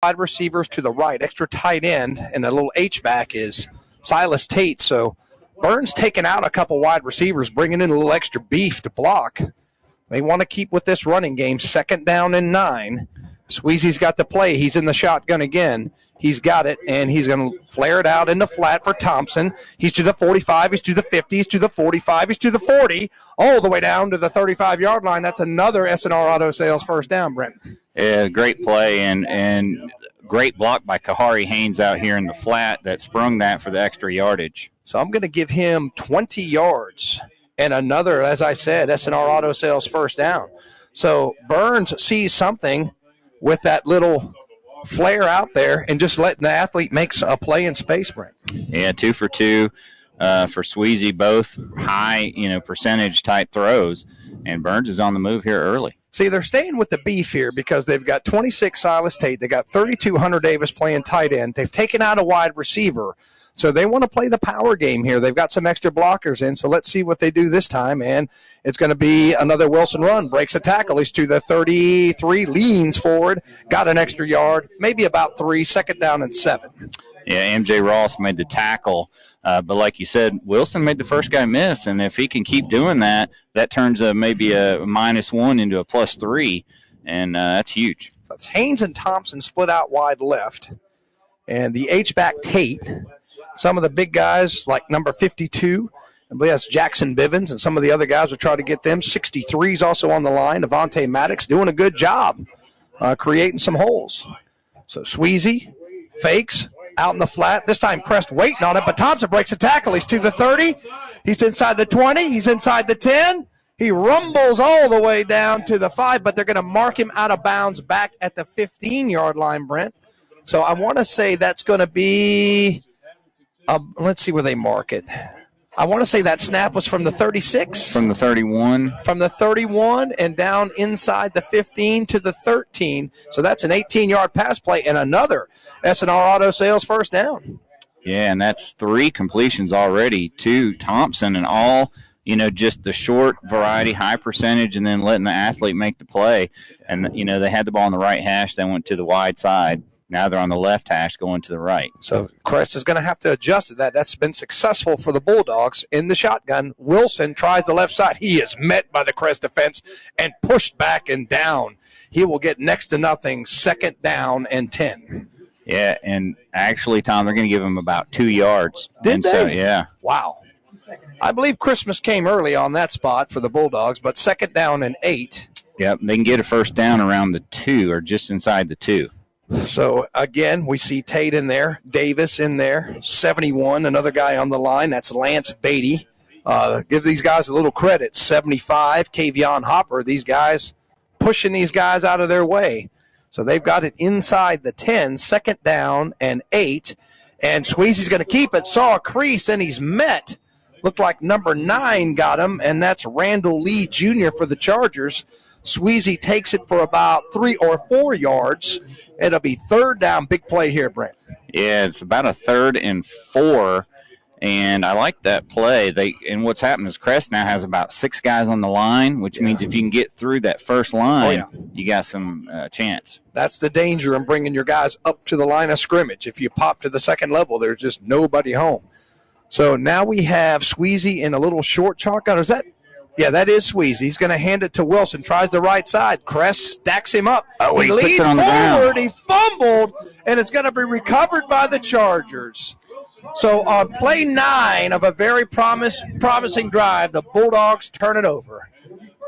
wide receivers to the right, extra tight end, and a little H-back is Silas Tate. So Burns taking out a couple wide receivers, bringing in a little extra beef to block. They want to keep with this running game. 2nd down and 9. Sweezy's got the play. He's in the shotgun again. He's got it, and he's going to flare it out in the flat for Thompson. He's to the 45. He's to the 50. He's to the 45. He's to the 40, all the way down to the 35-yard line. That's another S&R Auto Sales first down, Brent. Yeah, great play and great block by Kahari Haynes out here in the flat that sprung that for the extra yardage. So I'm going to give him 20 yards and another, as I said, S&R Auto Sales first down. So Burns sees something with that little flare out there and just letting the athlete make a play in space, Brent. Yeah, 2 for 2 for Sweezy, both high, percentage type throws, and Burns is on the move here early. See, they're staying with the beef here because they've got 26 Silas Tate. They got 32 Hunter Davis playing tight end. They've taken out a wide receiver. So they want to play the power game here. They've got some extra blockers in, so let's see what they do this time. And it's going to be another Wilson run. Breaks a tackle. He's to the 33, leans forward, got an extra yard, maybe about 3, 2nd down and 7. Yeah, MJ Ross made the tackle. But like you said, Wilson made the first guy miss, and if he can keep doing that, that turns maybe a -1 into a +3, and that's huge. So it's Haynes and Thompson split out wide left, and the H-back Tate. Some of the big guys, like number 52, I believe that's Jackson Bivens, and some of the other guys will try to get them. 63 is also on the line. Avonte Maddox doing a good job creating some holes. So Sweezy fakes out in the flat. This time Crest waiting on it, but Thompson breaks a tackle. He's to the 30. He's inside the 20. He's inside the 10. He rumbles all the way down to the 5, but they're going to mark him out of bounds back at the 15-yard line, Brent. So I want to say that's going to be let's see where they mark it. I want to say that snap was from the 36. From the 31. From the 31 and down inside the 15 to the 13. So that's an 18-yard pass play and another S&R Auto Sales first down. Yeah, and that's 3 completions already to Thompson, and all, just the short variety, high percentage, and then letting the athlete make the play. And, they had the ball on the right hash, then went to the wide side. Now they're on the left hash going to the right. So Crest is going to have to adjust to that. That's been successful for the Bulldogs in the shotgun. Wilson tries the left side. He is met by the Crest defense and pushed back and down. He will get next to nothing, 2nd down and 10. Yeah, and actually, Tom, they're going to give him about 2 yards. Did they? So, yeah. Wow. I believe Christmas came early on that spot for the Bulldogs, but 2nd down and 8. Yep, they can get a first down around the 2 or just inside the 2. So, again, we see Tate in there, Davis in there, 71, another guy on the line. That's Lance Beatty. Give these guys a little credit. 75, Kavion Hopper. These guys pushing these guys out of their way. So they've got it inside the 10, 2nd down and 8. And Sweezy's going to keep it. Saw a crease, and he's met. Looked like number 9 got him, and that's Randall Lee Jr. for the Chargers. Sweezy takes it for about 3 or 4 yards. It'll be 3rd down. Big play here, Brent. Yeah, it's about a 3rd and 4, and I like that play. And what's happened is Crest now has about 6 guys on the line, which means if you can get through that first line, you got some chance. That's the danger in bringing your guys up to the line of scrimmage. If you pop to the second level, there's just nobody home. So now we have Sweezy in a little short shotgun. Is that? Yeah, that is Sweezy. He's going to hand it to Wilson. Tries the right side. Crest stacks him up. He leads forward. He fumbled, and it's going to be recovered by the Chargers. So on play 9 of a very promising drive, the Bulldogs turn it over.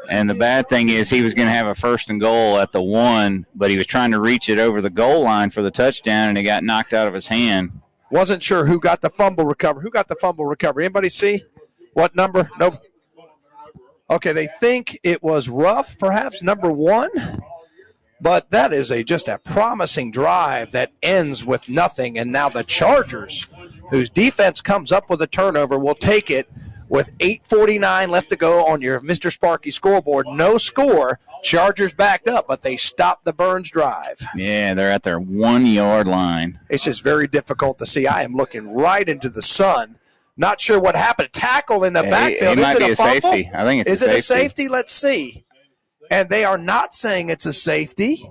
And the bad thing is he was going to have a 1st and goal at the 1, but he was trying to reach it over the goal line for the touchdown, and it got knocked out of his hand. Wasn't sure who got the fumble recovery. Who got the fumble recovery? Anybody see? What number? Nope. Okay, they think it was Ruff, perhaps, number 1. But that is just a promising drive that ends with nothing. And now the Chargers, whose defense comes up with a turnover, will take it with 8:49 left to go on your Mr. Sparky scoreboard. No score. Chargers backed up, but they stopped the Burns drive. Yeah, they're at their 1-yard line. It's just very difficult to see. I am looking right into the sun. Not sure what happened. Tackle in the backfield. It might be a safety. I think it's a safety. Is it a safety? Let's see. And they are not saying it's a safety.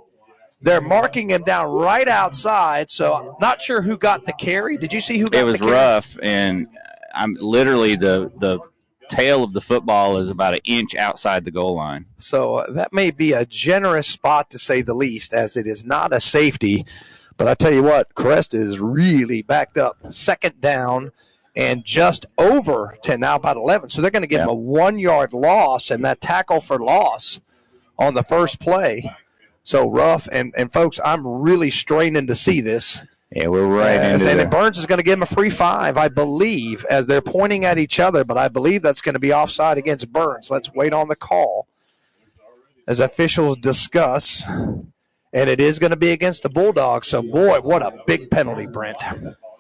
They're marking him down right outside, so not sure who got the carry. Did you see who got the carry? It was rough, and I'm literally the tail of the football is about an inch outside the goal line. So that may be a generous spot to say the least, as it is not a safety. But I tell you what, Crest is really backed up. Second down and just over 10, now about 11. So they're going to give him a 1 yard loss and that tackle for loss on the first play. So rough. And folks, I'm really straining to see this. Yeah, we're right into it. And Burns is going to give him a free 5, I believe, as they're pointing at each other. But I believe that's going to be offside against Burns. Let's wait on the call as officials discuss. And it is going to be against the Bulldogs. So, boy, what a big penalty, Brent.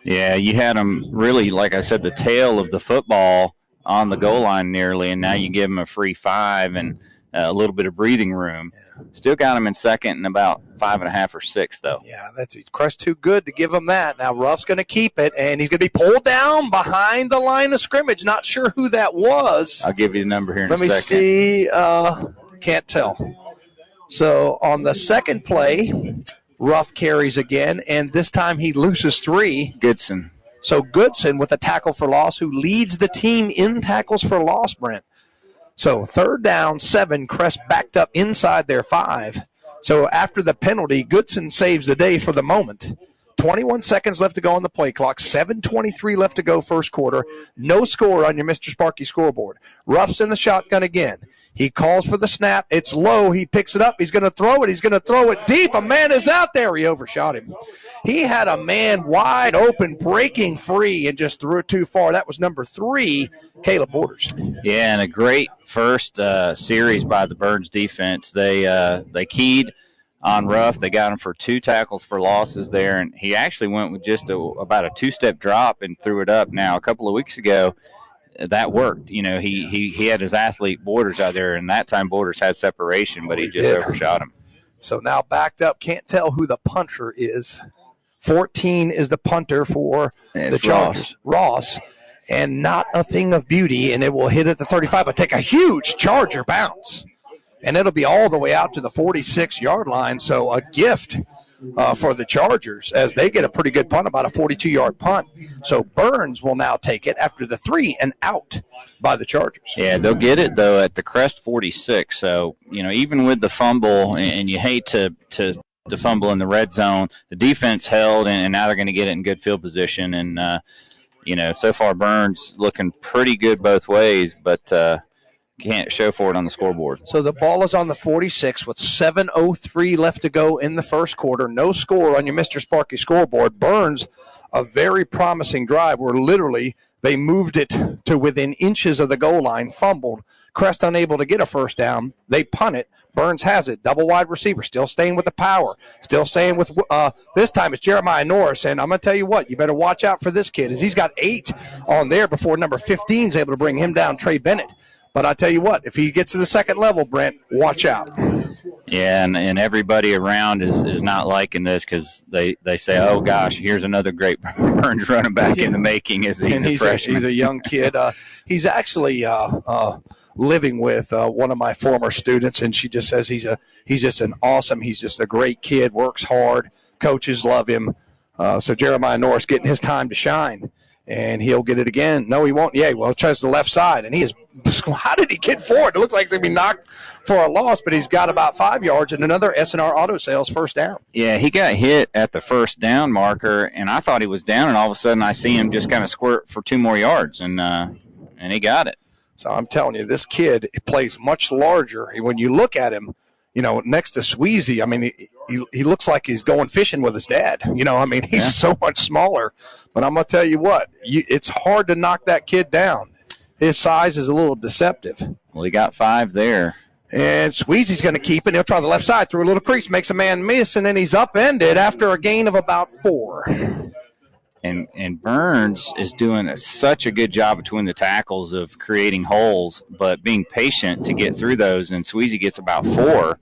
Yeah, you had him really, like I said, the tail of the football on the goal line nearly, and now you give him a free 5 and a little bit of breathing room. Still got him in second and about 5.5 or 6, though. Yeah, that's Crest too good to give him that. Now Ruff's going to keep it, and he's going to be pulled down behind the line of scrimmage. Not sure who that was. I'll give you the number here in a second. Let me see. Can't tell. So on the second play, Ruff carries again, and this time he loses 3. Goodson. So Goodson with a tackle for loss, who leads the team in tackles for loss, Brent. So third down, 7, Crest backed up inside their 5. So after the penalty, Goodson saves the day for the moment. 21 seconds left to go on the play clock. 7:23 left to go first quarter. No score on your Mr. Sparky scoreboard. Ruff's in the shotgun again. He calls for the snap. It's low. He picks it up. He's going to throw it. He's going to throw it deep. A man is out there. He overshot him. He had a man wide open, breaking free, and just threw it too far. That was number 3, Caleb Borders. Yeah, and a great first series by the Burns defense. They keyed on Ruff. They got him for 2 tackles for losses there, and he actually went with just about a 2-step drop and threw it up. Now, a couple of weeks ago, that worked. You know, he had his athlete Borders out there, and that time Borders had separation, but he just overshot him. So now backed up. Can't tell who the punter is. 14 is the punter for the Chargers. Ross. And not a thing of beauty, and it will hit at the 35, but take a huge Charger bounce. And it'll be all the way out to the 46-yard line. So a gift for the Chargers as they get a pretty good punt, about a 42-yard punt. So Burns will now take it after the 3 and out by the Chargers. Yeah, they'll get it, though, at the Crest 46. So, you know, even with the fumble, and you hate to fumble in the red zone, the defense held, and now they're going to get it in good field position. And, you know, so far Burns looking pretty good both ways, but can't show for it on the scoreboard. So the ball is on the 46 with 7:03 left to go in the first quarter. No score on your Mr. Sparky scoreboard. Burns, a very promising drive where literally they moved it to within inches of the goal line, fumbled. Crest unable to get a first down. They punt it. Burns has it. Double wide receiver. Still staying with the power. Still staying with this time it's Jeremiah Norris. And I'm going to tell you what, you better watch out for this kid as he's got 8 on there before number 15 is able to bring him down, Trey Bennett. But I tell you what, if he gets to the second level, Brent, watch out. Yeah, and everybody around is not liking this because they say, oh, gosh, here's another great Burns running back in the making as he's a freshman. He's a young kid. He's actually living with one of my former students, and she just says he's just a great kid, works hard, coaches love him. So Jeremiah Norris getting his time to shine. And he'll get it again. No, he won't. Yeah, well, he tries the left side, and he is. How did he get forward? It looks like he's going to be knocked for a loss, but he's got about 5 yards and another S&R Auto Sales first down. Yeah, he got hit at the first down marker, and I thought he was down, and all of a sudden I see him just kind of squirt for 2 more yards, and he got it. So I'm telling you, this kid plays much larger. When you look at him, you know, next to Sweezy, I mean, he looks like he's going fishing with his dad. You know, I mean, he's so much smaller. But I'm going to tell you what, it's hard to knock that kid down. His size is a little deceptive. Well, he got 5 there. And Sweezy's going to keep it. He'll try the left side through a little crease, makes a man miss, and then he's upended after a gain of about 4. And Burns is doing such a good job between the tackles of creating holes, but being patient to get through those. And Sweezy gets about 4.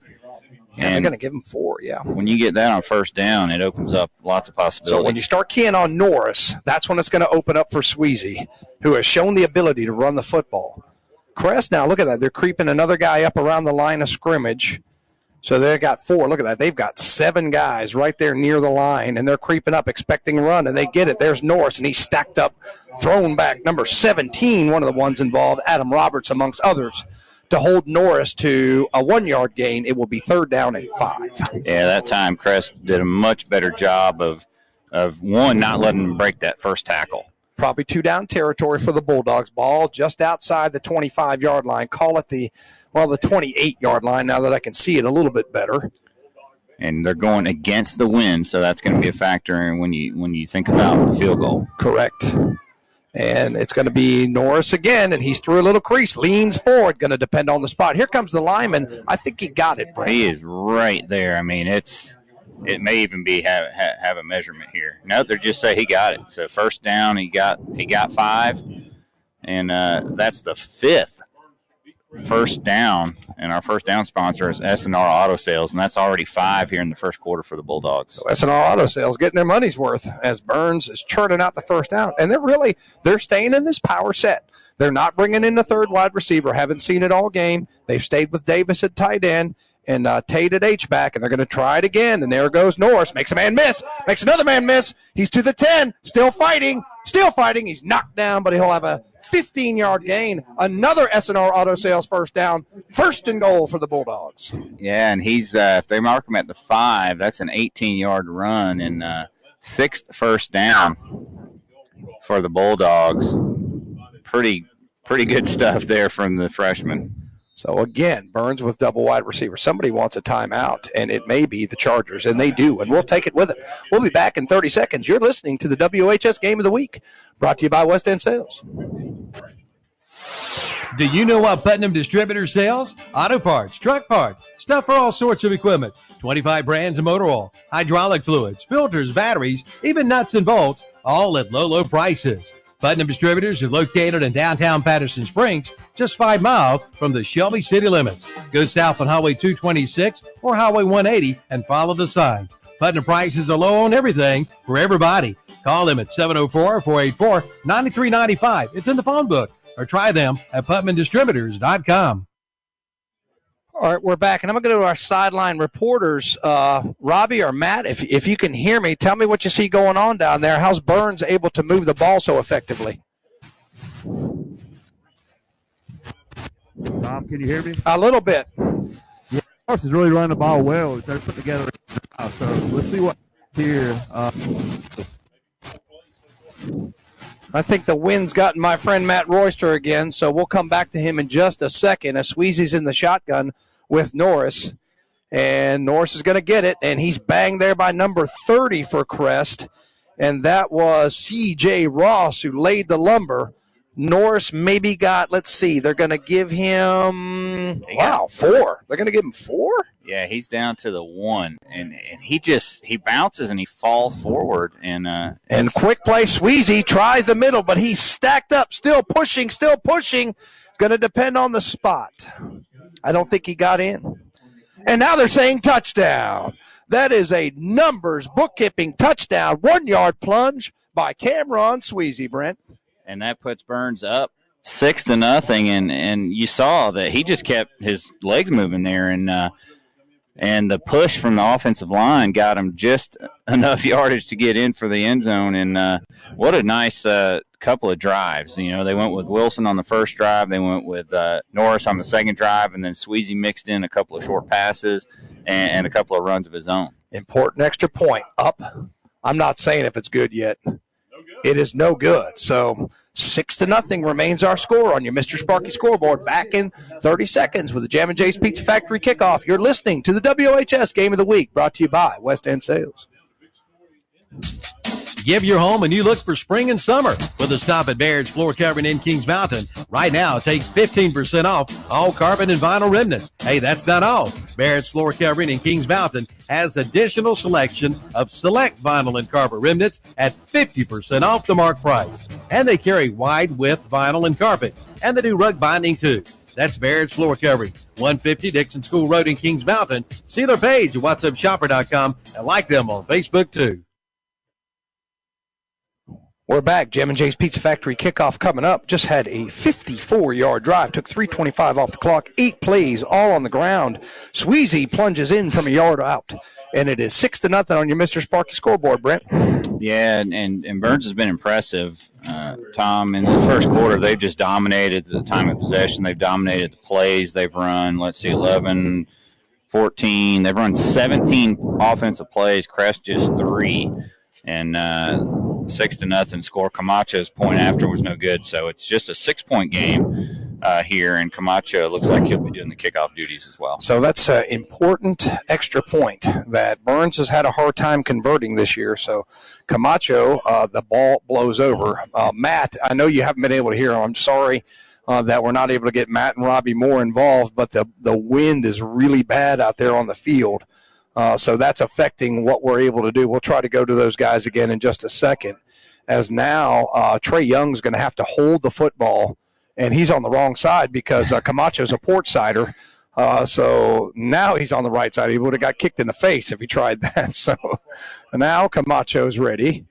Yeah, they're going to give him 4, yeah. When you get that on first down, it opens up lots of possibilities. So when you start keying on Norris, that's when it's going to open up for Sweezy, who has shown the ability to run the football. Crest now, look at that. They're creeping another guy up around the line of scrimmage. So they've got 4. Look at that. They've got 7 guys right there near the line, and they're creeping up, expecting a run, and they get it. There's Norris, and he's stacked up, thrown back. Number 17, one of the ones involved, Adam Roberts, amongst others, to hold Norris to a 1-yard gain. It will be 3rd down and 5. Yeah, that time Crest did a much better job of one, not letting him break that first tackle. Probably 2-down territory for the Bulldogs. Ball just outside the 25-yard line. Call it the 28-yard line now that I can see it a little bit better. And they're going against the wind, so that's going to be a factor when you think about the field goal. Correct. And it's going to be Norris again, and he's through a little crease, leans forward, going to depend on the spot. Here comes the lineman. I think he got it, Brent. He is right there. I mean, it may even be have a measurement here. No, they're just say he got it. So first down, he got 5, and that's the 5th first down. And our first down sponsor is S&R Auto Sales, and that's already 5 here in the first quarter for the Bulldogs. So S&R Auto Sales getting their money's worth as Burns is churning out the first down. And they're staying in this power set. They're not bringing in the 3rd wide receiver. Haven't seen it all game. They've stayed with Davis at tight end and Tate at H-back, and they're going to try it again. And there goes Norris. Makes a man miss. Makes another man miss. He's to the 10. Still fighting. He's knocked down, but he'll have a 15-yard gain. Another S&R Auto Sales first down. 1st and goal for the Bulldogs. Yeah, and he's if they mark him at the 5, that's an 18-yard run and 6th first down for the Bulldogs. Pretty good stuff there from the freshman. So, again, Burns with double wide receiver. Somebody wants a timeout, and it may be the Chargers, and they do, and we'll take it with it. We'll be back in 30 seconds. You're listening to the WHS Game of the Week, brought to you by West End Sales. Do you know what Putnam Distributor sells? Auto parts, truck parts, stuff for all sorts of equipment, 25 brands of motor oil, hydraulic fluids, filters, batteries, even nuts and bolts, all at low prices. Putnam Distributors is located in downtown Patterson Springs, just 5 miles from the Shelby city limits. Go south on Highway 226 or Highway 180 and follow the signs. Putnam prices are low on everything for everybody. Call them at 704-484-9395. It's in the phone book. Or try them at PutnamDistributors.com. All right, we're back, and I'm going to go to our sideline reporters. Robbie or Matt, if you can hear me, tell me what you see going on down there. How's Burns able to move the ball so effectively? Tom, can you hear me? A little bit. Yeah, Norris is really running the ball well. They're put together. So let's see what here. I think the wind's gotten my friend Matt Royster again, so we'll come back to him in just a second. As Sweezy's in the shotgun with Norris, and Norris is going to get it, and he's banged there by number 30 for Crest, and that was C.J. Ross who laid the lumber. Norris maybe got, let's see, they're going to give him, 4. They're going to give him 4? Yeah, he's down to the 1, and he bounces and he falls forward. And quick play, Sweezy tries the middle, but he's stacked up, still pushing. It's going to depend on the spot. I don't think he got in. And now they're saying touchdown. That is a numbers bookkeeping touchdown, 1-yard plunge by Cameron Sweezy, Brent. And that puts Burns up 6-0, and you saw that he just kept his legs moving there, and the push from the offensive line got him just enough yardage to get in for the end zone. And what a nice couple of drives. You know, they went with Wilson on the first drive, they went with Norris on the second drive, and then Sweezy mixed in a couple of short passes and a couple of runs of his own. Important extra point up. I'm not saying if it's good yet. It is no good. So 6-0 remains our score on your Mr. Sparky scoreboard. Back in 30 seconds with the Jam & J's Pizza Factory kickoff. You're listening to the WHS Game of the Week, brought to you by West End Sales. Give your home a new look for spring and summer with a stop at Baird's Floor Covering in Kings Mountain. Right now, it takes 15% off all carbon and vinyl remnants. Hey, that's not all. Baird's Floor Covering in Kings Mountain has additional selection of select vinyl and carpet remnants at 50% off the mark price. And they carry wide width vinyl and carpet. And they do rug binding too. That's Baird's Floor Covering, 150 Dixon School Road in Kings Mountain. See their page at whatsupshopper.com and like them on Facebook too. We're back. Jim and Jay's Pizza Factory kickoff coming up. Just had a 54-yard drive. Took 3:25 off the clock. 8 plays, all on the ground. Sweezy plunges in from a yard out. And it is 6-0 on your Mr. Sparky scoreboard, Brent. Yeah, and Burns has been impressive, Tom. In this first quarter, they've just dominated the time of possession. They've dominated the plays. They've run, 11, 14. They've run 17 offensive plays. Crest just 3. And 6-0 score. Camacho's point after was no good, so it's just a 6-point game here, and Camacho looks like he'll be doing the kickoff duties as well. So that's an important extra point that Burns has had a hard time converting this year. So Camacho, the ball blows over. Matt, I know you haven't been able to hear him. I'm sorry that we're not able to get Matt and Robbie more involved, but the wind is really bad out there on the field. So that's affecting what we're able to do. We'll try to go to those guys again in just a second, as now Trey Young's going to have to hold the football, and he's on the wrong side because Camacho's a port sider. So now he's on the right side. He would have got kicked in the face if he tried that. So now Camacho's ready,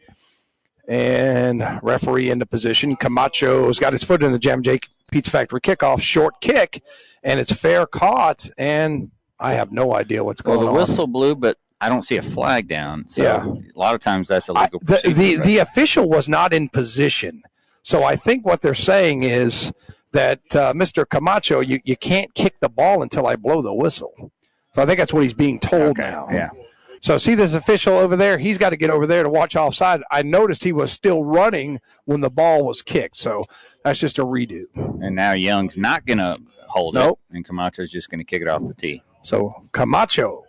and referee into position. Camacho's got his foot in the Jam J Pizza Factory kickoff, short kick, and it's fair caught, and I have no idea what's going on. Well, the whistle blew, but I don't see a flag down. So yeah. A lot of times that's illegal. The official was not in position. So I think what they're saying is that, Mr. Camacho, you can't kick the ball until I blow the whistle. So I think that's what he's being told now. Yeah. So see this official over there? He's got to get over there to watch offside. I noticed he was still running when the ball was kicked. So that's just a redo. And now Young's not going to hold it, and Camacho's just going to kick it off the tee. So Camacho,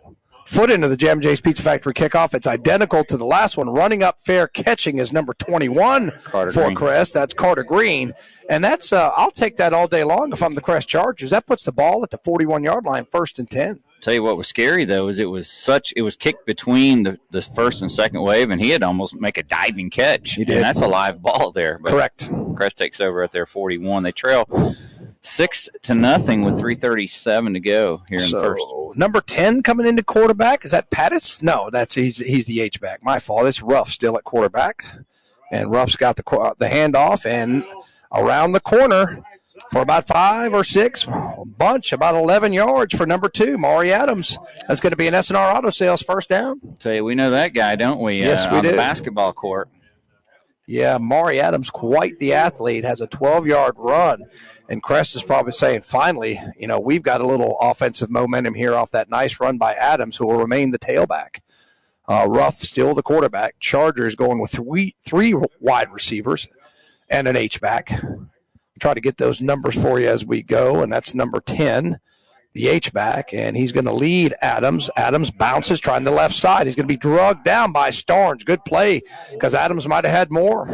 foot into the Jam J's Pizza Factory kickoff. It's identical to the last one. Running up fair catching is number 21 for Green. Crest. That's Carter Green. And that's I'll take that all day long if I'm the Crest Chargers. That puts the ball at the 41-yard line, 1st and 10. Tell you what was scary, though, is it was kicked between the first and second wave, and he had almost make a diving catch. He did. And that's a live ball there. But correct. Crest takes over at their 41. They trail 6-0 with 3:37 to go here in the first. Number 10 coming into quarterback. Is that Pattis? No, he's the H-back. My fault. It's Ruff still at quarterback. And Ruff's got the handoff, and around the corner for about 5 or 6, about 11 yards for number 2, Maury Adams. That's going to be an SNR Auto Sales first down. Tell you, we know that guy, don't we? Yes, we on do. The basketball court. Yeah, Maury Adams, quite the athlete, has a 12-yard run. And Crest is probably saying, finally, we've got a little offensive momentum here off that nice run by Adams, who will remain the tailback. Ruff still the quarterback. Chargers going with three wide receivers and an H-back. Try to get those numbers for you as we go, and that's number 10, the H-back, and he's going to lead Adams. Adams bounces, trying the left side. He's going to be drugged down by Starnes. Good play, because Adams might have had more.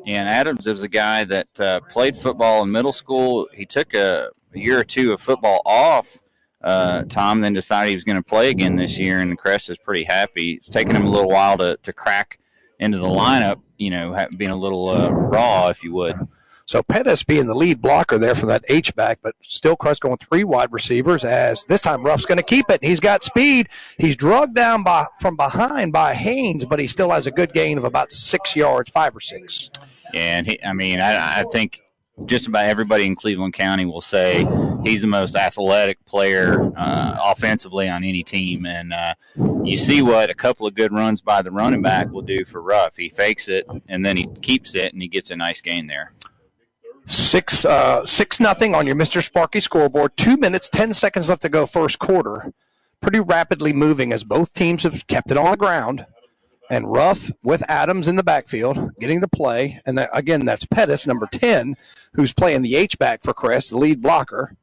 Yeah, and Adams was a guy that played football in middle school. He took a year or two of football off, Tom, then decided he was going to play again this year, and the Crest is pretty happy. It's taken him a little while to crack into the lineup, being a little raw, if you would. So Pettis being the lead blocker there for that H-back, but still Crest going 3 wide receivers, as this time Ruff's going to keep it. He's got speed. He's drugged down from behind by Haynes, but he still has a good gain of about 6 yards, 5 or 6. Yeah, and I think just about everybody in Cleveland County will say he's the most athletic player offensively on any team. And you see what a couple of good runs by the running back will do for Ruff. He fakes it, and then he keeps it, and he gets a nice gain there. 6-0 on your Mr. Sparky scoreboard. 2 minutes, 10 seconds left to go first quarter. Pretty rapidly moving as both teams have kept it on the ground. And Ruff with Adams in the backfield getting the play. And again, that's Pettis, number 10, who's playing the H-back for Crest, the lead blocker.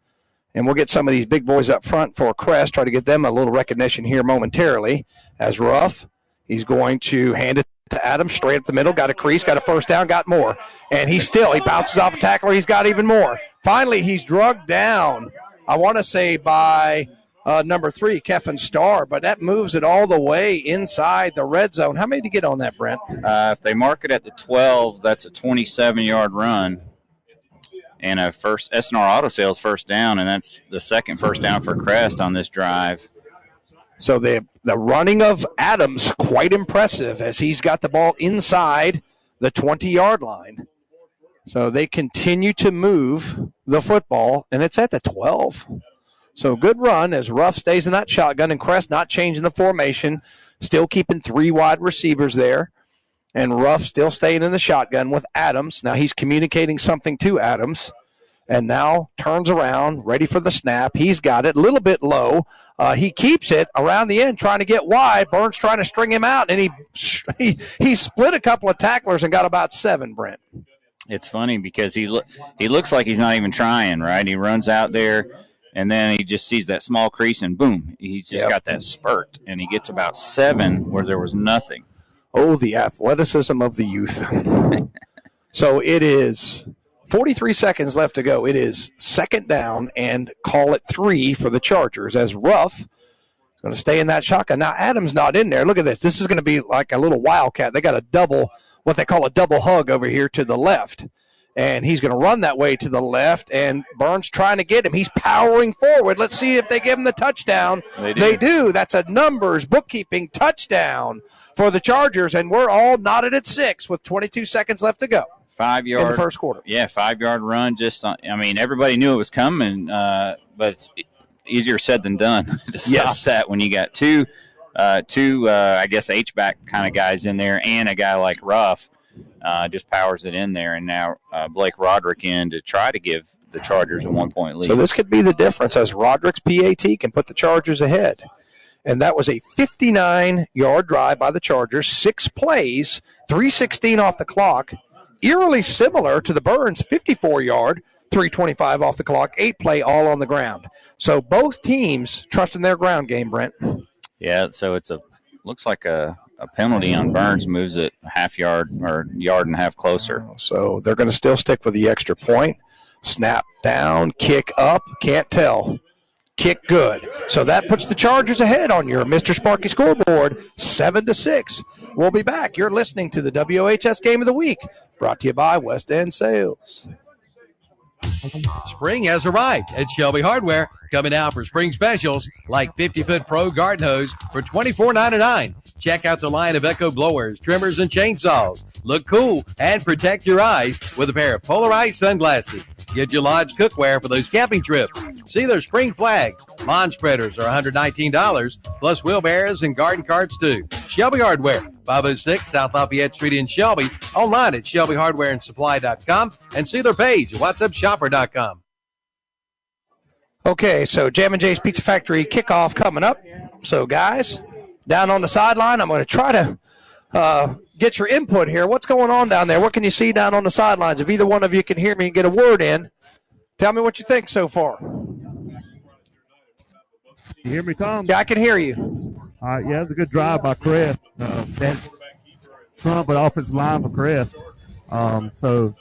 And we'll get some of these big boys up front for Crest, try to get them a little recognition here momentarily. As Ruff, he's going to hand it to Adams, straight up the middle, got a crease, got a first down, got more. And he bounces off a tackler, he's got even more. Finally, he's drugged down, I want to say by number 3, Keffin Starr, but that moves it all the way inside the red zone. How many did you get on that, Brent? If they mark it at the 12, that's a 27-yard run. And a first SNR Auto Sales first down, and that's the second first down for Crest on this drive. So the running of Adams, quite impressive, as he's got the ball inside the 20-yard line. So they continue to move the football, and it's at the 12. So good run as Ruff stays in that shotgun, and Crest not changing the formation, still keeping 3 wide receivers there. And Ruff still staying in the shotgun with Adams. Now he's communicating something to Adams. And now turns around, ready for the snap. He's got it a little bit low. He keeps it around the end, trying to get wide. Burns trying to string him out, and he split a couple of tacklers and got about 7, Brent. It's funny because he looks like he's not even trying, right? He runs out there, and then he just sees that small crease, and boom, he's just got that spurt, and he gets about 7 where there was nothing. Oh, the athleticism of the youth. So it is 43 seconds left to go. It is 2nd down and call it 3 for the Chargers as Ruff is going to stay in that shotgun. Now, Adams not in there. Look at this. This is going to be like a little wildcat. They got what they call a double hug over here to the left. And he's going to run that way to the left, and Burns trying to get him. He's powering forward. Let's see if they give him the touchdown. They do. That's a numbers bookkeeping touchdown for the Chargers, and we're all knotted at 6 with 22 seconds left to go. 5-yard in the first quarter. Yeah, 5-yard run. Everybody knew it was coming, but it's easier said than done to stop that when you got two I guess H-back kind of guys in there, and a guy like Ruff just powers it in there, and now Blake Roderick in to try to give the Chargers a 1-point lead. So this could be the difference as Roderick's PAT can put the Chargers ahead. And that was a 59-yard drive by the Chargers, 6 plays, 3:16 off the clock. Eerily similar to the Burns 54-yard, 3:25 off the clock, 8-play all on the ground. So both teams trusting their ground game, Brent. Yeah, so looks like a penalty on Burns, moves it a half yard or yard and a half closer. So they're going to still stick with the extra point. Snap down, kick up, can't tell. Kick good. So that puts the Chargers ahead on your Mr. Sparky scoreboard, 7-6. We'll be back. You're listening to the WHS Game of the Week, brought to you by West End Sales. Spring has arrived at Shelby Hardware. Coming out for spring specials like 50-foot Pro garden hose for $24.99. Check out the line of Echo blowers, trimmers, and chainsaws. Look cool and protect your eyes with a pair of polarized sunglasses. Get your Lodge cookware for those camping trips. See their spring flags. Lawn spreaders are $119, plus wheelbarrows and garden carts too. Shelby Hardware, 506 South Lafayette Street in Shelby. Online at shelbyhardwareandsupply.com and see their page at whatsupshopper.com. Okay, so Jam & J's Pizza Factory kickoff coming up. So, guys, down on the sideline, I'm going to try to get your input here. What's going on down there? What can you see down on the sidelines? If either one of you can hear me and get a word in, tell me what you think so far. You hear me, Tom? Yeah, I can hear you. All right, yeah, it was a good drive by Crest. That trumpet offensive line for Crest. So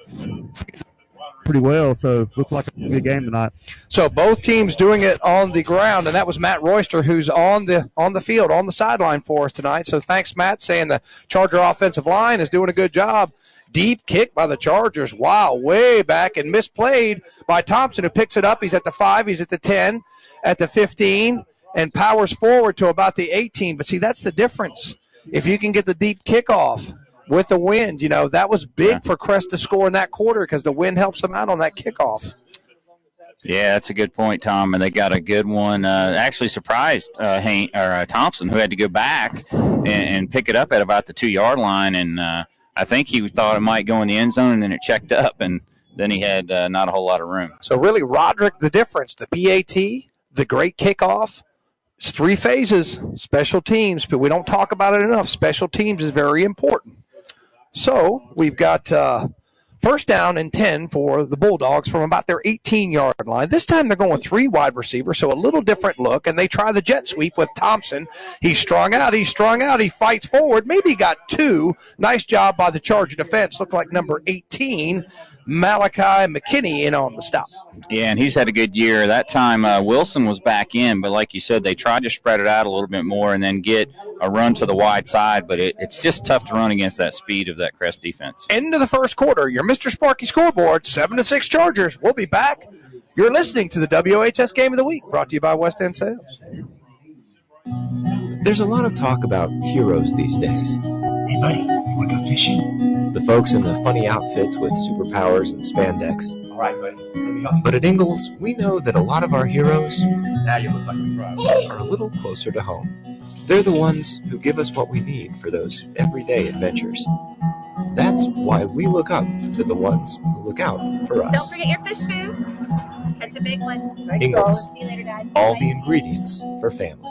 pretty well, so looks like a good game tonight. So both teams doing it on the ground, and that was Matt Royster who's on the field, on the sideline for us tonight. So thanks, Matt, saying the Charger offensive line is doing a good job. Deep kick by the Chargers. Wow, way back and misplayed by Thompson, who picks it up. He's at the 5, he's at the 10, at the 15, and powers forward to about the 18. But see, that's the difference. If you can get the deep kickoff with the wind, that was big for Crest to score in that quarter because the wind helps them out on that kickoff. Yeah, that's a good point, Tom. And they got a good one. Actually surprised Thompson, who had to go back and pick it up at about the 2-yard line. And I think he thought it might go in the end zone, and then it checked up, and then he had not a whole lot of room. So really, Roderick, the difference, the PAT, the great kickoff. It's 3 phases, special teams, but we don't talk about it enough. Special teams is very important. So we've got first down and 10 for the Bulldogs from about their 18-yard line. This time they're going with 3 wide receivers, so a little different look, and they try the jet sweep with Thompson. He's strung out, he fights forward, maybe got 2. Nice job by the Charger defense. Looked like number 18, Malachi McKinney, in on the stop. Yeah, and he's had a good year. That time Wilson was back in, but like you said, they tried to spread it out a little bit more and then get a run to the wide side, but it's just tough to run against that speed of that Crest defense. End of the first quarter, your Mr. Sparky scoreboard, 7-6 Chargers. We'll be back. You're listening to the WHS Game of the Week, brought to you by West End Sales. There's a lot of talk about heroes these days. Hey, buddy, you want to go fishing? the folks in the funny outfits with superpowers and spandex. All right, buddy. Let me help you. But at Ingalls, we know that a lot of our heroes Now you look like a pro. are a little closer to home. They're the ones who give us what we need for those everyday adventures. That's why we look up to the ones who look out for us. Don't forget your fish food. Catch a big one. Ingalls, See you later, Dad. all Bye. the ingredients for family.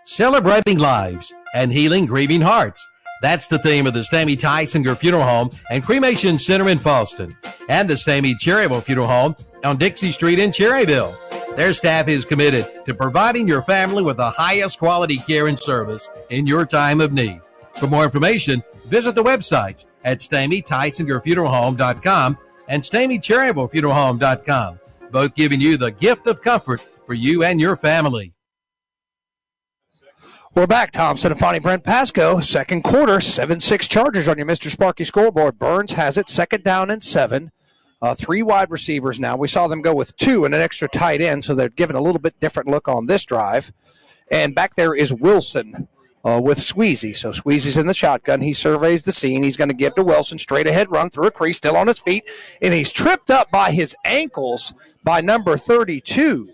Celebrating lives and healing grieving hearts. That's the theme of the Stammy Tysinger Funeral Home and Cremation Center in Falston and the Stammy Cherryville Funeral Home on Dixie Street in Cherryville. Their staff is committed to providing your family with the highest quality care and service in your time of need. For more information, visit the websites at StammyTysingerFuneralHome.com and StammyCherryvilleFuneralHome.com, both giving you the gift of comfort for you and your family. We're back. Thompson and Fonnie Brent Pasco. Second quarter, 7-6 Chargers on your Mr. Sparky scoreboard. Burns has it, second down and 7. 3 wide receivers now. We saw them go with 2 and an extra tight end, so they're giving a little bit different look on this drive. And back there is Wilson with Squeezy. So Squeezy's in the shotgun. He surveys the scene. He's going to give to Wilson. Straight ahead run through a crease, still on his feet. And he's tripped up by his ankles by number 32.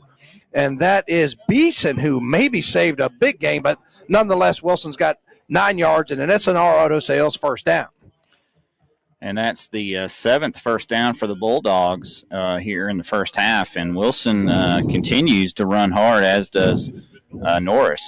And that is Beeson, who maybe saved a big game, but nonetheless, Wilson's got 9 yards and an SNR Auto Sales first down. And that's the 7th first down for the Bulldogs here in the first half. And Wilson continues to run hard, as does Norris.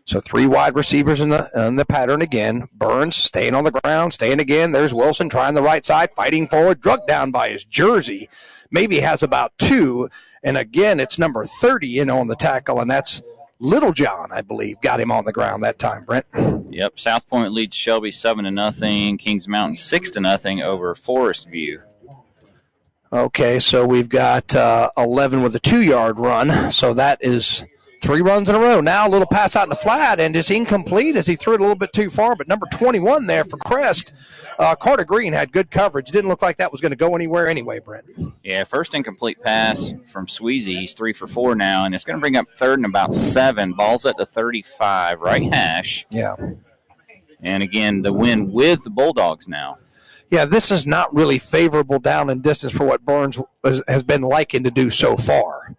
So 3 wide receivers in the pattern again. Burns staying on the ground, staying again. There's Wilson trying the right side, fighting forward, drugged down by his jersey. Maybe has about 2. And again, it's number 30 in on the tackle, and that's Little John, I believe, got him on the ground that time, Brent. Yep, South Point leads Shelby 7-0. Kings Mountain 6-0 over Forest View. Okay, so we've got 11 with a 2-yard run. So that is 3 runs in a row. Now a little pass out in the flat, and it's incomplete as he threw it a little bit too far. But number 21 there for Crest, Carter Green had good coverage. Didn't look like that was going to go anywhere anyway, Brent. Yeah, first incomplete pass from Sweezy. He's 3 for 4 now, and it's going to bring up 3rd and about 7. Ball's at the 35, right hash. Yeah. And again, the win with the Bulldogs now. Yeah, this is not really favorable down and distance for what Burns has been liking to do so far.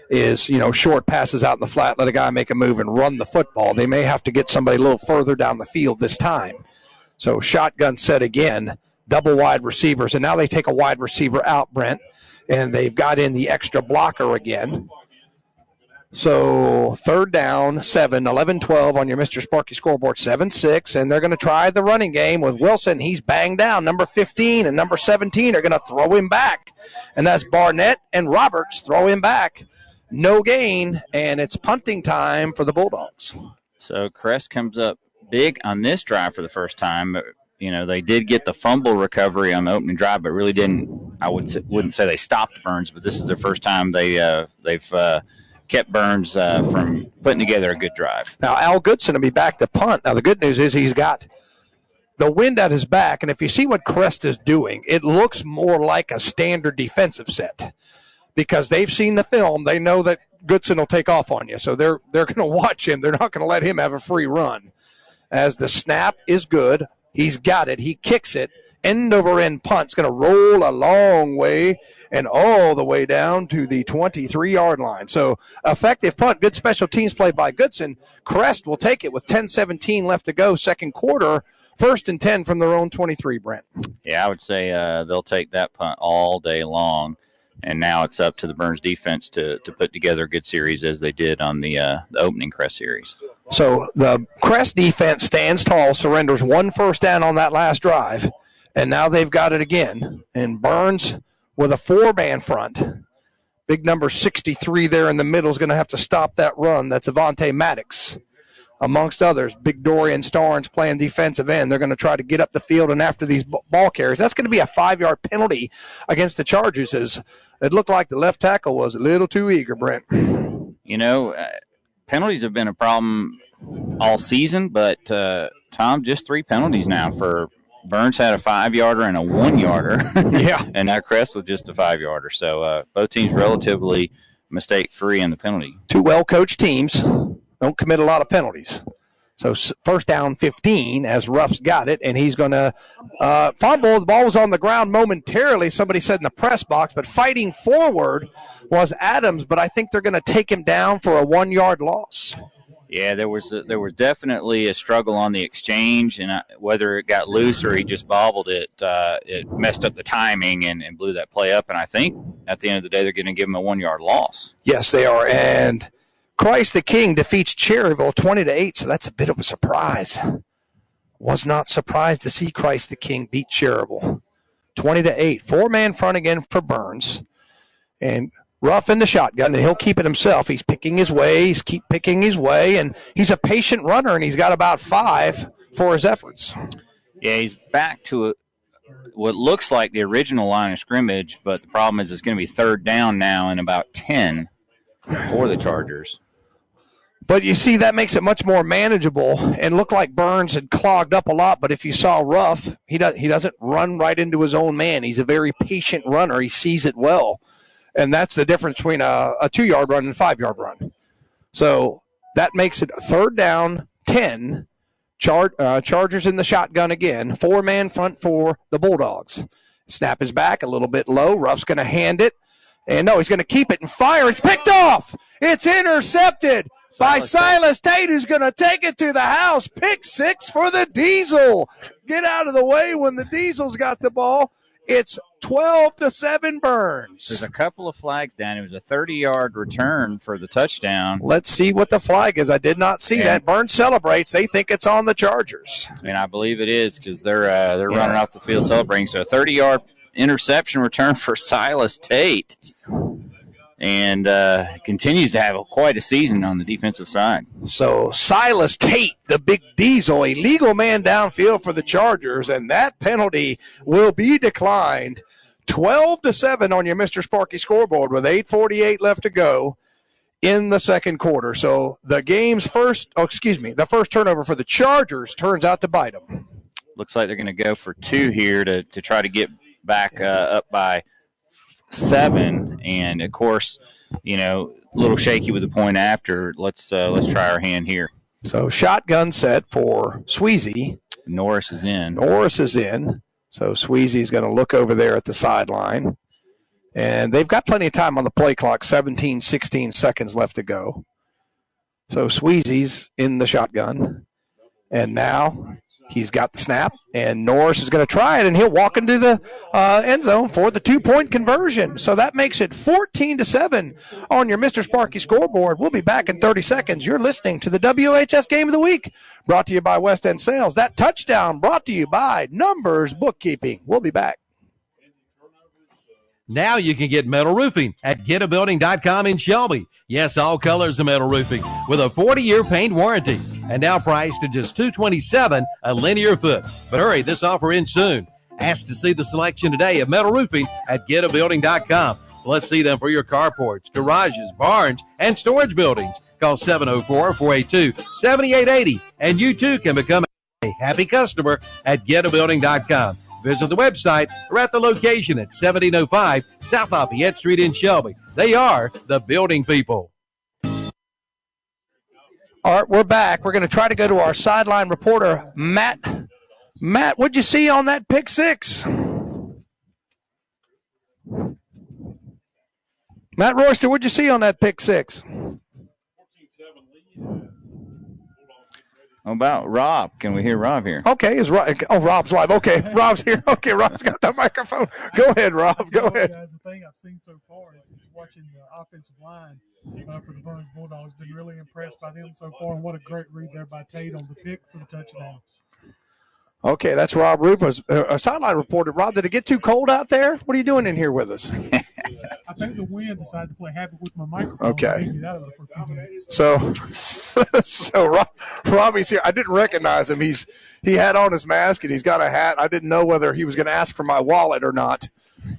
Is, short passes out in the flat, let a guy make a move and run the football. They may have to get somebody a little further down the field this time. So shotgun set again, double wide receivers, and now they take a wide receiver out, Brent, and they've got in the extra blocker again. So 3rd down, 7, 11-12 on your Mr. Sparky scoreboard, 7-6, and they're going to try the running game with Wilson. He's banged down. Number 15 and number 17 are going to throw him back, and that's Barnett and Roberts throw him back. No gain, and it's punting time for the Bulldogs. So Crest comes up big on this drive for the first time. They did get the fumble recovery on the opening drive, but really didn't. I wouldn't say they stopped Burns, but this is their first time they've kept Burns from putting together a good drive. Now Al Goodson will be back to punt. Now the good news is he's got the wind at his back, and if you see what Crest is doing, it looks more like a standard defensive set. Because they've seen the film, they know that Goodson will take off on you. So they're going to watch him. They're not going to let him have a free run. As the snap is good, he's got it. He kicks it. End over end punt's going to roll a long way and all the way down to the 23-yard line. So effective punt, good special teams play by Goodson. Crest will take it with 10-17 left to go, second quarter. 1st and 10 from their own 23, Brent. Yeah, I would say they'll take that punt all day long. And now it's up to the Burns defense to put together a good series as they did on the opening Crest series. So the Crest defense stands tall, surrenders 1 first down on that last drive, and now they've got it again. And Burns with a 4-man front. Big number 63 there in the middle is going to have to stop that run. That's Avante Maddox. Amongst others, Big Dorian Starnes playing defensive end. They're going to try to get up the field and after these ball carriers. That's going to be a 5-yard penalty against the Chargers. As it looked like the left tackle was a little too eager, Brent. Penalties have been a problem all season, but, Tom, just 3 penalties now for Burns had a 5-yarder and a 1-yarder. Yeah. And now Crest was just a 5-yarder. So both teams relatively mistake-free in the penalty. 2 well-coached teams. Don't commit a lot of penalties. So first down 15 as Ruff's got it, and he's going to fumble. The ball was on the ground momentarily, somebody said in the press box, but fighting forward was Adams, but I think they're going to take him down for a 1-yard loss. Yeah, there was definitely a struggle on the exchange, and whether it got loose or he just bobbled it, it messed up the timing and blew that play up. And I think at the end of the day, they're going to give him a 1-yard loss. Yes, they are. And Christ the King defeats Cherryville 20-8, so that's a bit of a surprise. Was not surprised to see Christ the King beat Cherryville 20-8. 4-man front again for Burns. And Ruff in the shotgun, and he'll keep it himself. He's picking his way. Keep picking his way, and he's a patient runner, and he's got about 5 for his efforts. Yeah, he's back to what looks like the original line of scrimmage, but the problem is it's going to be third down now and about 10 for the Chargers. But you see, that makes it much more manageable and looked like Burns had clogged up a lot. But if you saw Ruff, he doesn't run right into his own man. He's a very patient runner. He sees it well. And that's the difference between a 2-yard run and a 5-yard run. So that makes it third down, 10. Chargers in the shotgun again. 4-man front for the Bulldogs. Snap is back a little bit low. Ruff's going to hand it. And no, he's going to keep it and fire. It's picked off. It's intercepted by Silas Tate, who's going to take it to the house. Pick 6 for the Diesel. Get out of the way when the Diesel's got the ball. It's 12-7 Burns. There's a couple of flags down. It was a 30-yard return for the touchdown. Let's see what the flag is. I did not see that. Burns celebrates. They think it's on the Chargers. And I believe it is because they're running off the field celebrating. So a 30-yard interception return for Silas Tate. And continues to have quite a season on the defensive side. So Silas Tate, the big Diesel, a legal man downfield for the Chargers, and that penalty will be declined. 12-7 on your Mr. Sparky scoreboard with 8:48 left to go in the second quarter. So the the first turnover for the Chargers turns out to bite them. Looks like they're going to go for 2 here to try to get back up by 7, and of course, a little shaky with the point after. Let's try our hand here. So shotgun set for Sweezy. Norris is in. So Sweezy's going to look over there at the sideline, and they've got plenty of time on the play clock. 16 seconds left to go. So Sweezy's in the shotgun, and now he's got the snap, and Norris is going to try it, and he'll walk into the end zone for the 2-point conversion. So that makes it 14-7 on your Mr. Sparky scoreboard. We'll be back in 30 seconds. You're listening to the WHS Game of the Week, brought to you by West End Sales. That touchdown brought to you by Numbers Bookkeeping. We'll be back. Now you can get metal roofing at getabuilding.com in Shelby. Yes, all colors of metal roofing with a 40-year paint warranty. And now priced at just $227 a linear foot. But hurry, this offer ends soon. Ask to see the selection today of metal roofing at getabuilding.com. Let's see them for your carports, garages, barns, and storage buildings. Call 704-482-7880. And you too can become a happy customer at getabuilding.com. Visit the website or at the location at 1705 South Lafayette Street in Shelby. They are the building people. All right, we're back. We're going to try to go to our sideline reporter, Matt. Matt, what'd you see on that pick 6? Matt Royster, what'd you see on that pick 6? How about Rob? Can we hear Rob here? Okay, Rob's live. Okay, Rob's here. Okay, Rob's got the microphone. Go ahead, Rob. Go ahead. Guys, the thing I've seen so far is watching the offensive line for the Burns Bulldogs. Been really impressed by them so far, and what a great read there by Tate on the pick for the touchdown. Okay, that's Rob Rubens, a sideline reporter. Rob, did it get too cold out there? What are you doing in here with us? I think the wind decided to play havoc with my microphone. Okay. For a few minutes. So Robbie's here. I didn't recognize him. He had on his mask and he's got a hat. I didn't know whether he was going to ask for my wallet or not,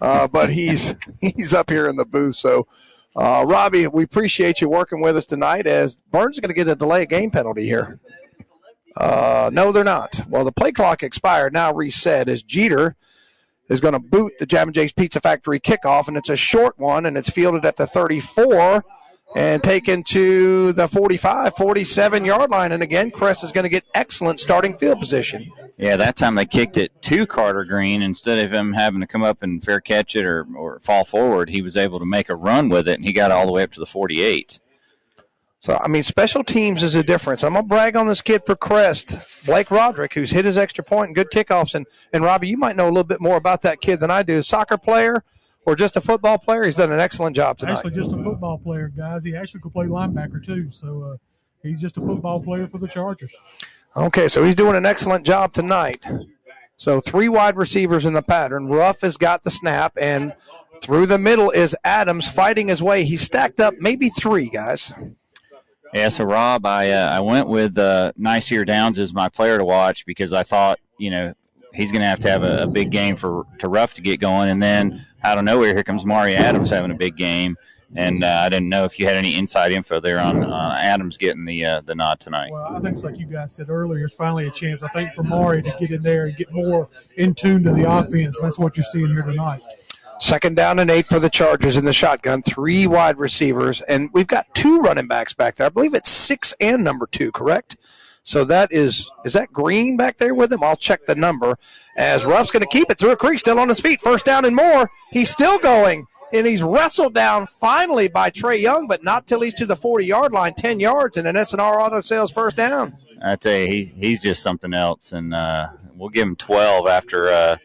but he's up here in the booth. So, Robbie, we appreciate you working with us tonight. As Burns is going to get a delay of game penalty here. No, they're not. Well, the play clock expired, now reset, as Jeter is going to boot the Jam & J's Pizza Factory kickoff, and it's a short one, and it's fielded at the 34 and taken to the 45, 47-yard line. And again, Crest is going to get excellent starting field position. Yeah, that time they kicked it to Carter Green. Instead of him having to come up and fair catch it or fall forward, he was able to make a run with it, and he got all the way up to the 48. So, I mean, special teams is a difference. I'm going to brag on this kid for Crest, Blake Roderick, who's hit his extra point and good kickoffs. And Robbie, you might know a little bit more about that kid than I do. Soccer player or just a football player? He's done an excellent job tonight. Actually, just a football player, guys. He actually could play linebacker, too. So, he's just a football player for the Chargers. Okay, so he's doing an excellent job tonight. So 3 wide receivers in the pattern. Ruff has got the snap, and through the middle is Adams fighting his way. He's stacked up maybe 3, guys. Yeah, so Rob, I went with Nice Ear Downs as my player to watch because I thought, he's going to have a big game to Ruff to get going. And then out of nowhere, here comes Mari Adams having a big game. And I didn't know if you had any inside info there on Adams getting the nod tonight. Well, I think it's like you guys said earlier, it's finally a chance, I think, for Mari to get in there and get more in tune to the offense. That's what you're seeing here tonight. 2nd down and 8 for the Chargers in the shotgun. 3 wide receivers, and we've got 2 running backs back there. I believe it's 6 and number 2, correct? So that is that Green back there with him? I'll check the number. As Ruff's going to keep it through a creek, still on his feet. 1st down and more. He's still going, and he's wrestled down finally by Trey Young, but not till he's to the 40-yard line, 10 yards, and an S&R Auto Sales 1st down. I tell you, he's just something else, and we'll give him 12 after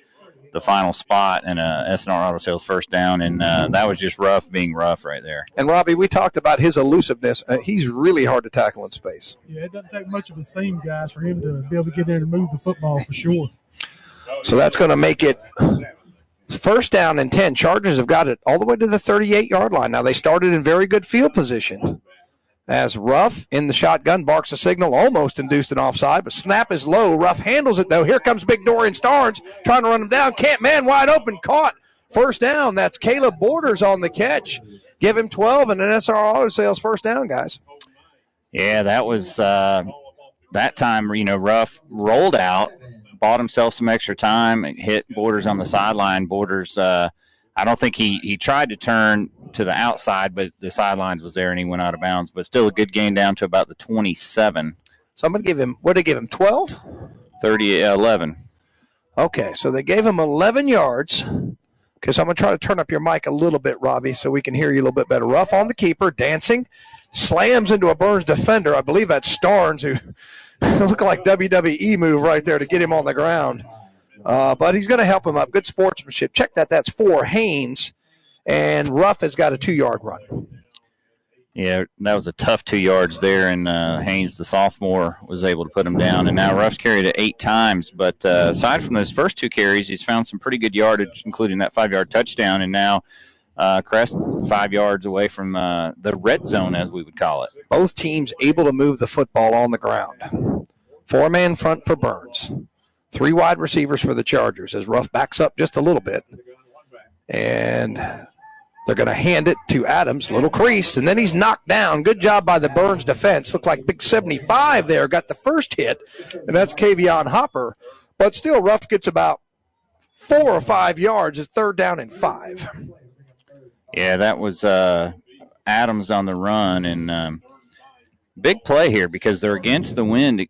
the final spot and S&R Auto Sales 1st down, and that was just Ruff being Ruff right there. And, Robbie, we talked about his elusiveness. He's really hard to tackle in space. Yeah, it doesn't take much of a seam, guys, for him to be able to get in and move the football for sure. So that's going to make it 1st down and 10. Chargers have got it all the way to the 38-yard line. Now, they started in very good field position. As Ruff in the shotgun barks a signal, almost induced an offside, but snap is low. Ruff handles it, though. Here comes big Dorian Starnes trying to run him down. Can't, man, wide open, caught. 1st down. That's Caleb Borders on the catch. Give him 12 and an SR Auto Sales 1st down, guys. Yeah, that was that time, Ruff rolled out, bought himself some extra time, and hit Borders on the sideline. Borders, I don't think he tried to turn to the outside, but the sidelines was there and he went out of bounds. But still a good gain down to about the 27. So I'm going to give him, what did they give him, 12? 11. Okay, so they gave him 11 yards. Okay, so I'm going to try to turn up your mic a little bit, Robbie, so we can hear you a little bit better. Ruff on the keeper, dancing, slams into a Burns defender. I believe that's Starnes, who looked like WWE move right there to get him on the ground. But he's going to help him up. Good sportsmanship. Check that. That's for Haynes. And Ruff has got a 2-yard run. Yeah, that was a tough 2 yards there, and Haynes, the sophomore, was able to put him down. And now Ruff's carried it 8 times. But aside from those first 2 carries, he's found some pretty good yardage, including that 5-yard touchdown. And now Crest 5 yards away from the red zone, as we would call it. Both teams able to move the football on the ground. 4-man front for Burns. 3 wide receivers for the Chargers as Ruff backs up just a little bit. And they're going to hand it to Adams, little crease, and then he's knocked down. Good job by the Burns defense. Looked like big 75 there, got the first hit, and that's Kavion Hopper. But still, Ruff gets about 4 or 5 yards. It's 3rd down and 5. Yeah, that was Adams on the run, and big play here because they're against the wind,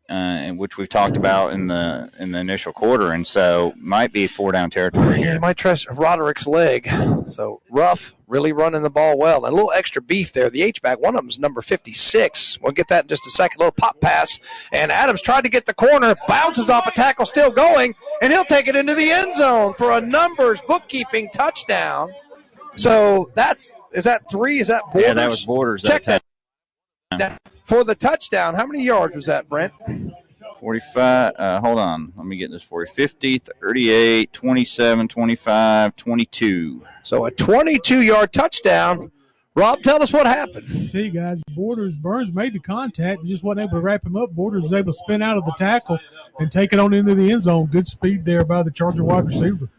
which we've talked about in the initial quarter, and so might be 4-down territory. Yeah, might trust Roderick's leg. So Ruff really running the ball well. And a little extra beef there. The H-back, one of them is number 56. We'll get that in just a second. Little pop pass, and Adams tried to get the corner, bounces off a tackle, still going, and he'll take it into the end zone for a numbers bookkeeping touchdown. So is that 3? Is that Borders? Yeah, that was Borders. Check that. For the touchdown, how many yards was that, Brent? 45. Hold on. Let me get this for you. 50, 38, 27, 25, 22. So a 22-yard touchdown. Rob, tell us what happened. I tell you guys, Burns made the contact and just wasn't able to wrap him up. Borders was able to spin out of the tackle and take it on into the end zone. Good speed there by the Charger wide receiver.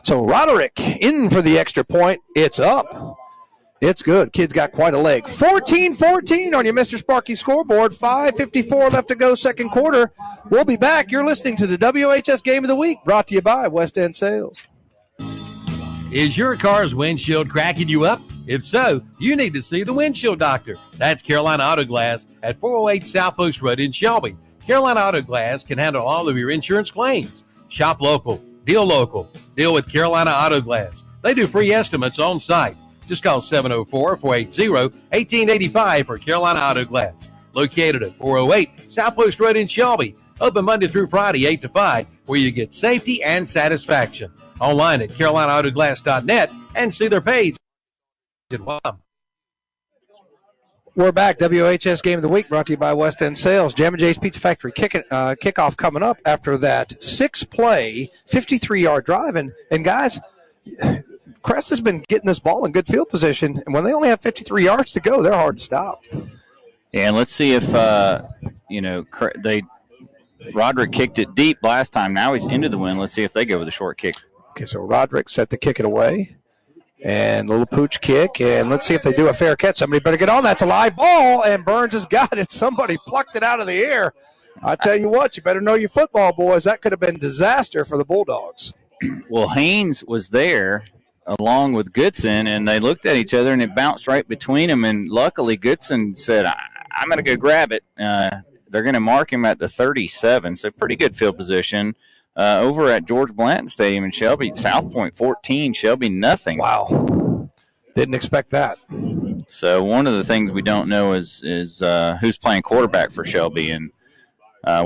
So Roderick in for the extra point. It's up. It's good. Kid's got quite a leg. 14-14 on your Mr. Sparky scoreboard. 5:54 left to go, second quarter. We'll be back. You're listening to the WHS Game of the Week, brought to you by West End Sales. Is your car's windshield cracking you up? If so, you need to see the windshield doctor. That's Carolina Auto Glass at 408 South Post Road in Shelby. Carolina Auto Glass can handle all of your insurance claims. Shop local. Deal with Carolina Auto Glass. They do free estimates on site. Just call 704-480-1885 for Carolina Auto Glass. Located at 408 South Post Road in Shelby. Open Monday through Friday, 8 to 5, where you get safety and satisfaction. Online at CarolinaAutoGlass.net and see their page. We're back. WHS Game of the Week brought to you by West End Sales. Jam and Jay's Pizza Factory kickoff coming up after that six-play, 53-yard drive. And guys, Crest has been getting this ball in good field position, and when they only have 53 yards to go, they're hard to stop. Yeah, and let's see if, Roderick kicked it deep last time. Now he's into the wind. Let's see if they go with a short kick. Okay, so Roderick set to kick it away. And a little pooch kick, and let's see if they do a fair catch. Somebody better get on. That's a live ball, and Burns has got it. Somebody plucked it out of the air. I tell you what, you better know your football, boys. That could have been disaster for the Bulldogs. Well, Haynes was there along with Goodson, and they looked at each other, and it bounced right between them. And luckily, Goodson said, I'm going to go grab it. They're going to mark him at the 37, so pretty good field position. Over at George Blanton Stadium in Shelby, South Point 14, Shelby nothing. Wow. Didn't expect that. So one of the things we don't know is who's playing quarterback for Shelby. And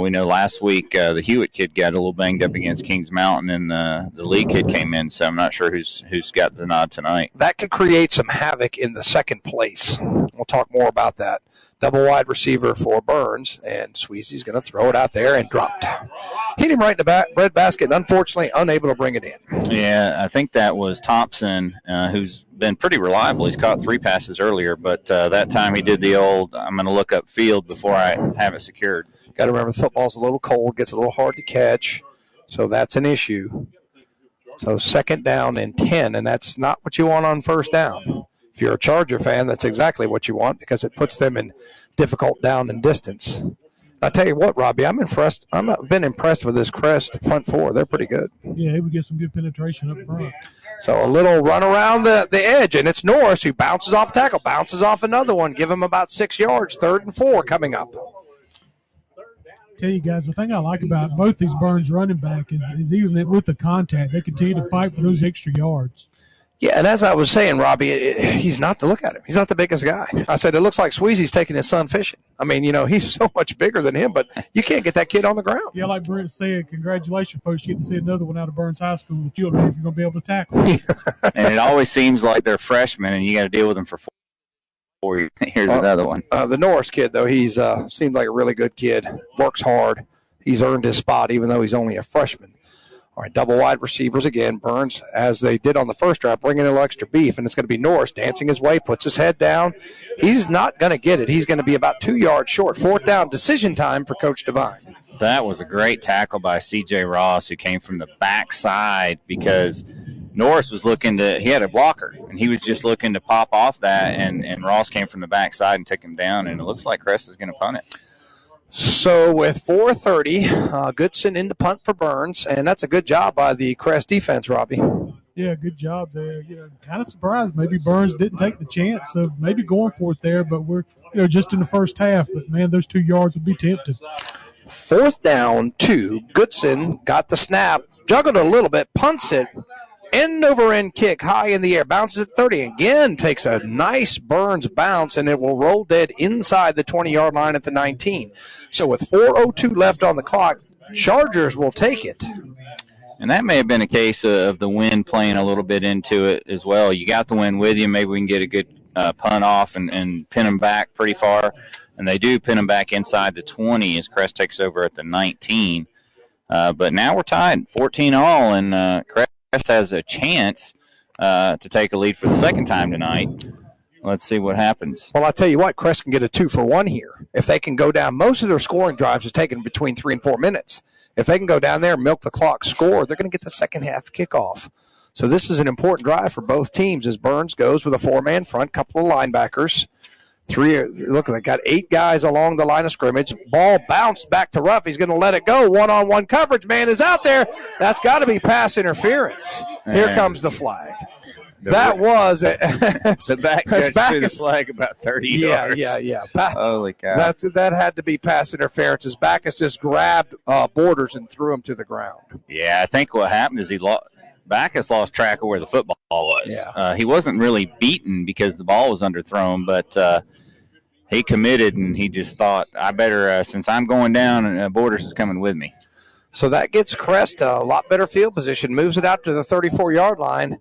we know last week the Hewitt kid got a little banged up against Kings Mountain, and the Lee kid came in. So I'm not sure who's got the nod tonight. That could create some havoc in the second place. We'll talk more about that. Double wide receiver for Burns, and Sweezy's going to throw it out there and dropped. Hit him right in the bread basket, and unfortunately unable to bring it in. Yeah, I think that was Thompson, who's been pretty reliable. He's caught 3 passes earlier, but that time he did the old, I'm going to look up field before I have it secured. Got to remember the football's a little cold, gets a little hard to catch, so that's an issue. So 2nd down and 10, and that's not what you want on 1st down. If you're a Charger fan, that's exactly what you want because it puts them in difficult down and distance. I tell you what, Robbie, I'm impressed. I've been impressed with this Crest front four. They're pretty good. Yeah, we get some good penetration up front. So a little run around the edge, and it's Norris who bounces off tackle, bounces off another one, give him about 6 yards, 3rd and 4 coming up. Tell you guys, the thing I like about both these Burns running back is even with the contact, they continue to fight for those extra yards. Yeah, and as I was saying, Robbie, he's not the look at him. He's not the biggest guy. I said it looks like Sweezy's taking his son fishing. I mean, he's so much bigger than him, but you can't get that kid on the ground. Yeah, like Brent said, congratulations, folks. You get to see another one out of Burns High School that you'll know if you're going to be able to tackle. And it always seems like they're freshmen, and you got to deal with them for 4 years. Here's another one. The Norris kid, though, he's seemed like a really good kid. Works hard. He's earned his spot, even though he's only a freshman. All right, double wide receivers again. Burns, as they did on the first drive, bringing a little extra beef, and it's going to be Norris dancing his way, puts his head down. He's not going to get it. He's going to be about 2 yards short. 4th down, decision time for Coach Devine. That was a great tackle by C.J. Ross, who came from the backside because Norris was looking to – he had a blocker, and he was just looking to pop off that, and Ross came from the backside and took him down, and it looks like Crest is going to punt it. So with 4:30, Goodson in the punt for Burns, and that's a good job by the Crest defense, Robbie. Yeah, good job there. Kind of surprised maybe Burns didn't take the chance of maybe going for it there, but we're just in the first half. But man, those 2 yards would be tempted. 4th down, 2. Goodson got the snap, juggled a little bit, punts it. End-over-end kick high in the air, bounces at 30. Again, takes a nice Burns bounce, and it will roll dead inside the 20-yard line at the 19. So with 4:02 left on the clock, Chargers will take it. And that may have been a case of the wind playing a little bit into it as well. You got the wind with you. Maybe we can get a good punt off and pin them back pretty far. And they do pin them back inside the 20 as Crest takes over at the 19. But now we're tied, 14-all, and Crest has a chance to take a lead for the second time tonight. Let's see what happens. Well, I'll tell you what, Crest can get a 2-for-1 here. If they can go down, most of their scoring drives is taken between 3 and 4 minutes. If they can go down there, milk the clock, score, they're going to get the second half kickoff. So this is an important drive for both teams as Burns goes with a 4-man front, couple of linebackers. Look, they got 8 guys along the line of scrimmage. Ball bounced back to Ruff. He's going to let it go. One-on-one coverage. Man is out there. That's got to be pass interference. Here comes the flag. That was the back judge threw the flag about 30 yards. Yeah. Holy cow. That had to be pass interference. As Backus just grabbed Borders and threw him to the ground. Yeah, I think what happened is Backus lost track of where the football was. Yeah. He wasn't really beaten because the ball was underthrown, but he committed, and he just thought, I better, since I'm going down, and Borders is coming with me. So that gets Crest a lot better field position, moves it out to the 34-yard line.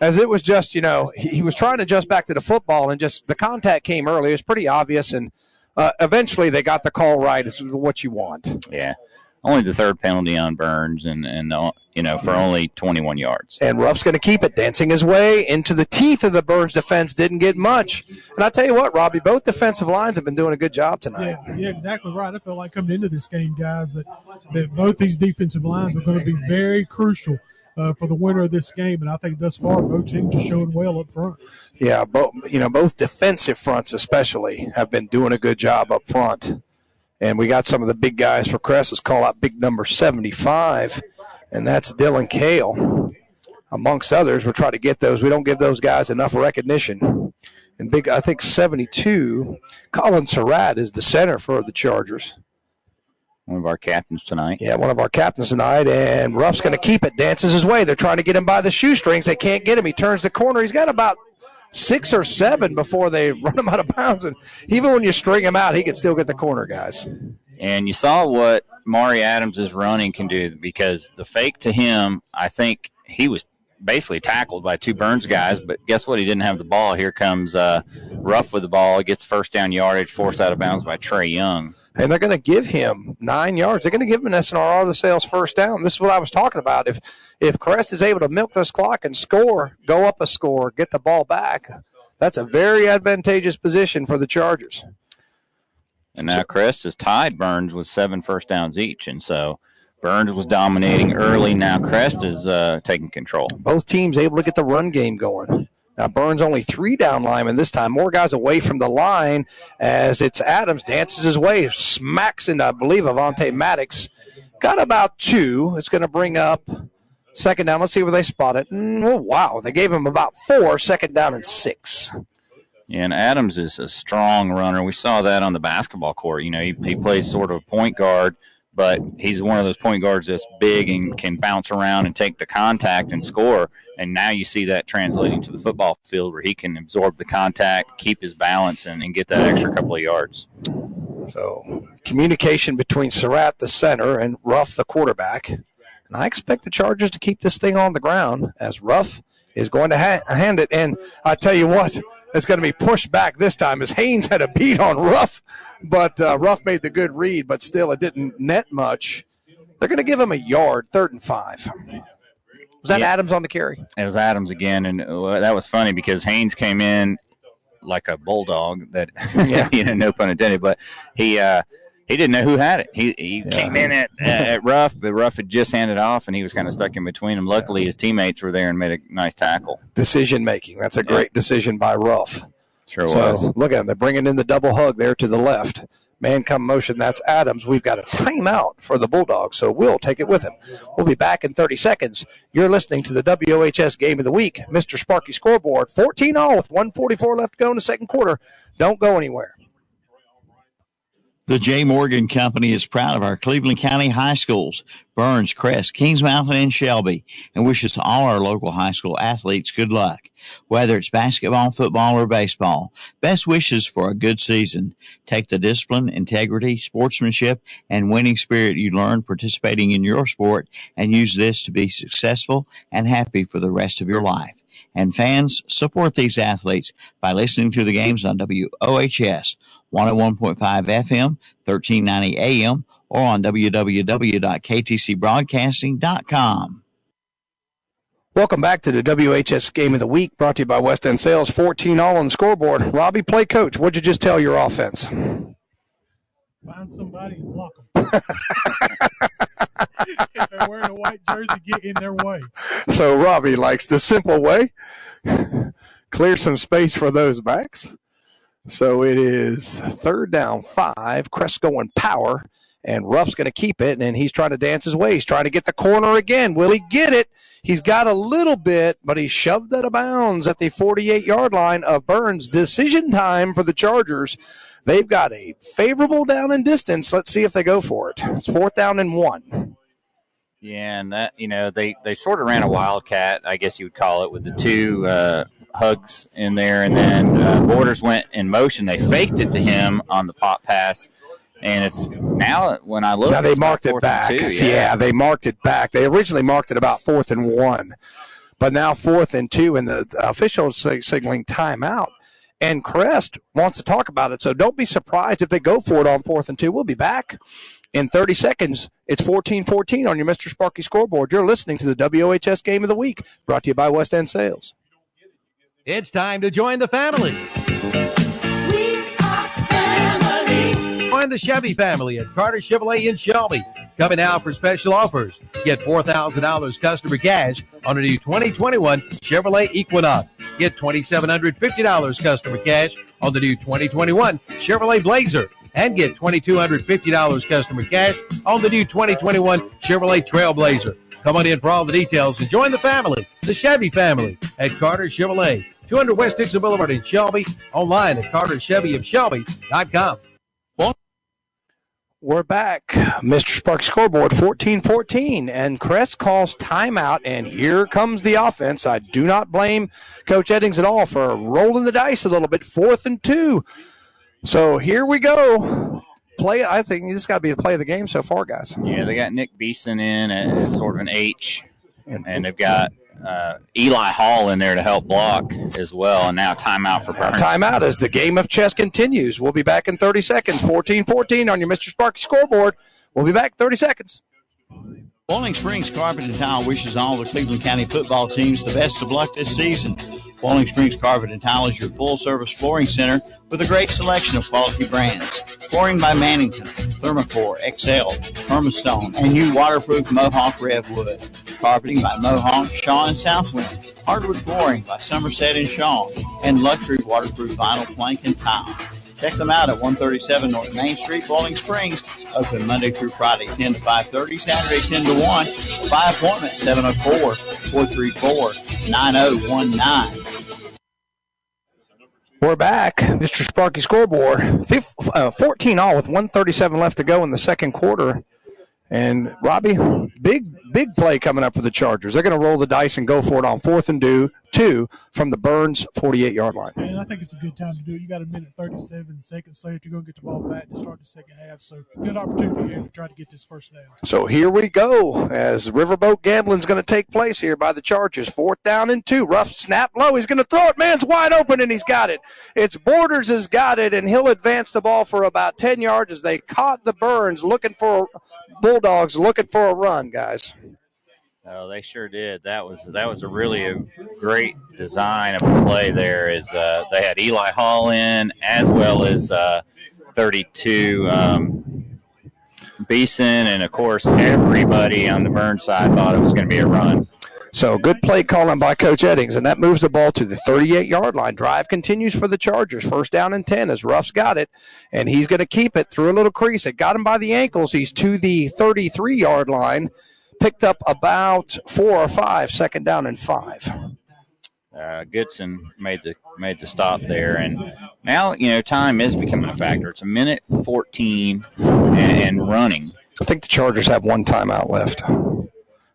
As it was just, he was trying to adjust back to the football, and just the contact came early. It was pretty obvious, and eventually they got the call right. Is what you want. Yeah. Only the third penalty on Burns, and for only 21 yards. And Ruff's going to keep it, dancing his way into the teeth of the Burns defense. Didn't get much. And I tell you what, Robbie, both defensive lines have been doing a good job tonight. Yeah, exactly right. I felt like coming into this game, guys, that both these defensive lines were going to be very crucial for the winner of this game, and I think thus far both teams are showing well up front. Yeah, both defensive fronts especially have been doing a good job up front. And we got some of the big guys for Crest. Let's call out big number 75, and that's Dylan Kale. Amongst others, we'll try to get those. We don't give those guys enough recognition. And big, I think 72, Colin Surratt is the center for the Chargers. One of our captains tonight. Yeah, one of our captains tonight. And Ruff's going to keep it, dances his way. They're trying to get him by the shoestrings. They can't get him. He turns the corner. He's got about 6 or 7 before they run him out of bounds. And even when you string him out, he can still get the corner, guys. And you saw what Maury Adams' running can do, because the fake to him, I think he was basically tackled by 2 Burns guys, but guess what? He didn't have the ball. Here comes Ruff with the ball. He gets first down yardage, forced out of bounds by Trey Young. And they're going to give him 9 yards. They're going to give him an SNR auto sales first down. This is what I was talking about. If Crest is able to milk this clock and score, go up a score, get the ball back, that's a very advantageous position for the Chargers. And now Crest has tied Burns with 7 first downs each. And so Burns was dominating early. Now Crest is taking control. Both teams able to get the run game going. Now, Burns only 3 down linemen this time. More guys away from the line as it's Adams dances his way, smacks into, I believe, Avante Maddox. Got about 2. It's going to bring up second down. Let's see where they spot it. Oh, wow. They gave him about 4, second down and 6. Yeah, and Adams is a strong runner. We saw that on the basketball court. He plays sort of a point guard, but he's one of those point guards that's big and can bounce around and take the contact and score. And now you see that translating to the football field where he can absorb the contact, keep his balance, and get that extra couple of yards. So communication between Surratt, the center, and Ruff, the quarterback. And I expect the Chargers to keep this thing on the ground as Ruff is going to hand it. And I tell you what, it's going to be pushed back this time as Haynes had a beat on Ruff. But Ruff made the good read, but still it didn't net much. They're going to give him a yard, 3rd and 5. Was that Adams on the carry? It was Adams again, and that was funny because Haynes came in like a bulldog. That no pun intended, but he didn't know who had it. He came in at Ruff, but Ruff had just handed off, and he was kind of stuck in between them. Luckily, his teammates were there and made a nice tackle. Decision making. That's a great decision by Ruff. Sure was. So look at him. They're bringing in the double hug there to the left. Man come motion, that's Adams. We've got a timeout for the Bulldogs, so we'll take it with him. We'll be back in 30 seconds. You're listening to the WOHS Game of the Week. Mr. Sparky Scoreboard, 14-all with 1:44 left to go in the second quarter. Don't go anywhere. The J. Morgan Company is proud of our Cleveland County high schools, Burns, Crest, Kings Mountain, and Shelby, and wishes all our local high school athletes good luck. Whether it's basketball, football, or baseball, best wishes for a good season. Take the discipline, integrity, sportsmanship, and winning spirit you learned participating in your sport and use this to be successful and happy for the rest of your life. And fans, support these athletes by listening to the games on WOHS 101.5 FM, 1390 AM, or on www.ktcbroadcasting.com. Welcome back to the WHS Game of the Week, brought to you by West End Sales, 14-all on the scoreboard. Robbie, play coach. What'd you just tell your offense? Find somebody and block them. If they're wearing a white jersey, get in their way. So Robbie likes the simple way. Clear some space for those backs. So it is 3rd down 5. Crest going power. And Ruff's going to keep it, and he's trying to dance his way. He's trying to get the corner again. Will he get it? He's got a little bit, but he shoved it out of bounds at the 48-yard line of Burns. Decision time for the Chargers. They've got a favorable down and distance. Let's see if they go for it. It's 4th down and 1. Yeah, and that, they sort of ran a wildcat, I guess you would call it, with the 2 hugs in there, and then Borders went in motion. They faked it to him on the pop pass. And it's now when I look. Now they marked it back. Yeah, they marked it back. They originally marked it about 4th and 1, but now 4th and 2, and the officials signaling timeout. And Crest wants to talk about it, so don't be surprised if they go for it on 4th and 2. We'll be back in 30 seconds. It's 14-14 on your Mr. Sparky scoreboard. You're listening to the WOHS Game of the Week, brought to you by West End Sales. It's time to join the family. Join the Chevy family at Carter Chevrolet in Shelby. Coming out for special offers. Get $4,000 customer cash on a new 2021 Chevrolet Equinox. Get $2,750 customer cash on the new 2021 Chevrolet Blazer. And get $2,250 customer cash on the new 2021 Chevrolet Trailblazer. Come on in for all the details and join the family, the Chevy family, at Carter Chevrolet. 200 West Dixon Boulevard in Shelby. Online at CarterChevyofShelby.com. We're back. Mr. Sparks scoreboard, 14-14, and Crest calls timeout, and here comes the offense. I do not blame Coach Eddings at all for rolling the dice a little bit. 4th and 2. So here we go. I think this has got to be the play of the game so far, guys. Yeah, they got Nick Beeson in at sort of an H, and they've got Eli Hall in there to help block as well, and now timeout for Burns. Timeout as the game of chess continues. We'll be back in 30 seconds. 14-14 on your Mr. Sparky scoreboard. We'll be back in 30 seconds. Bowling Springs Carpet and Tile wishes all the Cleveland County football teams the best of luck this season. Bowling Springs Carpet and Tile is your full-service flooring center with a great selection of quality brands. Flooring by Mannington, Thermocore, XL, Permastone, and new waterproof Mohawk Revwood. Carpeting by Mohawk, Shaw, and Southwind. Hardwood flooring by Somerset and Shaw, and luxury waterproof vinyl plank and tile. Check them out at 137 North Main Street, Bowling Springs. Open Monday through Friday, 10 to 5:30, Saturday, 10 to 1. By appointment, 704-434-9019. We're back. Mr. Sparky scoreboard, 14 all with 1:37 left to go in the second quarter. And, Robbie, big play coming up for the Chargers. They're going to roll the dice and go for it on 4th and 2 from the Burns 48-yard line. And I think it's a good time to do it. You got a minute 37 seconds left. You're going to get the ball back to start the second half. So good opportunity here to try to get this first down. So here we go as Riverboat gambling is going to take place here by the Chargers. 4th down and 2. Rough snap low. He's going to throw it. Man's wide open, and he's got it. It's Borders has got it, and he'll advance the ball for about 10 yards as they caught the Burns Bulldogs looking for a run, guys. Oh, they sure did. That was a really great design of a play there. Is they had Eli Hall in as well as 32 Beeson, and of course everybody on the Burns side thought it was going to be a run. So good play calling by Coach Eddings, and that moves the ball to the 38-yard line. Drive continues for the Chargers. 1st down and 10 as Ruff's got it, and he's going to keep it through a little crease. It got him by the ankles. He's to the 33-yard line. Picked up about 4 or 5, 2nd down and 5. Goodson made the stop there, and now time is becoming a factor. It's a minute 14 and running. I think the Chargers have one timeout left,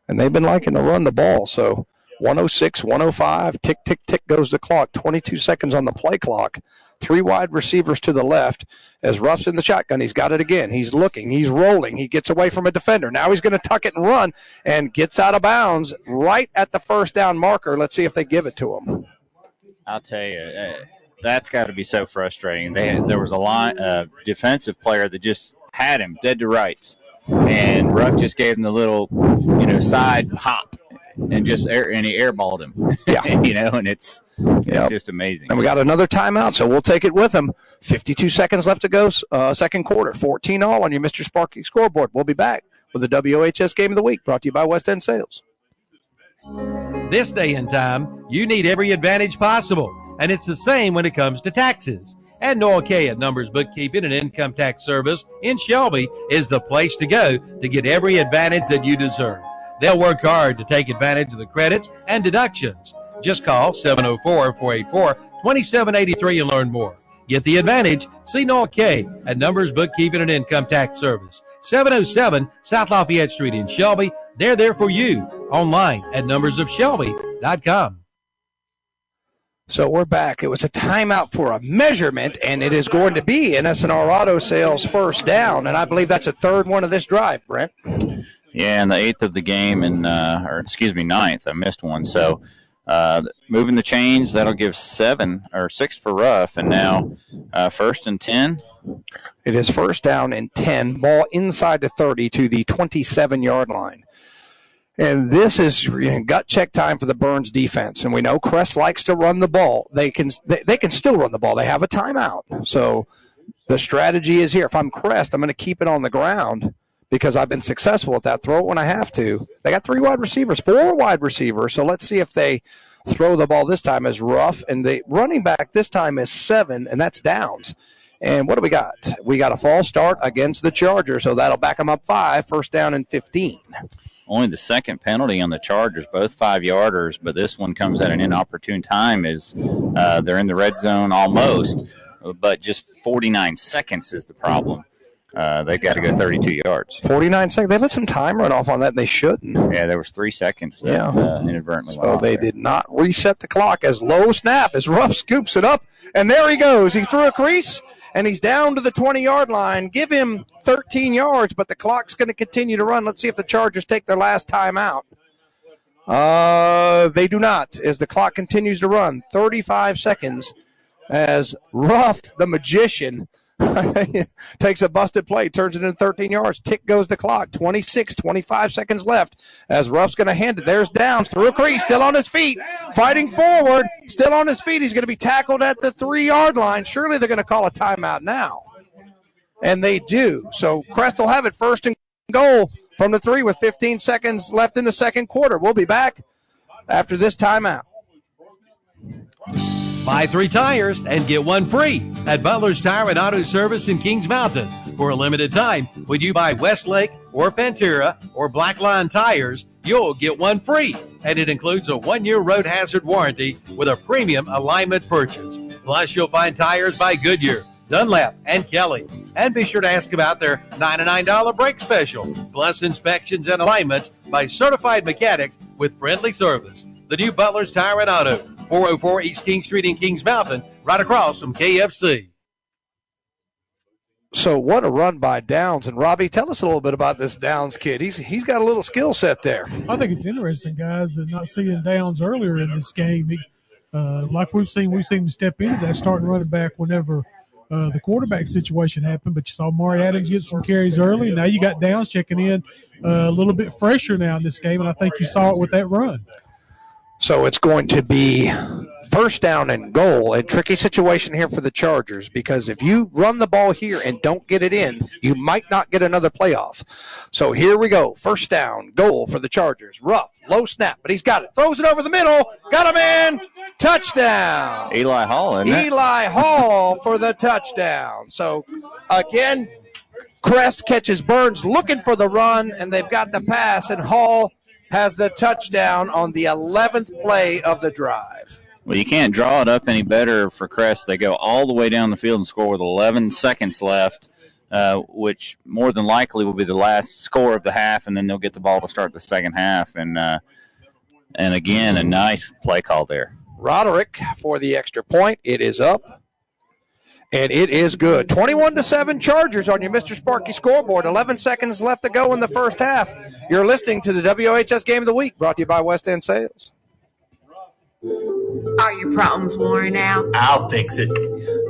and they've been liking to run the ball. So 106, 105, tick, tick, tick goes the clock. 22 seconds on the play clock. 3 wide receivers to the left as Ruff's in the shotgun. He's got it again. He's looking. He's rolling. He gets away from a defender. Now he's going to tuck it and run and gets out of bounds right at the 1st down marker. Let's see if they give it to him. I'll tell you, that's got to be so frustrating. There was a defensive player that just had him dead to rights, and Ruff just gave him the little, side hop. And he airballed him. Yeah. And it's just amazing. And we got another timeout, so we'll take it with him. 52 seconds left to go, second quarter. 14 all on your Mr. Sparky scoreboard. We'll be back with the WOHS Game of the Week, brought to you by West End Sales. This day and time, you need every advantage possible, and it's the same when it comes to taxes. And Noah K at Numbers Bookkeeping and Income Tax Service in Shelby is the place to go to get every advantage that you deserve. They'll work hard to take advantage of the credits and deductions. Just call 704-484-2783 and learn more. Get the advantage. See Noah K at Numbers Bookkeeping and Income Tax Service, 707 South Lafayette Street in Shelby. They're there for you. Online at numbersofshelby.com. So we're back. It was a timeout for a measurement, and it is going to be an SNR Auto Sales first down, and I believe that's a third one of this drive, Brent. Yeah, and the 8th of the game, ninth. I missed one. So moving the chains, that'll give 6 for Ruff, and now first and 10. It is first down and 10, ball inside the 30 to the 27-yard line. And this is gut check time for the Burns defense. And we know Crest likes to run the ball. They can still run the ball. They have a timeout. So the strategy is here. If I'm Crest, I'm going to keep it on the ground because I've been successful at that. Throw it when I have to. They got 4 wide receivers. So let's see if they throw the ball this time as Ruff. And the running back this time is 7, and that's Downs. And what do we got? We got a false start against the Chargers, so that'll back them up 5, first down and 15. Only the second penalty on the Chargers, both 5-yarders, but this one comes at an inopportune time as they're in the red zone almost, but just 49 seconds is the problem. They've got to go 32 yards. 49 seconds. They let some time run off on that, and they shouldn't. Yeah, there was 3 seconds that inadvertently went off. So they did not reset the clock as low snap, as Ruff scoops it up, and there he goes. He threw a crease, and he's down to the 20-yard line. Give him 13 yards, but the clock's going to continue to run. Let's see if the Chargers take their last time out. They do not, as the clock continues to run. 35 seconds as Ruff, the magician, takes a busted play, turns it into 13 yards. Tick goes the clock. 25 seconds left as Ruff's going to hand it. There's Downs through a crease, still on his feet, fighting forward, still on his feet. He's going to be tackled at the 3-yard line. Surely they're going to call a timeout now. And they do. So Crest will have it first and goal from the 3 with 15 seconds left in the second quarter. We'll be back after this timeout. Buy 3 tires and get 1 free at Butler's Tire and Auto Service in Kings Mountain. For a limited time, when you buy Westlake or Pantera or Blackline tires, you'll get 1 free. And it includes a 1-year road hazard warranty with a premium alignment purchase. Plus, you'll find tires by Goodyear, Dunlap, and Kelly. And be sure to ask about their $99 brake special, plus inspections and alignments by certified mechanics with friendly service. The new Butler's Tire and Auto, 404 East King Street in Kings Mountain, right across from KFC. So what a run by Downs. And, Robbie, tell us a little bit about this Downs kid. He's got a little skill set there. I think it's interesting, guys, that not seeing Downs earlier in this game. Like we've seen him step in as that starting running back whenever the quarterback situation happened. But you saw Maury Adams get some carries early. Now you got Downs checking in a little bit fresher now in this game, and I think you saw it with that run. So it's going to be first down and goal. A tricky situation here for the Chargers because if you run the ball here and don't get it in, you might not get another playoff. So here we go. First down, goal for the Chargers. Ruff, low snap, but he's got it. Throws it over the middle. Got him in. Touchdown. Eli Hall, isn't it? Eli Hall for the touchdown. So, again, Crest catches Burns looking for the run, and they've got the pass, and Hall has the touchdown on the 11th play of the drive. Well, you can't draw it up any better for Crest. They go all the way down the field and score with 11 seconds left, which more than likely will be the last score of the half, and then they'll get the ball to start the second half. And again, a nice play call there. Roderick for the extra point. It is up, and it is good. 21-7 Chargers on your Mr. Sparky scoreboard. 11 seconds left to go in the first half. You're listening to the WHS Game of the Week, brought to you by West End Sales. Are your problems worn out? I'll fix it.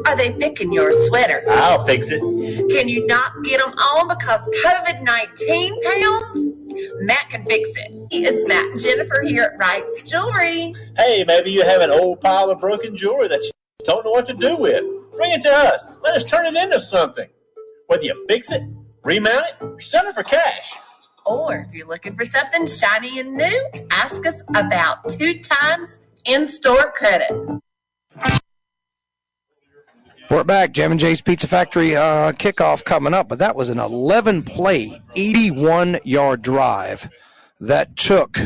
Are they picking your sweater? I'll fix it. Can you not get them on because COVID-19 pounds? Matt can fix it. It's Matt and Jennifer here at Wright's Jewelry. Hey, maybe you have an old pile of broken jewelry that you don't know what to do with. Bring it to us. Let us turn it into something. Whether you fix it, remount it, or sell it for cash. Or if you're looking for something shiny and new, ask us about 2 times in-store credit. We're back. Jam and Jay's Pizza Factory kickoff coming up, but that was an 11-play, 81-yard drive that took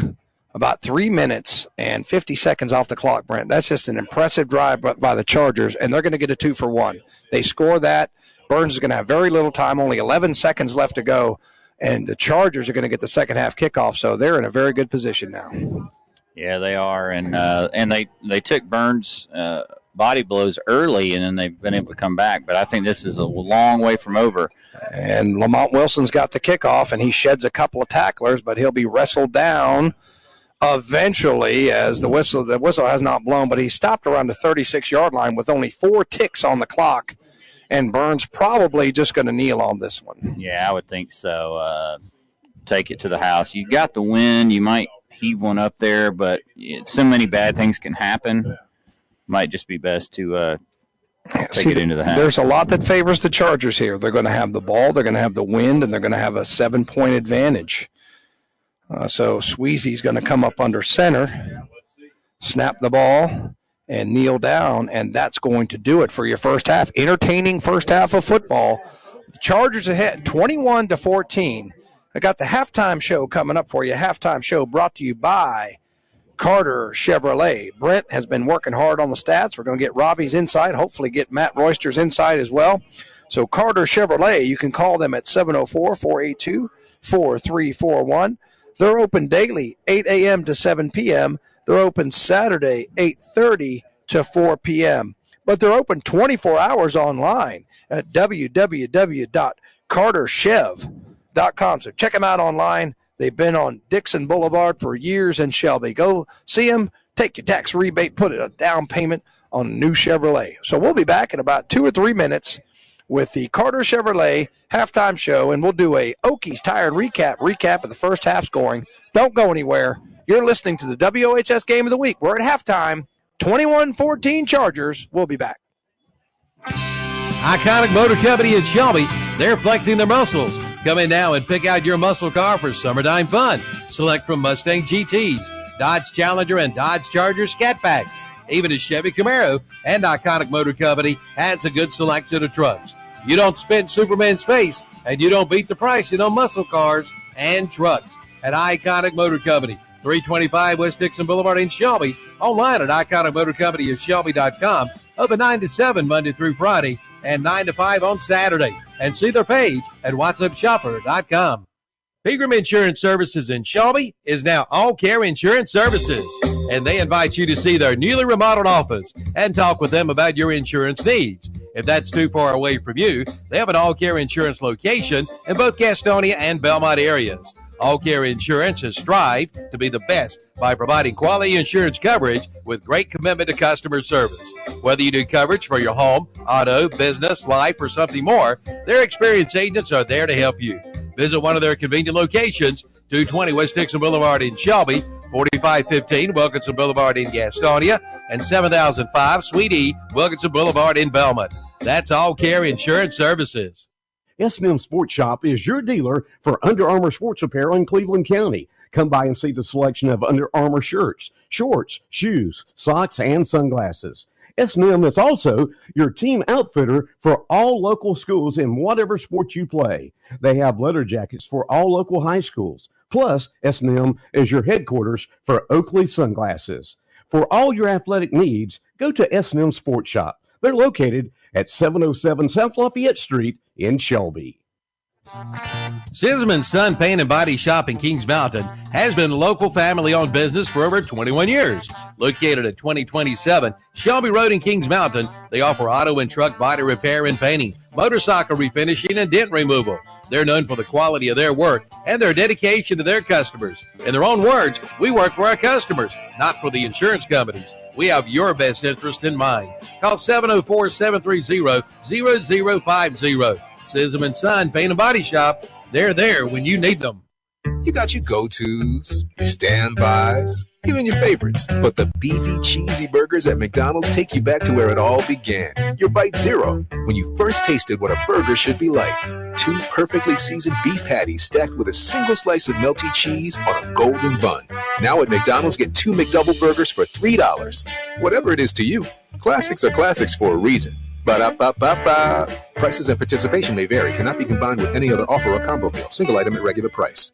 about 3 minutes and 50 seconds off the clock, Brent. That's just an impressive drive by the Chargers, and they're going to get a 2-for-1. They score that. Burns is going to have very little time, only 11 seconds left to go, and the Chargers are going to get the second half kickoff, so they're in a very good position now. Yeah, they are, and they took Burns' body blows early, and then they've been able to come back. But I think this is a long way from over. And Lamont Wilson's got the kickoff, and he sheds a couple of tacklers, but he'll be wrestled down eventually as the whistle has not blown. But he stopped around the 36-yard line with only 4 ticks on the clock, and Burns probably just going to kneel on this one. Yeah, I would think so. Take it to the house. You got the wind. You might heave one up there, but so many bad things can happen. Might just be best to take it into the house. There's a lot that favors the Chargers here. They're going to have the ball, they're going to have the wind, and they're going to have a 7-point advantage. So Sweezy's going to come up under center, snap the ball, and kneel down, and that's going to do it for your first half. Entertaining first half of football. The Chargers ahead, 21-14. I got the halftime show coming up for you. Halftime show brought to you by Carter Chevrolet. Brent has been working hard on the stats. We're going to get Robbie's insight, hopefully get Matt Royster's insight as well. So Carter Chevrolet, you can call them at 704-482-4341. They're open daily, 8 a.m. to 7 p.m. They're open Saturday, 8:30 to 4 p.m. But they're open 24 hours online at www.carterchev.com. So check them out online. They've been on Dixon Boulevard for years in Shelby. Go see them, take your tax rebate, put a down payment on a new Chevrolet. So we'll be back in about 2 or 3 minutes with the Carter Chevrolet halftime show, and we'll do a Okies Tire and recap of the first half scoring. Don't go anywhere. You're listening to the WOHS Game of the Week. We're at halftime, 21-14 Chargers. We'll be back. Iconic Motor Company in Shelby, they're flexing their muscles. Come in now and pick out your muscle car for summertime fun. Select from Mustang GTs, Dodge Challenger, and Dodge Charger Scat Packs. Even a Chevy Camaro, and Iconic Motor Company has a good selection of trucks. You don't spin Superman's face, and you don't beat the price on muscle cars and trucks. At Iconic Motor Company, 325 West Dixon Boulevard in Shelby. Online at iconicmotorcompanyofshelby.com. Open 9 to 7 Monday through Friday and 9 to 5 on Saturday. And see their page at whatsupshopper.com. Pegram Insurance Services in Shelby is now All Care Insurance Services, and they invite you to see their newly remodeled office and talk with them about your insurance needs. If that's too far away from you, they have an All Care Insurance location in both Gastonia and Belmont areas. All Care Insurance has strived to be the best by providing quality insurance coverage with great commitment to customer service. Whether you do coverage for your home, auto, business, life, or something more, their experienced agents are there to help you. Visit one of their convenient locations, 220 West Dixon Boulevard in Shelby, 4515 Wilkinson Boulevard in Gastonia, and 7005 Suite E, Wilkinson Boulevard in Belmont. That's All Care Insurance Services. S&M Sports Shop is your dealer for Under Armour sports apparel in Cleveland County. Come by and see the selection of Under Armour shirts, shorts, shoes, socks, and sunglasses. S&M is also your team outfitter for all local schools in whatever sport you play. They have letter jackets for all local high schools. Plus, S&M is your headquarters for Oakley sunglasses. For all your athletic needs, go to S&M Sports Shop. They're located at 707 South Lafayette Street in Shelby. Sisman Son Paint and Body Shop in Kings Mountain has been a local family-owned business for over 21 years. Located at 2027 Shelby Road in Kings Mountain, they offer auto and truck body repair and painting, motorcycle refinishing, and dent removal. They're known for the quality of their work and their dedication to their customers. In their own words, we work for our customers, not for the insurance companies. We have your best interest in mind. Call 704-730-0050. Sisman Son Paint and Body Shop. They're there when you need them. You got your go-tos, your standbys, even your favorites. But the beefy, cheesy burgers at McDonald's take you back to where it all began. Your Bite Zero, when you first tasted what a burger should be like. 2 perfectly seasoned beef patties stacked with a single slice of melty cheese on a golden bun. Now at McDonald's, get 2 McDouble burgers for $3. Whatever it is to you, classics are classics for a reason. Ba-da-ba-ba-ba. Prices and participation may vary. Cannot be combined with any other offer or combo meal. Single item at regular price.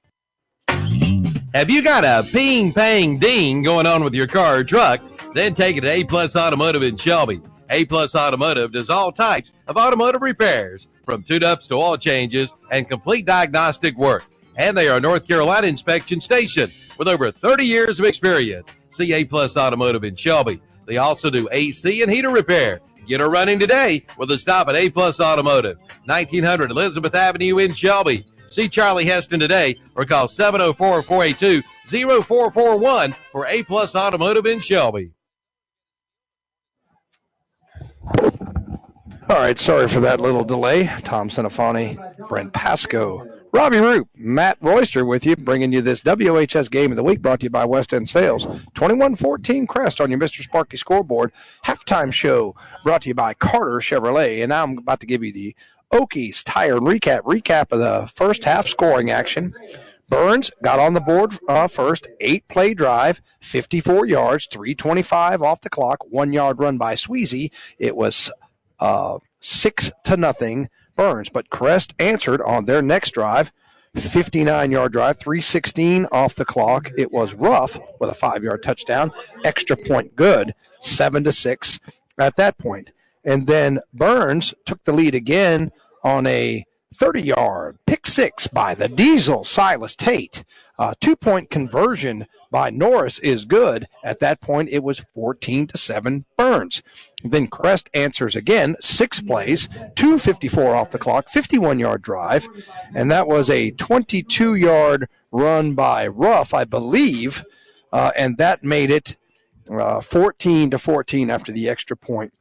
Have you got a ping, pang, ding going on with your car or truck? Then take it to A-Plus Automotive in Shelby. A-Plus Automotive does all types of automotive repairs, from tune-ups to oil changes and complete diagnostic work. And they are a North Carolina inspection station with over 30 years of experience. See A-Plus Automotive in Shelby. They also do AC and heater repair. Get her running today with a stop at A-Plus Automotive, 1900 Elizabeth Avenue in Shelby. See Charlie Heston today or call 704-482-0441 for A-Plus Automotive in Shelby. All right, sorry for that little delay. Tom Sinafani, Brent Pasco, Robbie Roop, Matt Royster with you, bringing you this WHS Game of the Week brought to you by West End Sales. 21-14 Crest on your Mr. Sparky scoreboard. Halftime show brought to you by Carter Chevrolet. And now I'm about to give you the Okies Tire recap of the first half scoring action. Burns got on the board first, 8-play drive, 54 yards, 3:25 off the clock, 1-yard run by Sweezy. It was 6-0 Burns, but Crest answered on their next drive, 59-yard drive, 3:16 off the clock. It was Ruff with a 5-yard touchdown, extra point good, 7-6 at that point. And then Burns took the lead again on a 30-yard pick six by the Diesel, Silas Tate. 2-point conversion by Norris is good. At that point, it was 14-7 Burns. Then Crest answers again, 6 plays, 2:54 off the clock, 51-yard drive, and that was a 22-yard run by Ruff, I believe, and that made it 14-14 after the extra point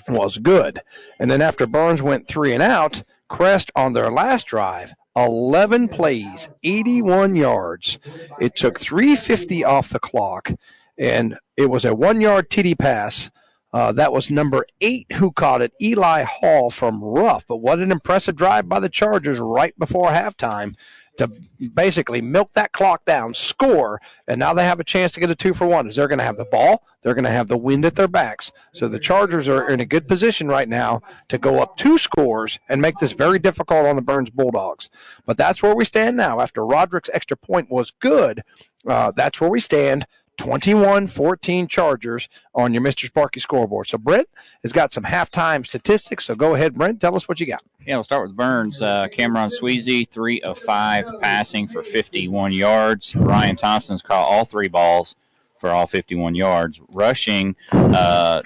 was good. And then after Burns went 3 and out, Crest on their last drive, 11 plays, 81 yards. It took 3:50 off the clock, and it was a 1-yard TD pass. That was number 8 who caught it, Eli Hall from Ruff. But what an impressive drive by the Chargers right before halftime to basically milk that clock down, score, and now they have a chance to get a 2-for-1. Is they're going to have the ball, they're going to have the wind at their backs. So the Chargers are in a good position right now to go up 2 scores and make this very difficult on the Burns Bulldogs. But that's where we stand now. After Roderick's extra point was good, that's where we stand. 21-14 Chargers on your Mr. Sparky scoreboard. So Brent has got some halftime statistics. So go ahead, Brent. Tell us what you got. Yeah, we'll start with Burns. Cameron Sweezy, 3 of 5 passing for 51 yards. Ryan Thompson's caught all 3 balls for all 51 yards. Rushing,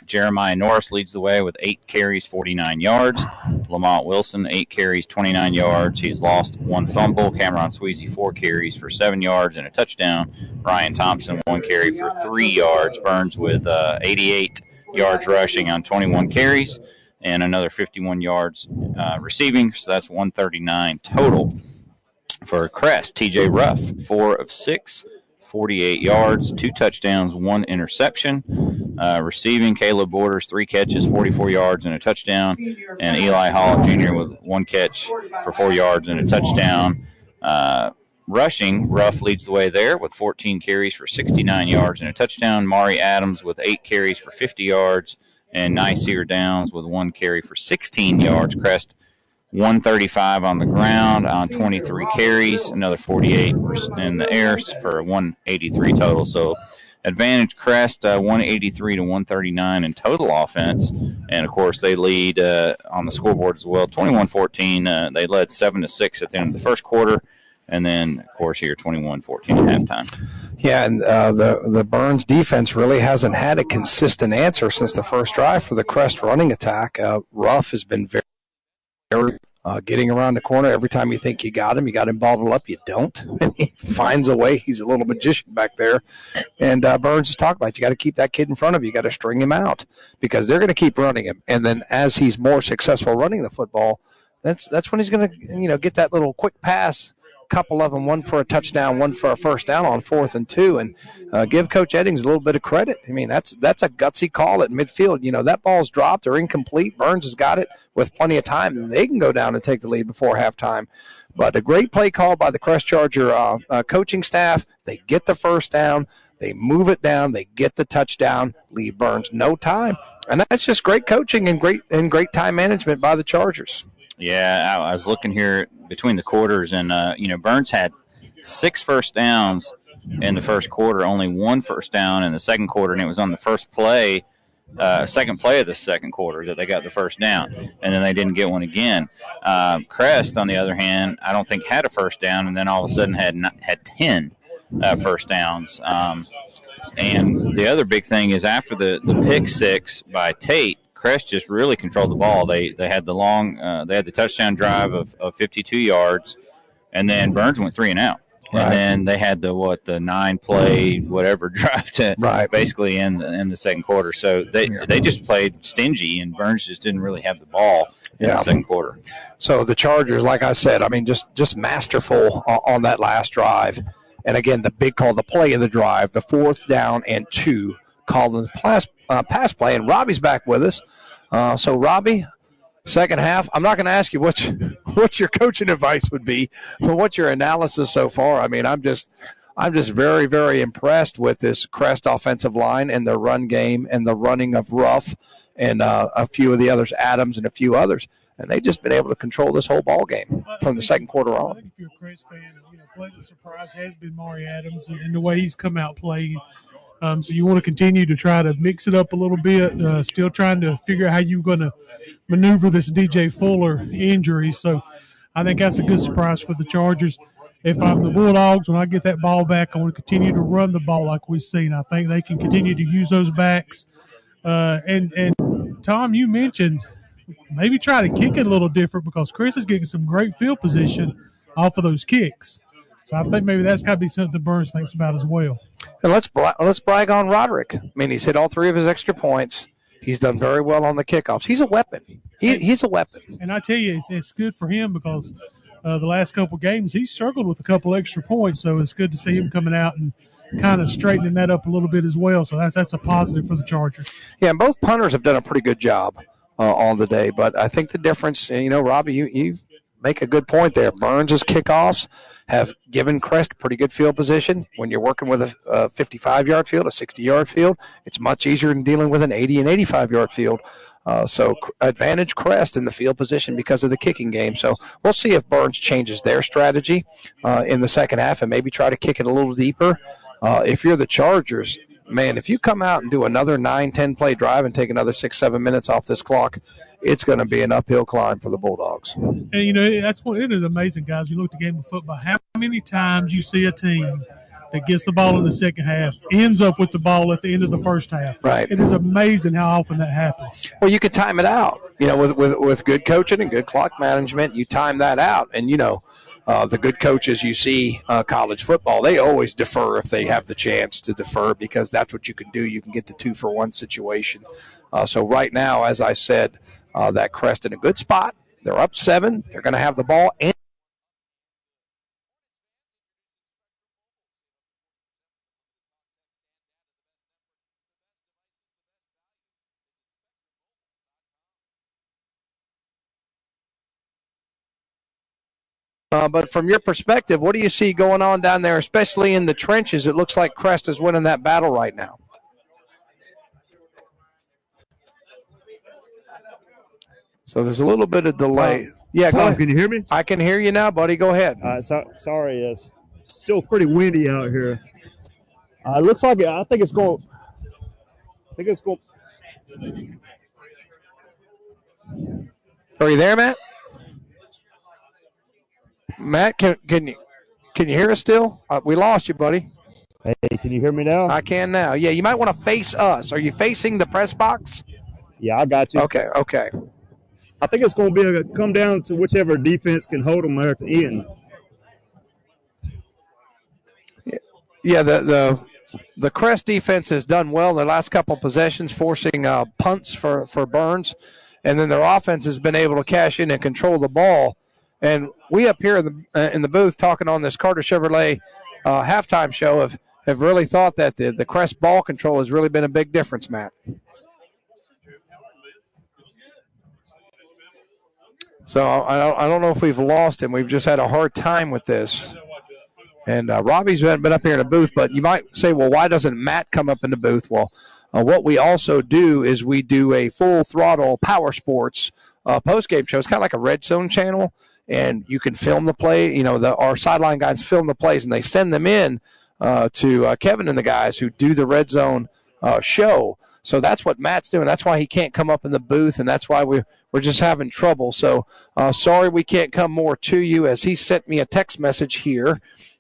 Jeremiah Norris leads the way with 8 carries, 49 yards. Lamont Wilson, 8 carries, 29 yards. He's lost 1 fumble. Cameron Sweezy, 4 carries for 7 yards and a touchdown. Ryan Thompson, 1 carry for 3 yards. Burns with 88 yards rushing on 21 carries and another 51 yards receiving. So that's 139 total. For Crest, TJ Ruff, 4 of 6. 48 yards, 2 touchdowns, 1 interception. Receiving, Caleb Borders, 3 catches, 44 yards and a touchdown. And Eli Hall Jr. with 1 catch for 4 yards and a touchdown. Rushing, Ruff leads the way there with 14 carries for 69 yards and a touchdown. Mari Adams with 8 carries for 50 yards. And Niceer Downs with 1 carry for 16 yards. Crest, 135 on the ground on 23 carries, another 48 in the air for 183 total. So advantage Crest, 183 to 139 in total offense. And, of course, they lead on the scoreboard as well, 21-14. They led 7-6 at the end of the first quarter. And then, of course, here 21-14 at halftime. Yeah, and the Burns defense really hasn't had a consistent answer since the first drive for the Crest running attack. Ruff has been very getting around the corner. Every time you think you got him bottled up, you don't. And he finds a way. He's a little magician back there. And Burns is talking about, you got to keep that kid in front of you. You got to string him out because they're going to keep running him. And then as he's more successful running the football, that's when he's going to get that little quick pass couple of them, one for a touchdown, one for a first down on 4th and 2, and give Coach Eddings a little bit of credit. I mean, that's a gutsy call at midfield. That ball's dropped or incomplete. Burns has got it with plenty of time, and they can go down and take the lead before halftime. But a great play call by the Crest Charger coaching staff. They get the first down. They move it down. They get the touchdown. Leave Burns no time. And that's just great coaching and great time management by the Chargers. Yeah, I was looking here between the quarters, and, Burns had 6 first downs in the first quarter, only 1 first down in the second quarter, and it was on the second play of the second quarter that they got the first down, and then they didn't get one again. Crest, on the other hand, I don't think had a first down, and then all of a sudden had 10 first downs. And the other big thing is after the pick 6 by Tate, Crest just really controlled the ball. They had the touchdown drive of 52 yards, and then Burns went 3 and out. Right. And then they had the 9-play whatever drive to basically in the second quarter. So they just played stingy, and Burns just didn't really have the ball in the second quarter. So the Chargers, like I said, I mean, just masterful on that last drive. And again, the big call, the play of the drive, the 4th down and 2 called in the pass play. And Robbie's back with us. So Robbie, second half, I'm not going to ask you what your coaching advice would be, but what's your analysis so far? I mean, I'm just very, very impressed with this Crest offensive line and their run game and the running of Ruff and a few of the others, Adams and a few others, and they've just been able to control this whole ball game from the second quarter on. I think if you're a Crest fan, pleasant surprise has been Maury Adams and the way he's come out playing. So you want to continue to try to mix it up a little bit, still trying to figure out how you're going to maneuver this DJ Fuller injury. So I think that's a good surprise for the Chargers. If I'm the Bulldogs, when I get that ball back, I want to continue to run the ball like we've seen. I think they can continue to use those backs. And Tom, you mentioned maybe try to kick it a little different because Chris is getting some great field position off of those kicks. So I think maybe that's got to be something Burns thinks about as well. And let's brag on Roderick. I mean, he's hit all 3 of his extra points. He's done very well on the kickoffs. He's a weapon. He's a weapon. And I tell you, it's good for him because the last couple games he struggled with a couple extra points. So it's good to see him coming out and kind of straightening that up a little bit as well. So that's a positive for the Chargers. Yeah, and both punters have done a pretty good job on the day. But I think the difference, Robbie, you make a good point there. Burns' kickoffs have given Crest pretty good field position. When you're working with a 55-yard field, a 60-yard field, it's much easier than dealing with an 80 and 85-yard field. So advantage Crest in the field position because of the kicking game. So we'll see if Burns changes their strategy in the second half and maybe try to kick it a little deeper. If you're the Chargers, man, if you come out and do another 9-10 play drive and take another 6-7 minutes off this clock, it's going to be an uphill climb for the Bulldogs. And, it is amazing, guys. You look at the game of football, how many times you see a team that gets the ball in the second half, ends up with the ball at the end of the first half. Right. It is amazing how often that happens. Well, you could time it out. With good coaching and good clock management, you time that out. And, the good coaches you see college football, they always defer if they have the chance to defer because that's what you can do. You can get the 2-for-1 situation. So right now, as I said, that Crest in a good spot. They're up 7. They're going to have the ball. And but from your perspective, what do you see going on down there, especially in the trenches? It looks like Crest is winning that battle right now. So there's a little bit of delay. Yeah, go ahead. Can you hear me? I can hear you now, buddy. Go ahead. Sorry, it's still pretty windy out here. It looks like I think it's going. Are you there, Matt? Matt, can you hear us still? We lost you, buddy. Hey, can you hear me now? I can now. Yeah, you might want to face us. Are you facing the press box? Yeah, I got you. Okay. I think it's going to come down to whichever defense can hold them there at the end. Yeah, the Crest defense has done well in the last couple of possessions, forcing punts for Burns, and then their offense has been able to cash in and control the ball. And we up here in the booth talking on this Carter Chevrolet halftime show have really thought that the Crest ball control has really been a big difference, Matt. So I don't know if we've lost him. We've just had a hard time with this. And Robbie's been up here in the booth, but you might say, well, why doesn't Matt come up in the booth? Well, what we also do is we do a full throttle power sports post-game show. It's kind of like a Redzone channel, and you can film the play. You know, our sideline guys film the plays, and they send them in to Kevin and the guys who do the Redzone show. So that's what Matt's doing. That's why he can't come up in the booth, and that's why we're just having trouble. So sorry we can't come more to you, as he sent me a text message here,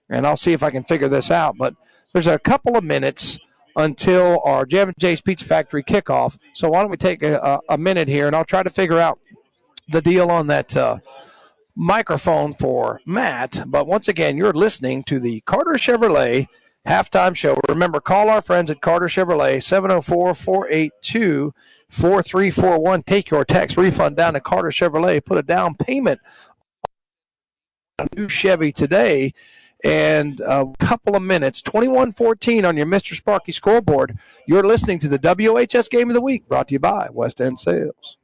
and I'll see if I can figure this out. But there's a couple of minutes until our Jam and Jay's Pizza Factory kickoff. So why don't we take a minute here, and I'll try to figure out the deal on that microphone for Matt. But once again, you're listening to the Carter Chevrolet halftime show. Remember, call our friends at Carter Chevrolet, 704-482-4341. Take your tax refund down to Carter Chevrolet. Put a down payment on a new Chevy today. And a couple of minutes, 21-14 on your Mr. Sparky scoreboard. You're listening to the WHS Game of the Week, brought to you by West End Sales.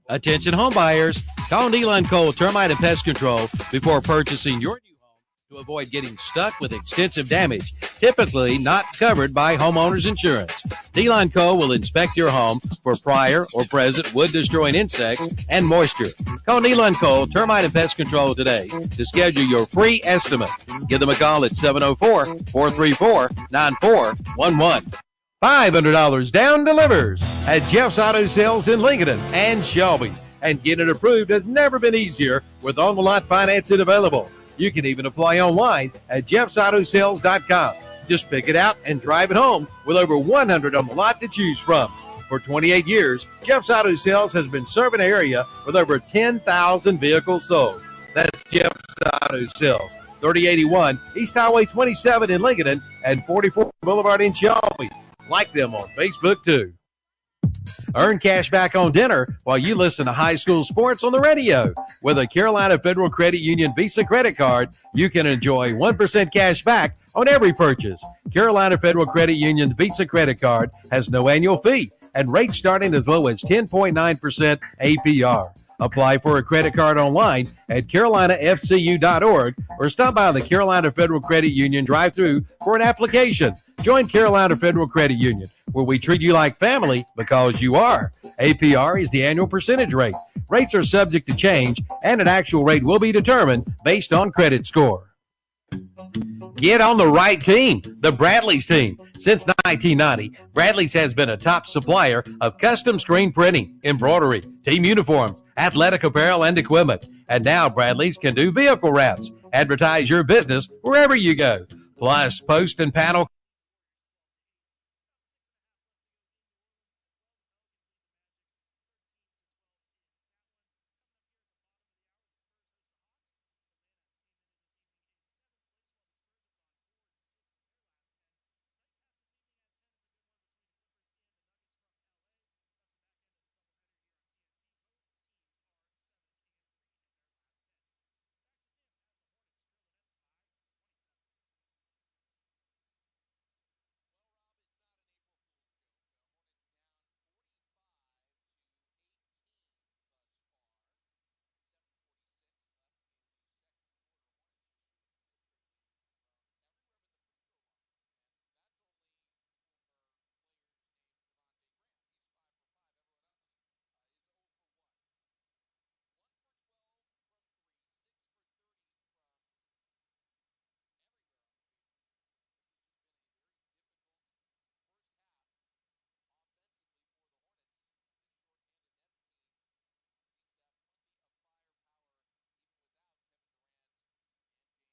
Attention home buyers, call Neal & Cole Termite and Pest Control before purchasing your new home to avoid getting stuck with extensive damage, typically not covered by homeowners insurance. Neal & Co. will inspect your home for prior or present wood-destroying insects and moisture. Call Neal & Co. Termite and Pest Control today to schedule your free estimate. Give them a call at 704-434-9411. $500 down delivers at Jeff's Auto Sales in Lincoln and Shelby. And getting it approved has never been easier with on-the-lot financing available. You can even apply online at jeffsautosales.com. Just pick it out and drive it home with over 100 on the lot to choose from. For 28 years, Jeff's Auto Sales has been serving the area with over 10,000 vehicles sold. That's Jeff's Auto Sales, 3081 East Highway 27 in Lincoln and 44 Boulevard in Shelby. Like them on Facebook, too. Earn cash back on dinner while you listen to high school sports on the radio. With a Carolina Federal Credit Union Visa credit card, you can enjoy 1% cash back on every purchase. Carolina Federal Credit Union Visa credit card has no annual fee and rates starting as low as 10.9% APR. Apply for a credit card online at carolinafcu.org or stop by the Carolina Federal Credit Union drive-thru for an application. Join Carolina Federal Credit Union, where we treat you like family because you are. APR is the annual percentage rate. Rates are subject to change, and an actual rate will be determined based on credit score. Get on the right team, the Bradley's team. Since 1990, Bradley's has been a top supplier of custom screen printing, embroidery, team uniforms, athletic apparel, and equipment. And now Bradley's can do vehicle wraps. Advertise your business wherever you go. Plus, post and panel.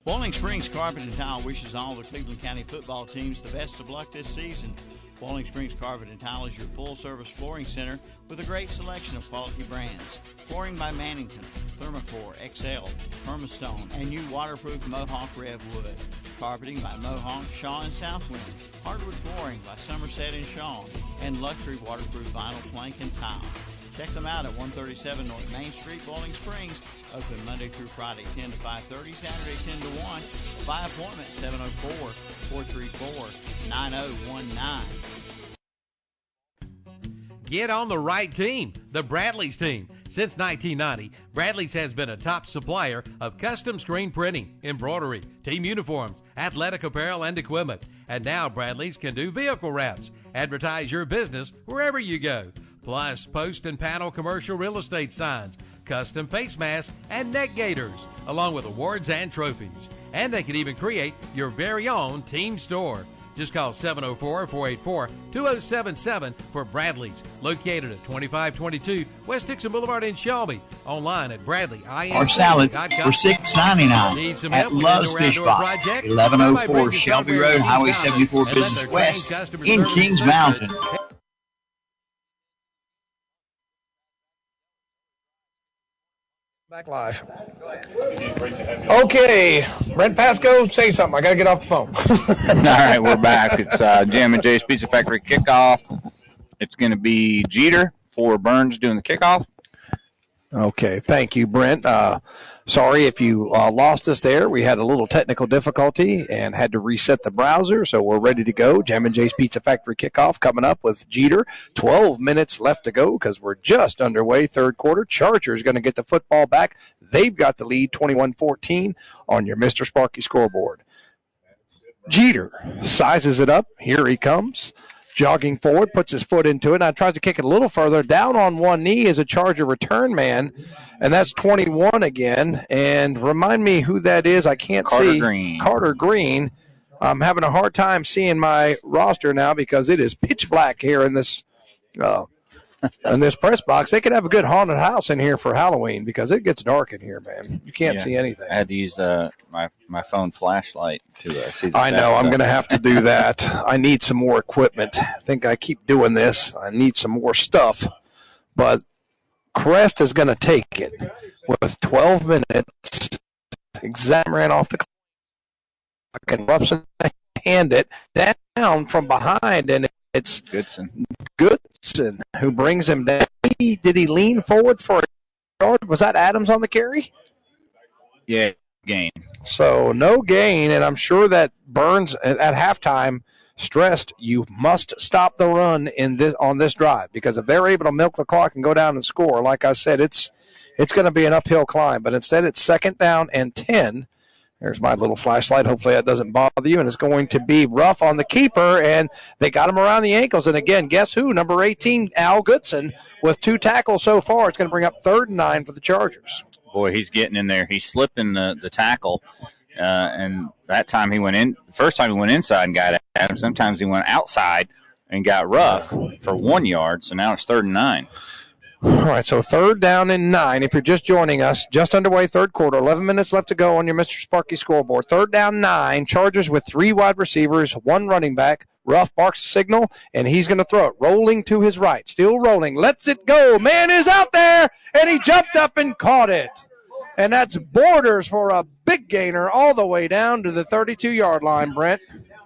Bowling Springs Carpet and Tile wishes all the Cleveland County football teams the best of luck this season. Bowling Springs Carpet and Tile is your full-service flooring center with a great selection of quality brands. Flooring by Mannington, Thermocore, XL, Permastone, and new waterproof Mohawk Rev Wood. Carpeting by Mohawk, Shaw, and Southwind. Hardwood flooring by Somerset and Shaw, and luxury waterproof vinyl plank and tile. Check them out at 137 North Main Street, Bowling Springs. Open Monday through Friday, 10 to 5:30, Saturday 10 to 1. By appointment, 704-434-9019. Get on the right team, the Bradley's team. Since 1990, Bradley's has been a top supplier of custom screen printing, embroidery, team uniforms, athletic apparel, and equipment. And now Bradley's can do vehicle wraps. Advertise your business wherever you go. Plus, post and panel commercial real estate signs, custom face masks, and neck gaiters, along with awards and trophies. And they can even create your very own team store. Just call 704-484-2077 for Bradley's, located at 2522 West Dixon Boulevard in Shelby. Online at BradleyINC.com. Our salad for $6.99 at Love's Fish Box, 1104 Shelby Road, Highway 74 Business West in Kings Mountain. Back live. Okay, Brent Pasco, say something. I got to get off the phone. All right, we're back. It's Jam and Jay's Pizza Factory kickoff. It's going to be Jeter for Burns doing the kickoff. Okay, thank you, Brent. Sorry if you lost us there. We had a little technical difficulty and had to reset the browser, so we're ready to go. Jam and Jay's Pizza Factory kickoff coming up with Jeter. 12 minutes left to go because we're just underway, third quarter. Chargers going to get the football back. They've got the lead, 21-14 on your Mr. Sparky scoreboard. Jeter sizes it up. Here he comes. Jogging forward, puts his foot into it, and tries to kick it a little further. Down on one knee is a Charger return man, and that's 21 again. And remind me who that is. I can't see. Green. Carter Green. I'm having a hard time seeing my roster now because it is pitch black here in this press box. They could have a good haunted house in here for Halloween because it gets dark in here, man. You can't see anything. I had to use my phone flashlight to see the I know. I'm going to have to do that. I need some more equipment. I think I keep doing this. I need some more stuff. But Crest is going to take it with 12 minutes. Exam ran off the clock, and Ruffson hand it down from behind, and it's Goodson who brings him down. Did he lean forward for a yard? Was that Adams on the carry? Yeah, gain. So no gain, and I'm sure that Burns at halftime stressed you must stop the run on this drive because if they're able to milk the clock and go down and score, like I said, it's going to be an uphill climb. But instead, it's 2nd down and 10. There's my little flashlight. Hopefully that doesn't bother you. And it's going to be rough on the keeper, and they got him around the ankles. And, again, guess who? Number 18, Al Goodson, with 2 tackles so far. It's going to bring up 3rd and 9 for the Chargers. Boy, he's getting in there. He's slipping the tackle, and that time he went in. The first time he went inside and got at him. Sometimes he went outside and got rough for 1 yard. So now it's 3rd and 9. All right, so 3rd down and 9. If you're just joining us, just underway, third quarter, 11 minutes left to go on your Mr. Sparky scoreboard. 3rd down, 9. Chargers with 3 wide receivers, 1 running back. Ruff barks a signal, and he's going to throw it. Rolling to his right, still rolling. Lets it go. Man is out there, and he jumped up and caught it. And that's Borders for a big gainer all the way down to the 32-yard line, Brent.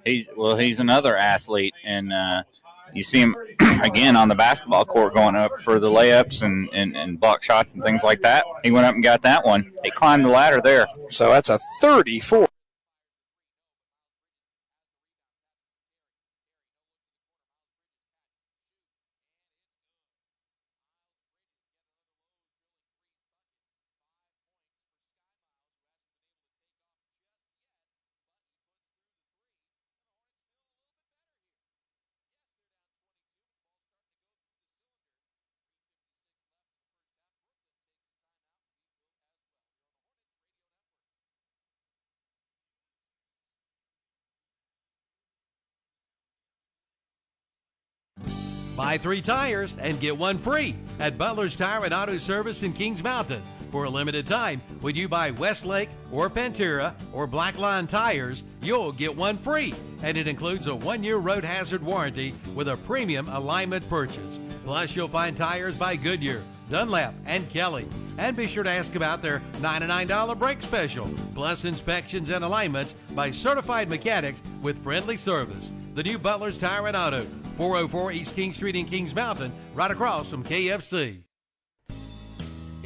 He's another athlete, and you see him again on the basketball court going up for the layups and block shots and things like that. He went up and got that one. He climbed the ladder there. So that's a 34. Buy 3 tires and get 1 free at Butler's Tire and Auto Service in Kings Mountain. For a limited time, when you buy Westlake or Pantera or Blackline tires, you'll get 1 free. And it includes a 1-year road hazard warranty with a premium alignment purchase. Plus, you'll find tires by Goodyear, Dunlap, and Kelly. And be sure to ask about their $99 brake special, plus inspections and alignments by certified mechanics with friendly service. The new Butler's Tire and Auto, 404 East King Street in Kings Mountain, right across from KFC.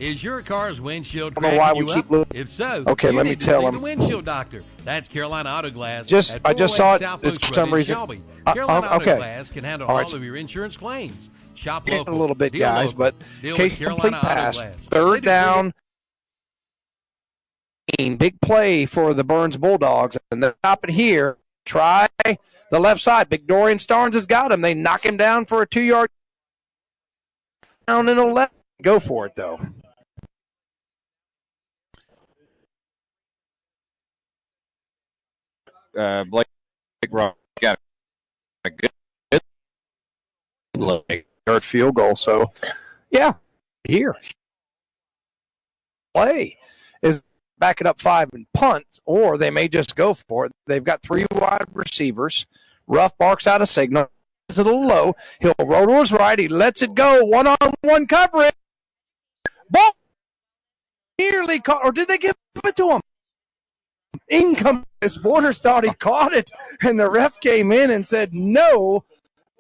Is your car's windshield I don't know why cracking we you keep up? looking. If so, Okay, you let me need to tell see him. the windshield doctor. That's Carolina Auto Glass. I just saw it. South It's Oaks for Road some in reason. Shelby. Carolina Auto Okay. Glass can handle All right. all of your insurance claims. Shop Get local. a little bit, Deal guys, local. but Deal case with complete Carolina Auto pass. Glass. Third down. Big play for the Burns Bulldogs, and they're stopping here. Try the left side. Big Dorian Starnes has got him. They knock him down for a 2-yard down and 11. Go for it, though. Blake Rock got a good third field goal. So, yeah, here. Play is back it up 5 and punt, or they may just go for it. They've got 3 wide receivers. Ruff barks out a signal. It's a little low. He'll roll to his right. He lets it go. One-on-one coverage. Ball nearly caught, or did they give it to him? Income. His Borders thought he caught it, and the ref came in and said, no,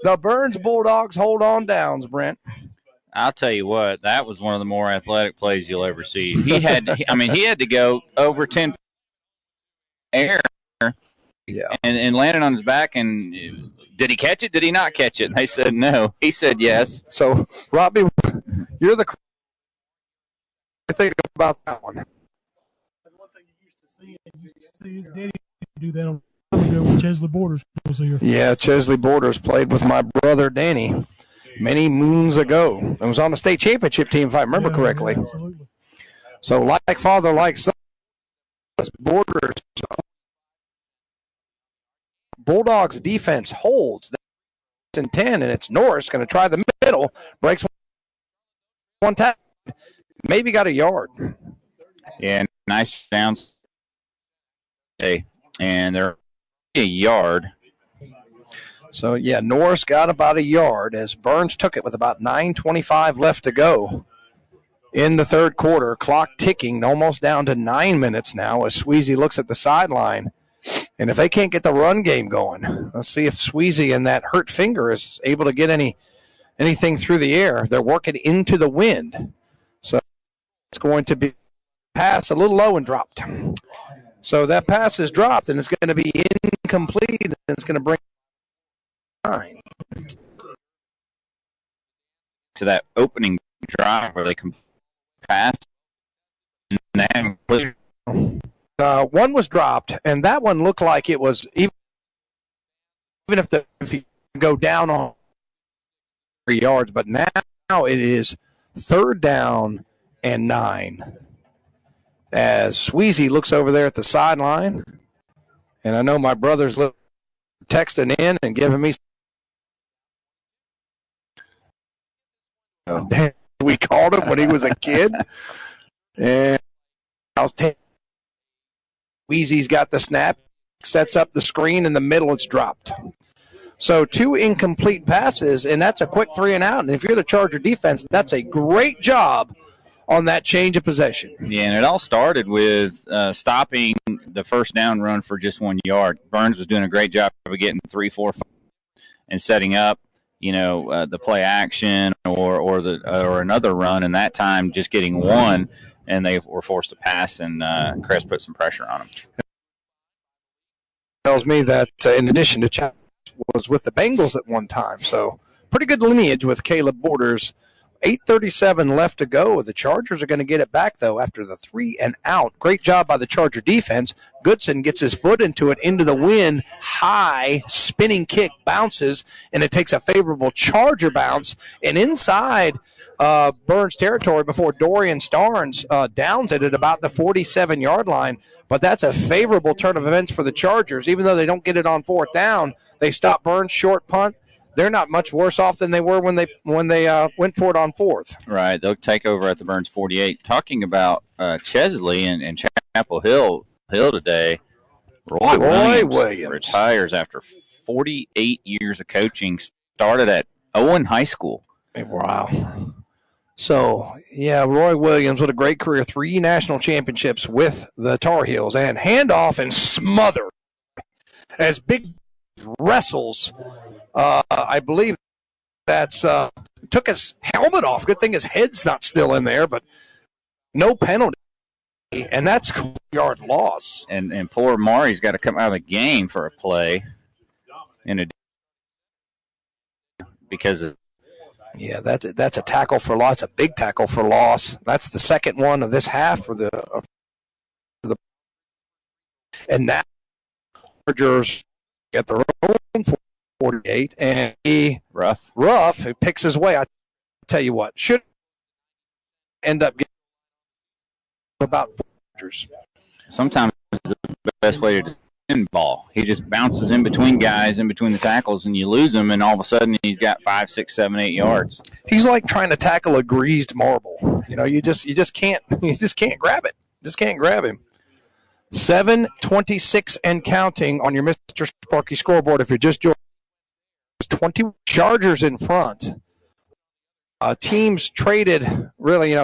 the Burns Bulldogs hold on downs, Brent. I'll tell you what, that was one of the more athletic plays you'll ever see. He had to go over 10 air, and landed on his back. And did he catch it? Did he not catch it? And they said no. He said yes. So, Robbie, you're the think about that one. His daddy do that on when Chesley Borders was here. Yeah, Chesley Borders played with my brother Danny many moons ago. I was on the state championship team, if I remember correctly. Yeah, absolutely. So, like father, like son, Borders. Bulldogs defense holds in 10, and it's Norris going to try the middle, breaks one tackle, maybe got a yard. Yeah, nice downs. And they're a yard. So, yeah, Norris got about a yard as Burns took it with about 9:25 left to go in the third quarter. Clock ticking, almost down to 9 minutes now as Sweezy looks at the sideline. And if they can't get the run game going, let's see if Sweezy and that hurt finger is able to get anything through the air. They're working into the wind. So it's going to be pass a little low and dropped. So that pass is dropped, and it's going to be incomplete, and it's going to bring 9. To that opening drive where they can pass. One was dropped, and that one looked like it was even if you go down on 3 yards, but now it is third down and 9. As Sweezy looks over there at the sideline, and I know my brother's texting in and giving me. We called him when he was a kid, and I was Sweezy's got the snap, sets up the screen in the middle, it's dropped. So 2 incomplete passes, and that's a quick 3 and out. And if you're the Charger defense, that's a great job on that change of possession. Yeah, and it all started with stopping the first down run for just 1 yard. Burns was doing a great job of getting 3, 4, 5 and setting up, the play action or another run, and that time just getting 1, and they were forced to pass, and Crest put some pressure on them. Tells me that in addition to Chad was with the Bengals at one time, so pretty good lineage with Caleb Borders. 8:37 left to go. The Chargers are going to get it back, though, after the 3 and out. Great job by the Charger defense. Goodson gets his foot into it, into the wind. High spinning kick bounces, and it takes a favorable Charger bounce. And inside Burns territory before Dorian Starnes downs it at about the 47-yard line. But that's a favorable turn of events for the Chargers. Even though they don't get it on 4th down, they stop Burns, short punt. They're not much worse off than they were when they went for it on 4th. Right, they'll take over at the Burns 48. Talking about Chesley and Chapel Hill today, Roy Williams retires after 48 years of coaching. Started at Owen High School. Wow. So, yeah, Roy Williams, what a great career. 3 national championships with the Tar Heels. And handoff and smother as Big wrestles. I believe that's took his helmet off. Good thing his head's not still in there, but no penalty, and that's yard loss. And poor Mari's got to come out of the game for a play because of. Yeah, that's a tackle for loss, a big tackle for loss. That's the second one of this half for the and now Chargers get their own 48, and Ruff who picks his way. I tell you what, should end up getting about Chargers. Sometimes it's the best way to defend ball. He just bounces in between guys, in between the tackles, and you lose him, and all of a sudden he's got 5, 6, 7, 8 yards. He's like trying to tackle a greased marble. You just can't grab it. Just can't grab him. 7:26 and counting on your Mr. Sparky scoreboard. If you're just joining, 20 Chargers in front. Teams traded really,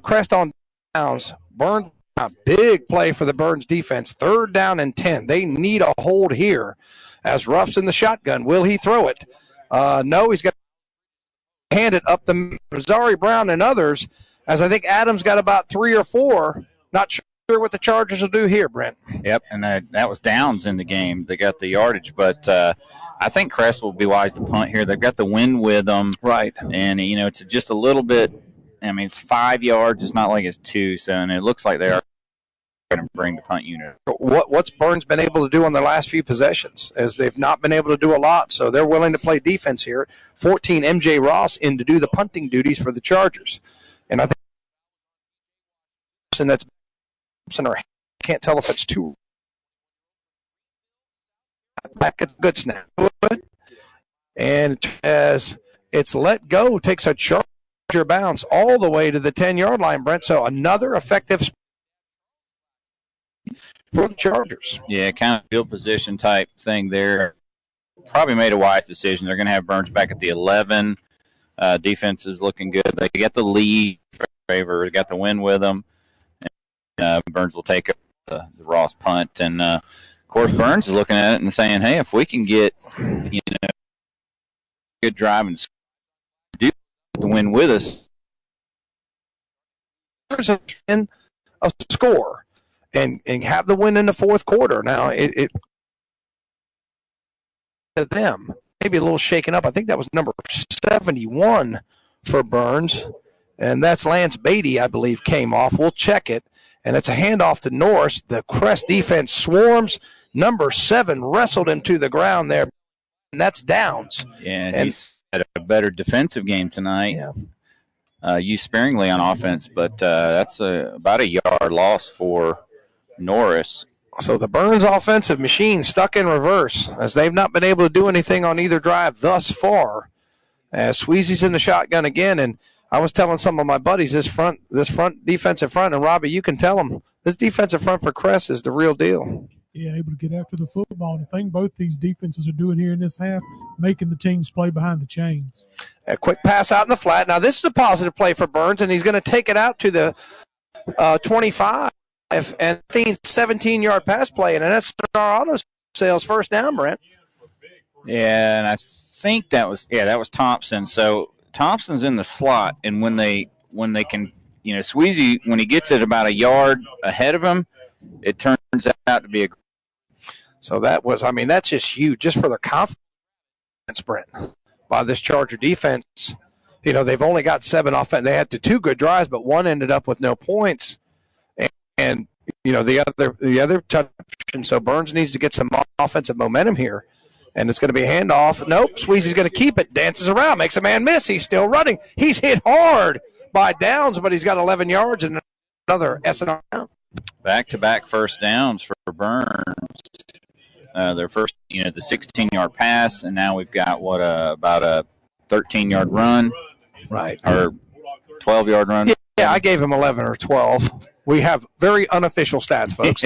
Crest on downs. Burns, a big play for the Burns defense. 3rd down and 10. They need a hold here as Ruff's in the shotgun. Will he throw it? No, he's got to hand it up the Missouri Brown and others, as I think Adams got about 3 or 4. Not sure what the Chargers will do here, Brent. Yep, and that was Downs in the game. They got the yardage, but I think Crest will be wise to punt here. They've got the wind with them. Right. And, it's just a little bit, it's 5 yards. It's not like it's 2, and it looks like they are going to bring the punt unit. What's Burns been able to do on their last few possessions? As they've not been able to do a lot, so they're willing to play defense here. 14 MJ Ross in to do the punting duties for the Chargers. And I think that's or can't tell if it's too back at good snap. And as it's let go, takes a Charger bounce all the way to the 10-yard line, Brent. So another effective for the Chargers. Yeah, kind of field position type thing there. Probably made a wise decision. They're going to have Burns back at the 11. Defense is looking good. They get the lead favor. They got the win with them. Burns will take the Ross punt, and of course Burns is looking at it and saying, "Hey, if we can get good drive and do the win with us, in a score and have the win in the fourth quarter." Now it them maybe a little shaken up. I think that was number 71 for Burns, and that's Lance Beatty, I believe, came off. We'll check it. And it's a handoff to Norris. The Crest defense swarms. Number 7 wrestled into the ground there, and that's Downs. Yeah, and he's had a better defensive game tonight. Yeah. Used sparingly on offense, but that's about a yard loss for Norris. So the Burns offensive machine stuck in reverse, as they've not been able to do anything on either drive thus far. As Sweezy's in the shotgun again, and I was telling some of my buddies this front defensive front, and Robbie, you can tell them this defensive front for Crest is the real deal. Yeah, able to get after the football. And the thing both these defenses are doing here in this half, making the teams play behind the chains. A quick pass out in the flat. Now this is a positive play for Burns, and he's going to take it out to the 25 and 17-yard pass play, and that's our auto sales first down, Brent. Yeah, and I think that was Thompson. So Thompson's in the slot, and when they can, Sweezy, when he gets it about a yard ahead of him, it turns out to be a. So that's just huge, just for the confidence, Brent, by this Charger defense. They've only got 7 offense. They had 2 good drives, but one ended up with no points, and the other touch. So Burns needs to get some offensive momentum here. And it's going to be a handoff. Nope, Sweezy's going to keep it. Dances around, makes a man miss. He's still running. He's hit hard by Downs, but he's got 11 yards and another S&R down. Back-to-back first downs for Burns. Their first, the 16-yard pass, and now we've got about a 13-yard run. Right. Or 12-yard run. Yeah, I gave him 11 or 12. We have very unofficial stats, folks.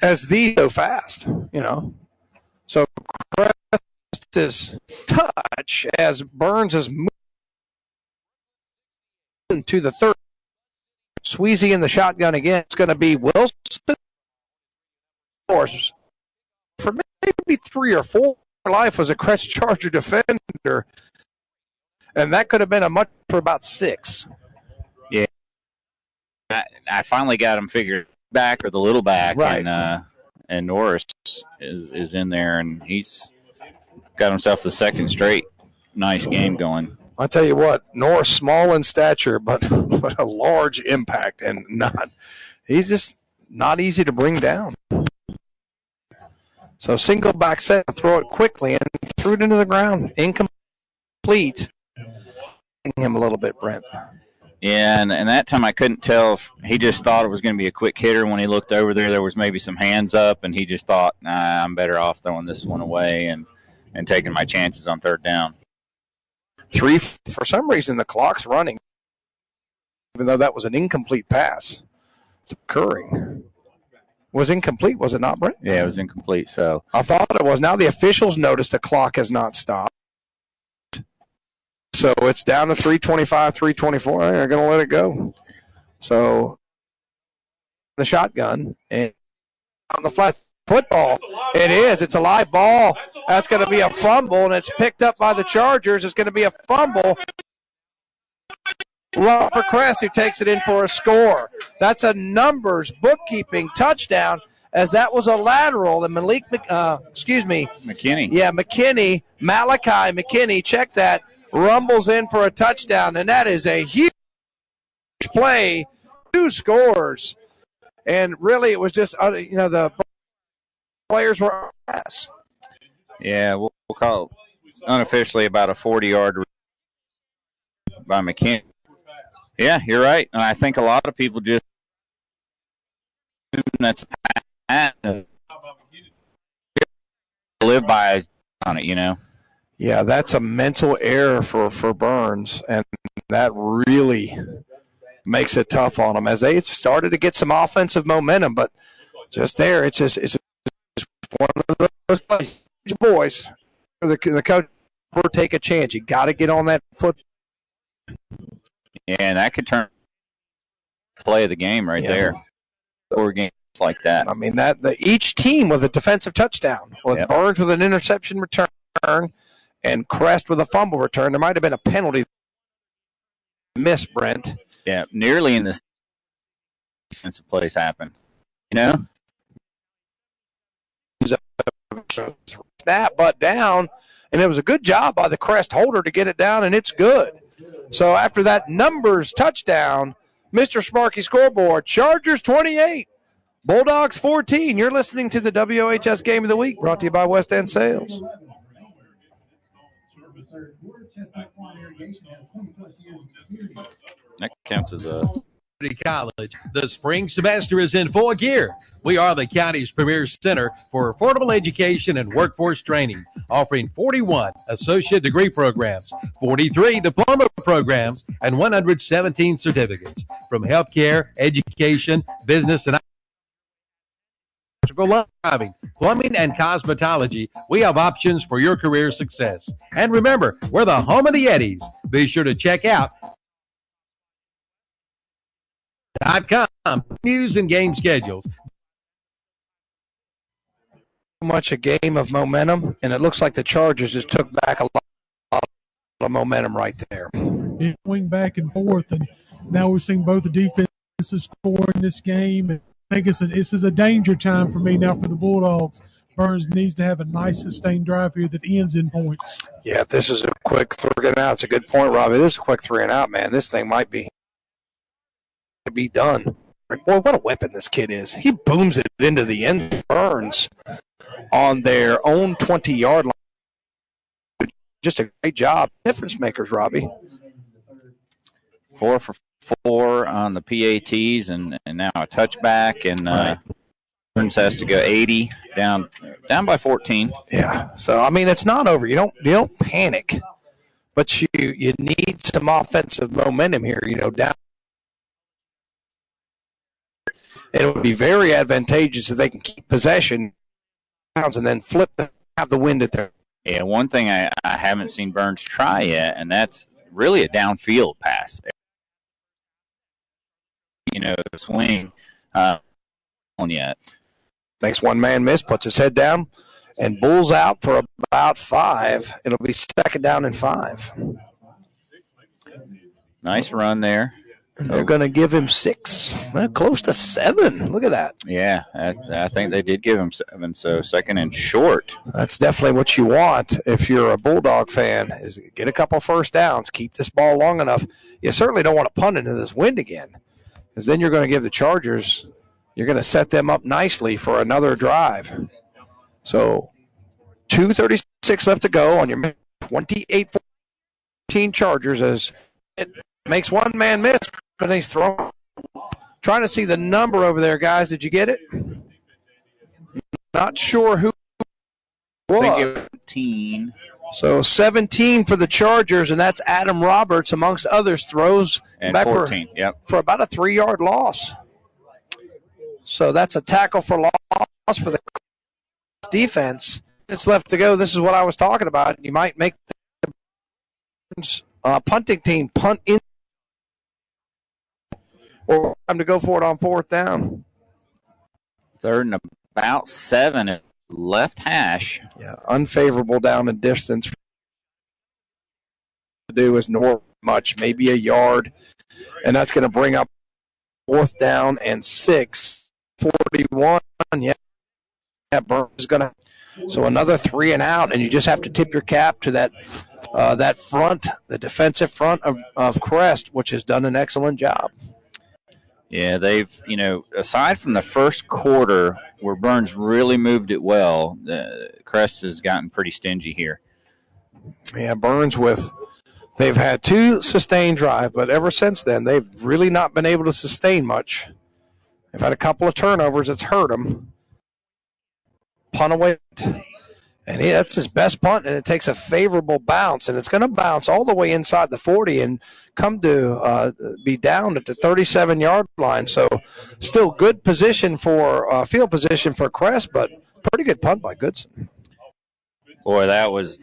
As these go fast, So Crest's touch as Burns is moving to the 3rd. Sweezy in the shotgun again. It's going to be Wilson for maybe 3 or 4. Life was a Crest Charger defender, and that could have been a much for about 6. Yeah, I finally got him figured back or the little back, Right. And Norris is in there, and he's got himself the second straight nice game going. I tell you what, Norris small in stature, but a large impact, and he's just not easy to bring down. So single back set, throw it quickly and threw it into the ground, incomplete. Him a little bit, Brent. Yeah, and that time I couldn't tell if he just thought it was going to be a quick hitter. When he looked over there was maybe some hands up, and he just thought, nah, I'm better off throwing this one away and taking my chances on third down. For some reason, the clock's running, even though that was an incomplete pass. It's occurring. Was incomplete, was it not, Brent? Yeah, it was incomplete. So I thought it was. Now the officials notice the clock has not stopped. So it's down to 3:25, 3:24. They're going to let it go. So the shotgun and on the flat football. It is. It's a live ball. That's going to be a fumble, and it's picked up by the Chargers. It's going to be a fumble. Run for Crest, who takes it in for a score. That's a numbers bookkeeping touchdown, as that was a lateral. And McKinney. Yeah, Malachi McKinney, check that, rumbles in for a touchdown, and that is a huge play, 2 scores. And really it was just, the players were ass. Yeah, we'll call it unofficially about a 40-yard by McKinney. Yeah, you're right. And I think a lot of people just that's live by on it, Yeah, that's a mental error for Burns, and that really makes it tough on them as they started to get some offensive momentum, but just there, it's one of those plays. Boys, the coach will take a chance. You got to get on that foot. And that could turn play of the game there. 4 games like that. I mean, each team with a defensive touchdown, with Burns with an interception return and Crest with a fumble return. There might have been a penalty miss, Brent. Yeah, nearly in this defensive plays happen. Snap, but down, and it was a good job by the Crest holder to get it down, and it's good. So after that numbers touchdown, Mr. Sparky Scoreboard, Chargers 28, Bulldogs 14. You're listening to the WHS Game of the Week, brought to you by West End Sales. That counts as a College. The spring semester is in full gear. We are the county's premier center for affordable education and workforce training, offering 41 associate degree programs, 43 diploma programs, and 117 certificates from healthcare, education, business, and driving, plumbing, and cosmetology. We have options for your career success. And remember, we're the home of the Eddies. Be sure to check out .com news and game schedules. Much a game of momentum, and it looks like the Chargers just took back a lot of momentum right there. Swing back and forth, and now we've seen both the defenses score in this game. And I think this is a danger time for me now for the Bulldogs. Burns needs to have a nice sustained drive here that ends in points. Yeah, if this is a quick 3 and out, it's a good point, Robbie. This is a quick 3 and out, man. This thing might be done. Boy, what a weapon this kid is. He booms it into the end. Burns on their own 20-yard line. Just a great job. Difference makers, Robbie. 4 for 4 on the PATs and now a touchback, and Burns has to go 80 down by 14. Yeah. So I mean, it's not over. You don't panic, but you need some offensive momentum here. Down. It would be very advantageous if they can keep possession and then have the wind at their. Yeah, one thing I haven't seen Burns try yet, and that's really a downfield pass. Swing on yet. Makes one man miss, puts his head down, and Bull's out for about 5. It'll be 2nd down and 5. Nice run there. And they're going to give him 6, close to 7. Look at that. Yeah, I think they did give him 7, so second and short. That's definitely what you want if you're a Bulldog fan, is get a couple first downs, keep this ball long enough. You certainly don't want to punt into this wind again, because then you're going to give the Chargers, you're going to set them up nicely for another drive. So 2:36 left to go on your 28-14 Chargers, as it makes one man miss, but he's throwing. Trying to see the number over there, guys. Did you get it? Not sure who it was. I think it was 17. So 17 for the Chargers, and that's Adam Roberts, amongst others, throws And back 14, for about a 3-yard loss. So that's a tackle for loss for the defense. It's left to go. This is what I was talking about. You might make the punting team punt in, or time to go for it on 4th down. 3rd and about 7 at left hash. Yeah, unfavorable down and distance. To do is not much, maybe a yard, and that's going to bring up 4th down and 6. 41. Yeah, Burns is going to. So another 3 and out, and you just have to tip your cap to that front, the defensive front of Crest, which has done an excellent job. Yeah, they've, aside from the first quarter where Burns really moved it well, Crest has gotten pretty stingy here. Yeah, Burns they've had 2 sustained drives, but ever since then, they've really not been able to sustain much. They've had a couple of turnovers that's hurt them. Punt away, and that's his best punt, and it takes a favorable bounce, and it's going to bounce all the way inside the 40 and come to be down at the 37-yard line. So still good position for field position for Crest, but pretty good punt by Goodson. Boy, that was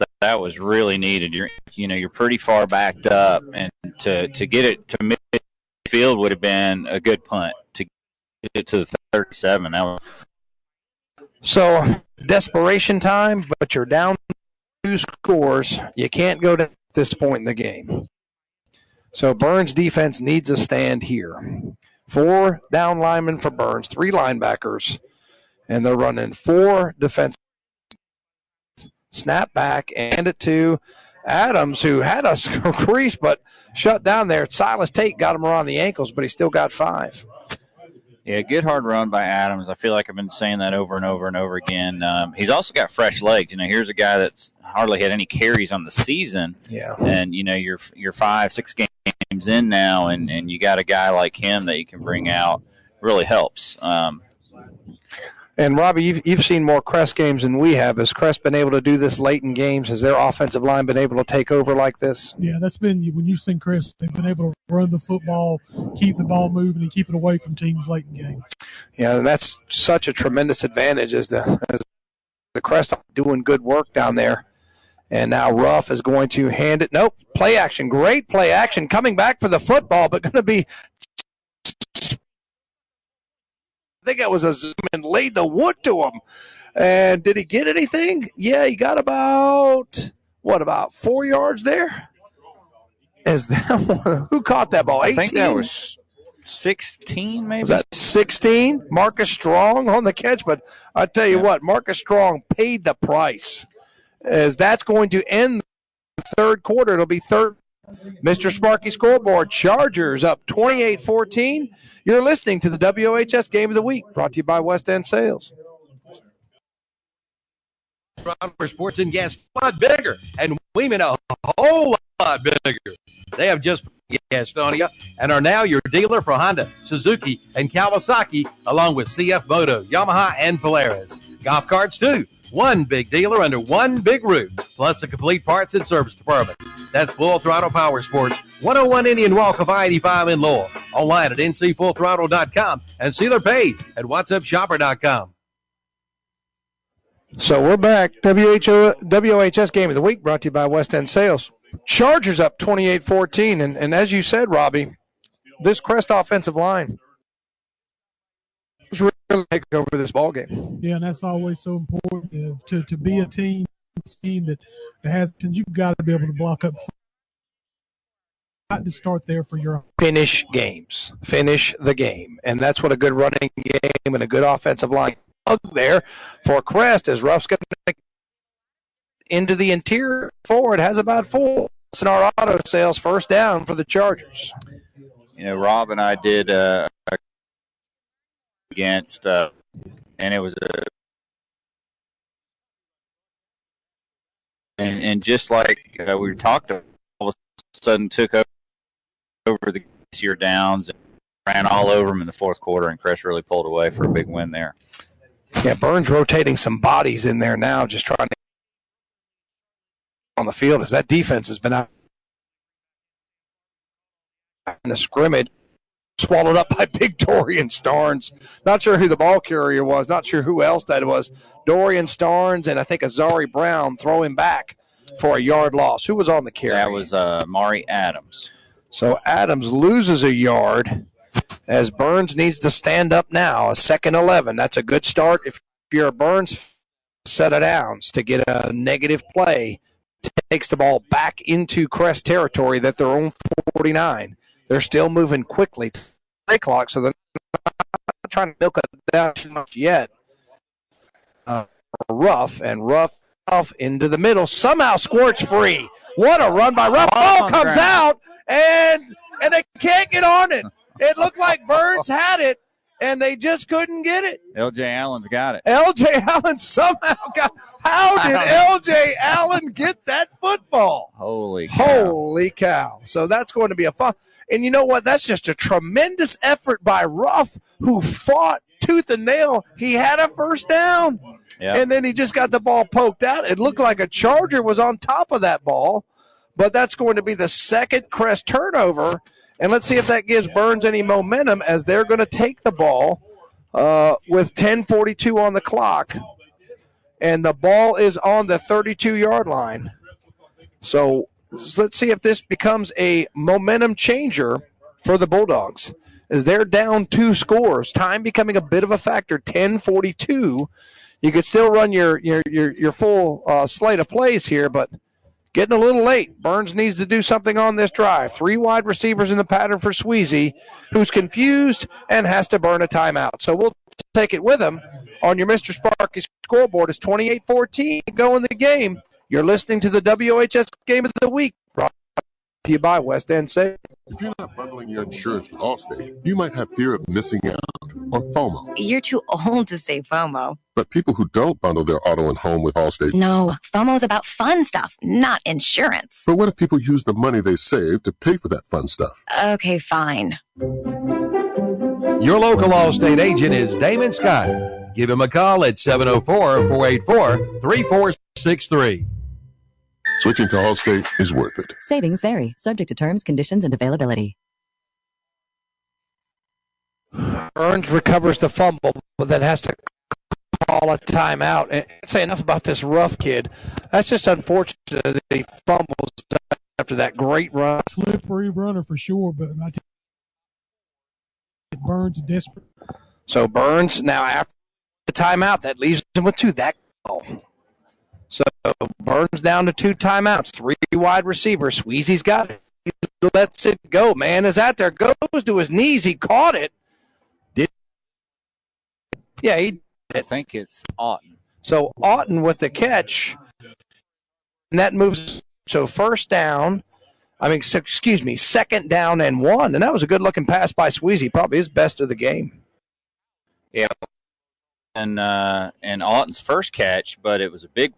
really needed. You're pretty far backed up, and to get it to midfield would have been a good punt. To get it to the 37, that was. So desperation time, but you're down 2 scores. You can't go to this point in the game. So Burns' defense needs a stand here. 4 down linemen for Burns, 3 linebackers, and they're running 4 defense. Snap back, and it to Adams, who had a crease but shut down there. Silas Tate got him around the ankles, but he still got 5. Yeah, good hard run by Adams. I feel like I've been saying that over and over and over again. He's also got fresh legs. Here's a guy that's hardly had any carries on the season. Yeah. And, you're 5-6 games in now, and you got a guy like him that you can bring out. Really helps. And, Robbie, you've seen more Crest games than we have. Has Crest been able to do this late in games? Has their offensive line been able to take over like this? Yeah, that's been – when you've seen Crest, they've been able to run the football, keep the ball moving, and keep it away from teams late in games. Yeah, and that's such a tremendous advantage as the Crest doing good work down there. And now Ruff is going to hand it. Nope, play action. Great play action coming back for the football, but going to be – I think it was a zoom and laid the wood to him. And did he get anything? Yeah, he got about 4 yards there? Is that who caught that ball? 18? I think that was 16, maybe. Was that 16? Marcus Strong on the catch, but I tell you what, Marcus Strong paid the price, as that's going to end the 3rd quarter. It'll be third. Mr. Sparky Scoreboard, Chargers up 28-14. You're listening to the WHS Game of the Week, brought to you by West End Sales. For sports and gas, a lot bigger, and women a whole lot bigger. They have just Gastonia and are now your dealer for Honda, Suzuki, and Kawasaki, along with CF Moto, Yamaha, and Polaris. Golf carts, too. One big dealer under one big roof, plus a complete parts and service department. That's Full Throttle Power Sports, 101 Indian Walk of I-85 in Lowell. Online at ncfullthrottle.com and see their page at whatsupshopper.com. So we're back. WHS Game of the Week brought to you by West End Sales. Chargers up 28-14. And as you said, Robbie, this Crest offensive line is really taking over this ball game. Yeah, and that's always so important to be a team that has – you've got to be able to block up got to start there for your finish games. Finish the game. And that's what a good running game and a good offensive line there for Crest as Ruff's going to into the interior forward, has about 4 in our auto sales, first down for the Chargers. Rob and I did against, and it was and just like we talked about, all of a sudden took over the year downs and ran all over them in the fourth quarter, and Crest really pulled away for a big win there. Yeah, Burns rotating some bodies in there now, just trying to on the field as that defense has been out in the scrimmage, swallowed up by big Dorian Starnes. Not sure who the ball carrier was, not sure who else that was. Dorian Starnes and I think Azari Brown throwing back for a yard loss. Who was on the carry? That was Mari Adams. So Adams loses a yard as Burns needs to stand up now. A 2nd 11. That's a good start if you're a Burns set of downs to get a negative play. Takes the ball back into Crest territory that their own 49. They're still moving quickly to the play clock, so they're not trying to milk it down too much yet. Ruff into the middle, somehow squirts free. What a run by Ruff. Ball comes out, and they can't get on it. It looked like Burns had it, and they just couldn't get it. L.J. Allen's got it. L.J. Allen somehow got – how did L.J. Allen get that football? Holy cow. Holy cow. So that's going to be a fun – and you know what? That's just a tremendous effort by Ruff, who fought tooth and nail. He had a first down, and then he just got the ball poked out. It looked like a Charger was on top of that ball, but that's going to be the second Crest turnover. And let's see if that gives Burns any momentum as they're going to take the ball with 10:42 on the clock. And the ball is on the 32-yard line. So let's see if this becomes a momentum changer for the Bulldogs as they're down 2 scores. Time becoming a bit of a factor, 10:42. You could still run your full slate of plays here, but getting a little late. Burns needs to do something on this drive. 3 wide receivers in the pattern for Sweezy, who's confused and has to burn a timeout. So we'll take it with him on your Mr. Sparky scoreboard. It's 28-14 going the game. You're listening to the WHS Game of the Week, brought to you by West End Savings. If you're not bundling your insurance with Allstate, you might have fear of missing out or FOMO. You're too old to say FOMO. But people who don't bundle their auto and home with Allstate... No, FOMO's about fun stuff, not insurance. But what if people use the money they save to pay for that fun stuff? Okay, fine. Your local Allstate agent is Damon Scott. Give him a call at 704-484-3463. Switching to Allstate is worth it. Savings vary, subject to terms, conditions, and availability. Burns recovers the fumble, but then has to call a timeout. And say enough about this Ruff kid. That's just unfortunate that he fumbles after that great run. Slippery runner for sure, but I think Burns desperate. So Burns now after the timeout, that leaves him with 2. That goal. So Burns down to 2 timeouts, 3 wide receivers. Sweezy's got it. He lets it go. Man is out there. Goes to his knees. He caught it. He I think it's Otten. So Otten with the catch. And that moves. So second down and 1. And that was a good-looking pass by Sweezy. Probably his best of the game. Yeah. And Otten's first catch, but it was a big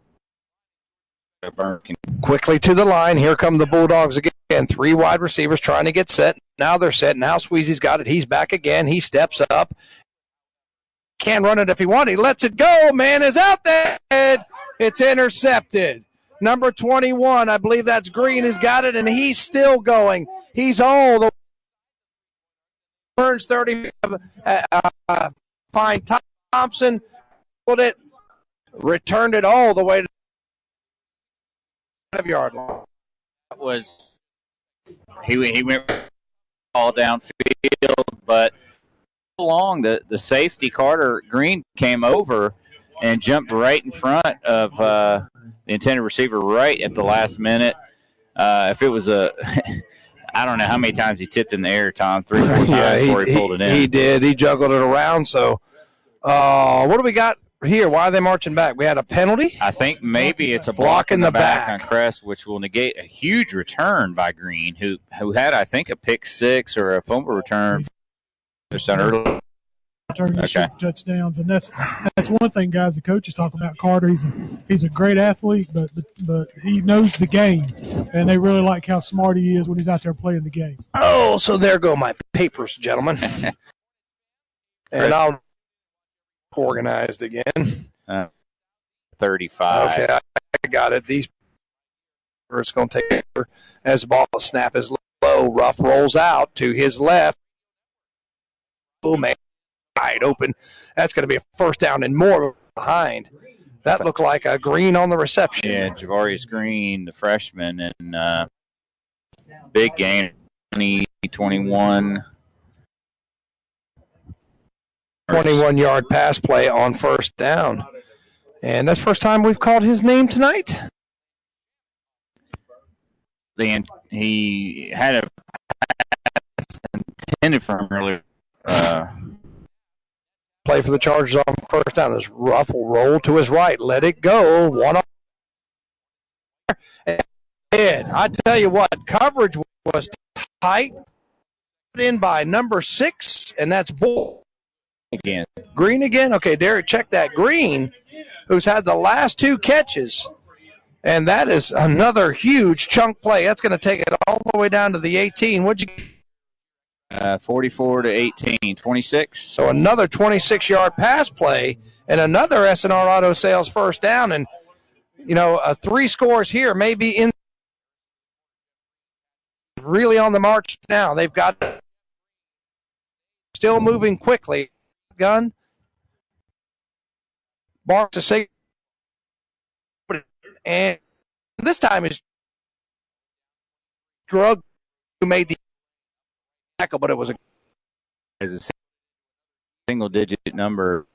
quickly to the line. Here come the Bulldogs again. 3 wide receivers trying to get set. Now they're set. Now Sweezy's got it. He's back again. He steps up. Can run it if he wants. He lets it go. Man is out there. It's intercepted. Number 21, I believe that's Green, has got it, and he's still going. He's all the Burns 30. Fine. Thompson put it, returned it all the way to the 5-yard line. That was he went all downfield, but along the safety Carter Green came over and jumped right in front of the intended receiver right at the last minute. If it was I don't know how many times he tipped in the air, Tom. 3 or 4 times before he pulled it in. He did. He juggled it around. So, what do we got here? Why are they marching back? We had a penalty? I think maybe it's a block in the back on Crest, which will negate a huge return by Green, who had, I think, a pick six or a fumble return for center. Okay. Touchdowns, and that's one thing, guys. The coaches talk about Carter. He's a great athlete, but he knows the game, and they really like how smart he is when he's out there playing the game. Oh, so there go my papers, gentlemen, and I'll organized again. 35. Okay, I got it. These it's going to take as the ball snap is low. Ruff rolls out to his left. Oh man. Wide open. That's going to be a first down and more behind. That looked like a Green on the reception. Yeah, Javarius Green, the freshman, and big gain, 21. 21-yard pass play on first down. And that's the first time we've called his name tonight. He had a intended for him earlier. Play for the Chargers on first down. This Ruff will roll to his right. Let it go. One on. And I tell you what, coverage was tight. In by number 6, and that's Bull. Again. Green again? Okay, Derek, check that. Green, who's had the last 2 catches. And that is another huge chunk play. That's going to take it all the way down to the 18. What'd you 44 to 18, 26. So another 26-yard pass play and another SNR Auto Sales first down. And, 3 scores here may be in really on the march now. They've got still moving quickly. Gun. Barks a signal. And this time is Drug who made the tackle, but it was a single-digit number.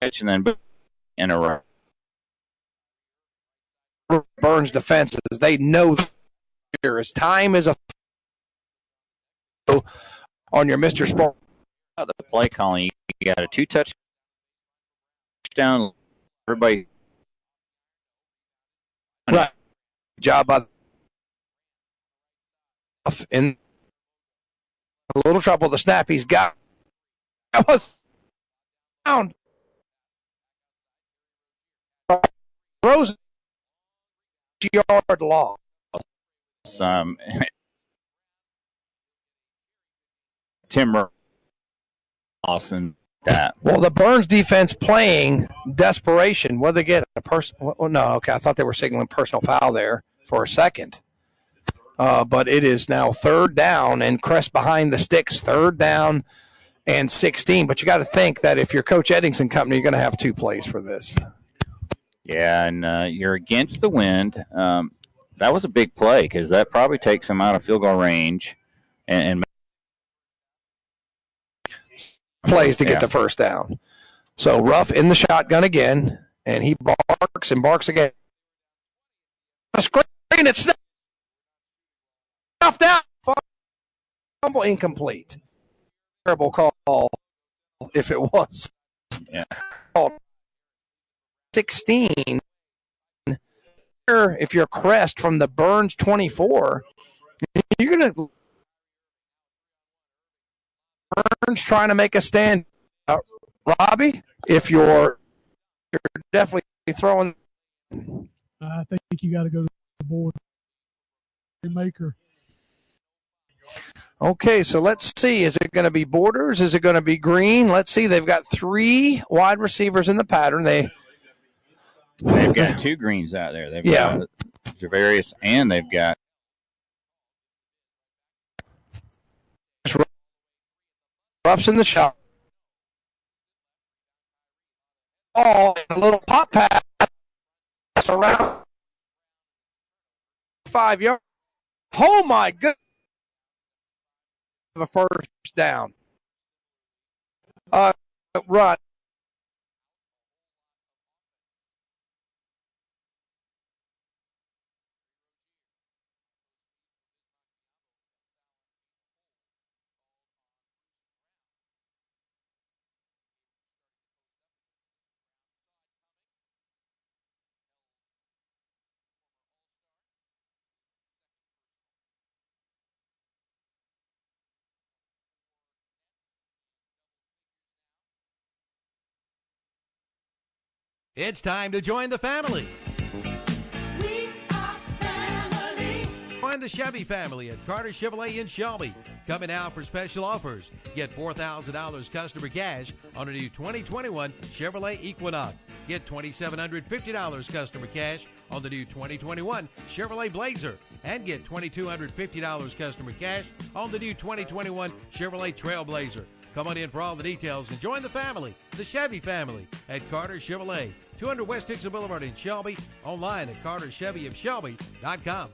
Catch and then in a row. Burns defenses. They know here is time is a on your Mr. Sport. The play calling, you got a 2 touchdown. Everybody. Right. Job by in a little trouble. The snap he's got. That was down. Rose yard long. Timber Lawson that. Well, the Burns defense playing desperation. What did they get? A person? Well, no, okay. I thought they were signaling personal foul there for a second. But it is now 3rd down and Crest behind the sticks. 3rd down and 16. But you got to think that if you're Coach Eddington Company, you're going to have 2 plays for this. Yeah, and you're against the wind. That was a big play because that probably takes them out of field goal range and plays to get the first down. So Ruff in the shotgun again, and he barks and barks again. A screen, it's snuffed out. Fumble incomplete. Terrible call if it was. Yeah. 16. If you're Crest from the Burns 24, you're going to Burns trying to make a stand. Robbie, if you're definitely throwing. I think you got to go to the board. Maker. Okay, so let's see. Is it going to be Borders? Is it going to be Green? Let's see. They've got 3 wide receivers in the pattern. They've got 2 Greens out there. They've got Javarius, and they've got Ruff's in the shot. A little pop pass around 5 yards. Oh my goodness! A first down. Run. It's time to join the family. Join the Chevy family at Carter Chevrolet in Shelby. Coming out for special offers. Get $4,000 customer cash on a new 2021 Chevrolet Equinox. Get $2,750 customer cash on the new 2021 Chevrolet Blazer. And get $2,250 customer cash on the new 2021 Chevrolet Trailblazer. Come on in for all the details and join the family, the Chevy family, at Carter Chevrolet, 200 West Dixon Boulevard in Shelby. Online at carterchevyofshelby.com.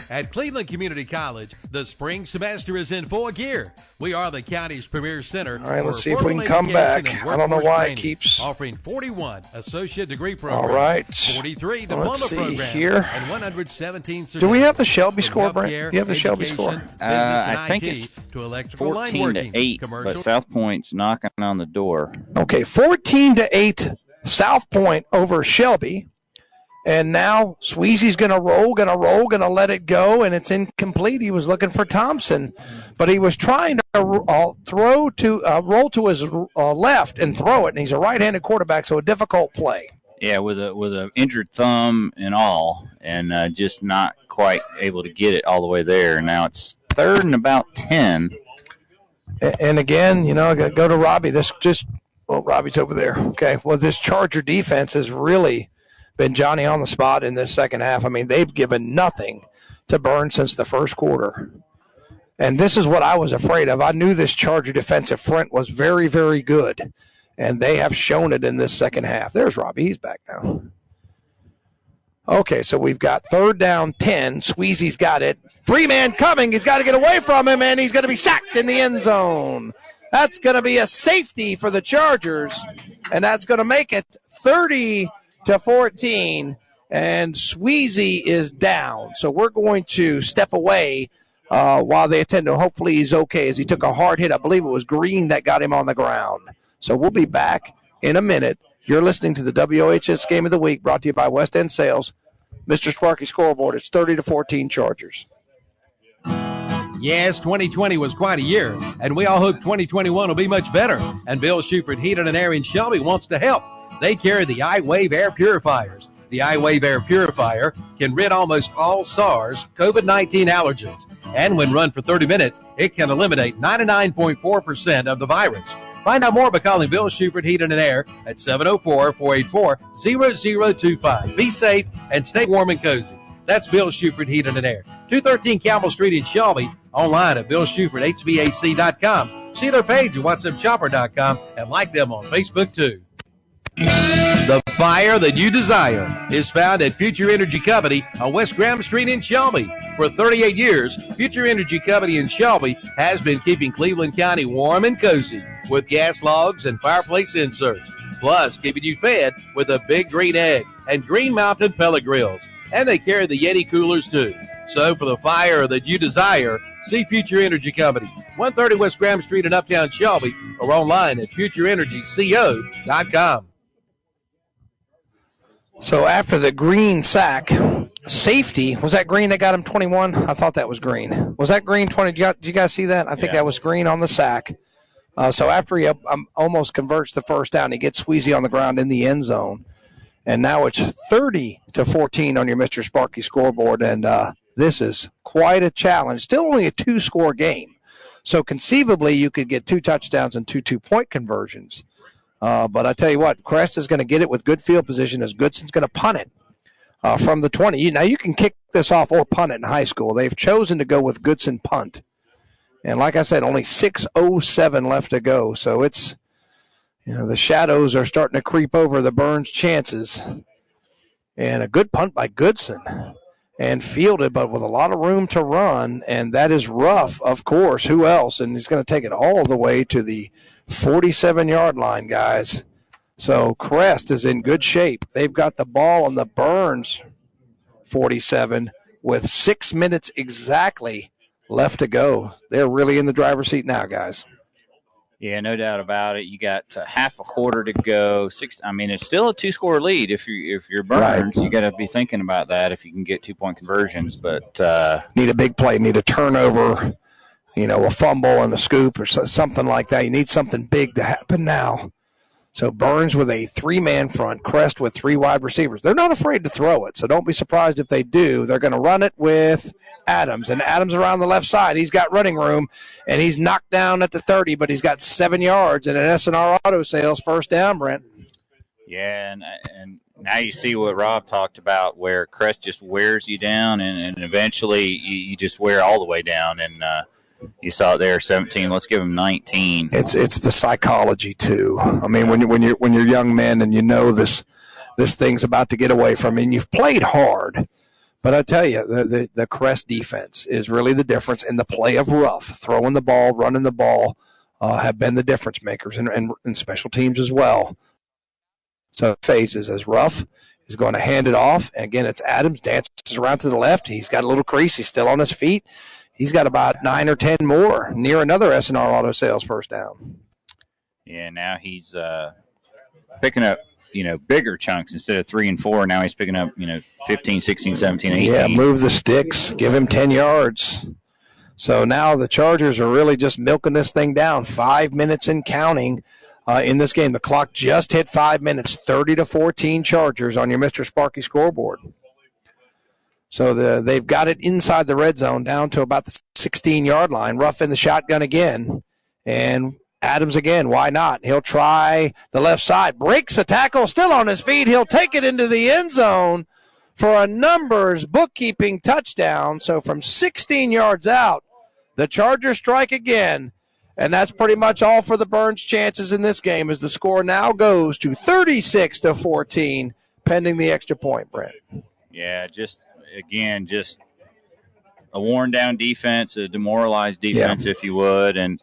At Cleveland Community College, the spring semester is in full gear. We are the county's premier center. All right, let's see if we can come back. I don't know why it keeps offering 41 associate degree programs. All right. 43 diploma programs. Here. And 117 certificates. Do we have the Shelby score, Brent? You have the Shelby score? I think it's 14-8, but South Point's knocking on the door. Okay, 14-8 South Point over Shelby. And now Sweezy's going to roll, going to let it go, and it's incomplete. He was looking for Thompson, but he was trying to roll to his left and throw it, and he's a right-handed quarterback, so a difficult play. Yeah, with a injured thumb and all, and just not quite able to get it all the way there. Now it's 3rd and about 10. And again, go to Robbie. Robbie's over there. Okay, well, this Charger defense has really been Johnny on the spot in this second half. I mean, they've given nothing to Burns since the first quarter. And this is what I was afraid of. I knew this Charger defensive front was very, very good, and they have shown it in this second half. There's Robbie. He's back now. Okay, so we've got 3rd down, 10. Sweezy's got it. 3-man coming. He's got to get away from him, and he's going to be sacked in the end zone. That's going to be a safety for the Chargers, and that's going to make it 30-14, and Sweezy is down. So we're going to step away while they attend to him. Hopefully he's okay as he took a hard hit. I believe it was Green that got him on the ground. So we'll be back in a minute. You're listening to the WOHS Game of the Week, brought to you by West End Sales. Mr. Sparky Scoreboard, it's 30-14 Chargers. Yes, 2020 was quite a year, and we all hope 2021 will be much better. And Bill Shuford Heating and Air in Shelby wants to help. They carry the iWave air purifiers. The iWave air purifier can rid almost all SARS COVID-19 allergens. And when run for 30 minutes, it can eliminate 99.4% of the virus. Find out more by calling Bill Shuford Heating and Air at 704-484-0025. Be safe and stay warm and cozy. That's Bill Shuford Heating and Air. 213 Campbell Street in Shelby. Online at BillShufordHVAC.com. See their page at WhatsAppShopper.com and like them on Facebook too. The fire that you desire is found at Future Energy Company on West Graham Street in Shelby. For 38 years, Future Energy Company in Shelby has been keeping Cleveland County warm and cozy with gas logs and fireplace inserts, plus keeping you fed with a Big Green Egg and Green Mountain pellet grills. And they carry the Yeti coolers too. So for the fire that you desire, see Future Energy Company, 130 West Graham Street in Uptown Shelby, or online at futureenergyco.com. So after the Green sack, safety, was that Green that got him 21? I thought that was Green. Was that Green 20? Did you guys see that? I think that was Green on the sack. So after he almost converts the first down, he gets Sweezy on the ground in the end zone. And now it's 30-14 on your Mr. Sparky scoreboard, and this is quite a challenge. Still only a 2-score game. So conceivably you could get 2 touchdowns and 2 2-point conversions. But I tell you what, Crest is going to get it with good field position as Goodson's going to punt it from the 20. Now, you can kick this off or punt it in high school. They've chosen to go with Goodson punt. And like I said, only 6:07 left to go. So it's, the shadows are starting to creep over the Burns chances. And a good punt by Goodson. And fielded, but with a lot of room to run. And that is Ruff, of course. Who else? And he's going to take it all the way to the 47-yard line, guys. So Crest is in good shape. They've got the ball on the Burns 47 with 6 minutes exactly left to go. They're really in the driver's seat now, guys. Yeah, no doubt about it. You got half a quarter to go. It's still a 2-score lead. If you're Burns, you got to be thinking about that if you can get 2-point conversions. But need a big play, need a turnover, a fumble and a scoop or something like that. You need something big to happen now. So Burns with a 3-man front, Crest with 3 wide receivers. They're not afraid to throw it, so don't be surprised if they do. They're going to run it with Adams, and Adams around the left side. He's got running room, and he's knocked down at the 30, but he's got 7 yards and an S&R Auto Sales first down, Brent. Yeah, and now you see what Rob talked about, where Crest just wears you down, and eventually you just wear all the way down, and you saw it there, 17. Let's give him 19. It's the psychology too. I mean, when you're young men and you know this thing's about to get away from you, and you've played hard, but I tell you, the Crest defense is really the difference in the play of rough, throwing the ball, running the ball, have been the difference makers, and special teams as well. So phases as Ruff is going to hand it off, and again, it's Adams dances around to the left. He's got a little crease. He's still on his feet. He's got about 9 or 10 more near another S&R Auto Sales first down. Yeah, now he's picking up, bigger chunks instead of 3 and 4. Now he's picking up, 15, 16, 17, 18. Yeah, move the sticks. Give him 10 yards. So now the Chargers are really just milking this thing down. 5 minutes and counting in this game. The clock just hit 5 minutes. 30-14 Chargers on your Mr. Sparky scoreboard. So they've got it inside the red zone down to about the 16-yard line. Ruff in the shotgun again. And Adams again. Why not? He'll try the left side. Breaks the tackle. Still on his feet. He'll take it into the end zone for a numbers bookkeeping touchdown. So from 16 yards out, the Chargers strike again. And that's pretty much all for the Burns chances in this game, as the score now goes to 36-14, pending the extra point, Brent. Yeah, just a worn-down defense, a demoralized defense, if you would, and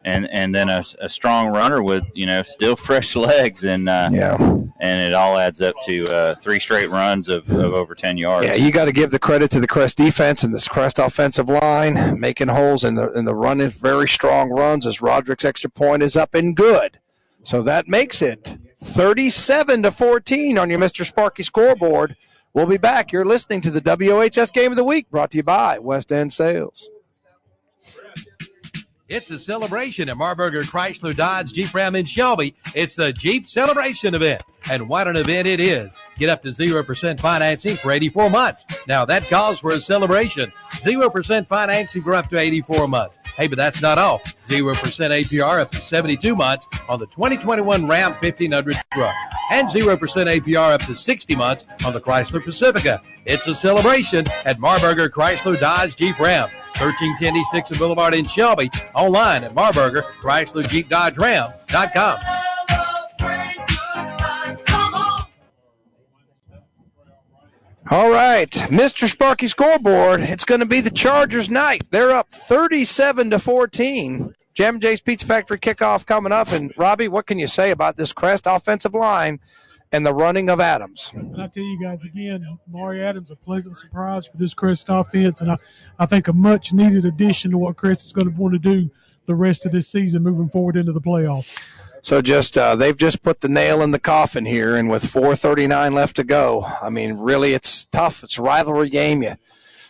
then a strong runner with, still fresh legs, and it all adds up to 3 straight runs of over 10 yards. Yeah, you got to give the credit to the Crest defense and this Crest offensive line, making holes in the run, very strong runs, as Roderick's extra point is up and good. So that makes it 37-14 on your Mr. Sparky scoreboard. We'll be back. You're listening to the WHS Game of the Week, brought to you by West End Sales. It's a celebration at Marburger Chrysler Dodge Jeep Ram in Shelby. It's the Jeep Celebration event, and what an event it is. Get up to 0% financing for 84 months. Now, that calls for a celebration. 0% financing for up to 84 months. Hey, but that's not all. 0% APR up to 72 months on the 2021 Ram 1500 truck. And 0% APR up to 60 months on the Chrysler Pacifica. It's a celebration at Marburger Chrysler Dodge Jeep Ram. 1310 East Dixon Boulevard in Shelby. Online at Marburger Chrysler Jeep Dodge Ram.com. All right, Mr. Sparky scoreboard. It's going to be the Chargers night. They're up 37-14. Jam & J's Pizza Factory kickoff coming up. And, Robbie, what can you say about this Crest offensive line and the running of Adams? And I tell you guys again, Maury Adams, a pleasant surprise for this Crest offense. And I think a much-needed addition to what Crest is going to want to do the rest of this season moving forward into the playoffs. So they've just put the nail in the coffin here, and with 4:39 left to go, I mean, really, it's tough. It's a rivalry game.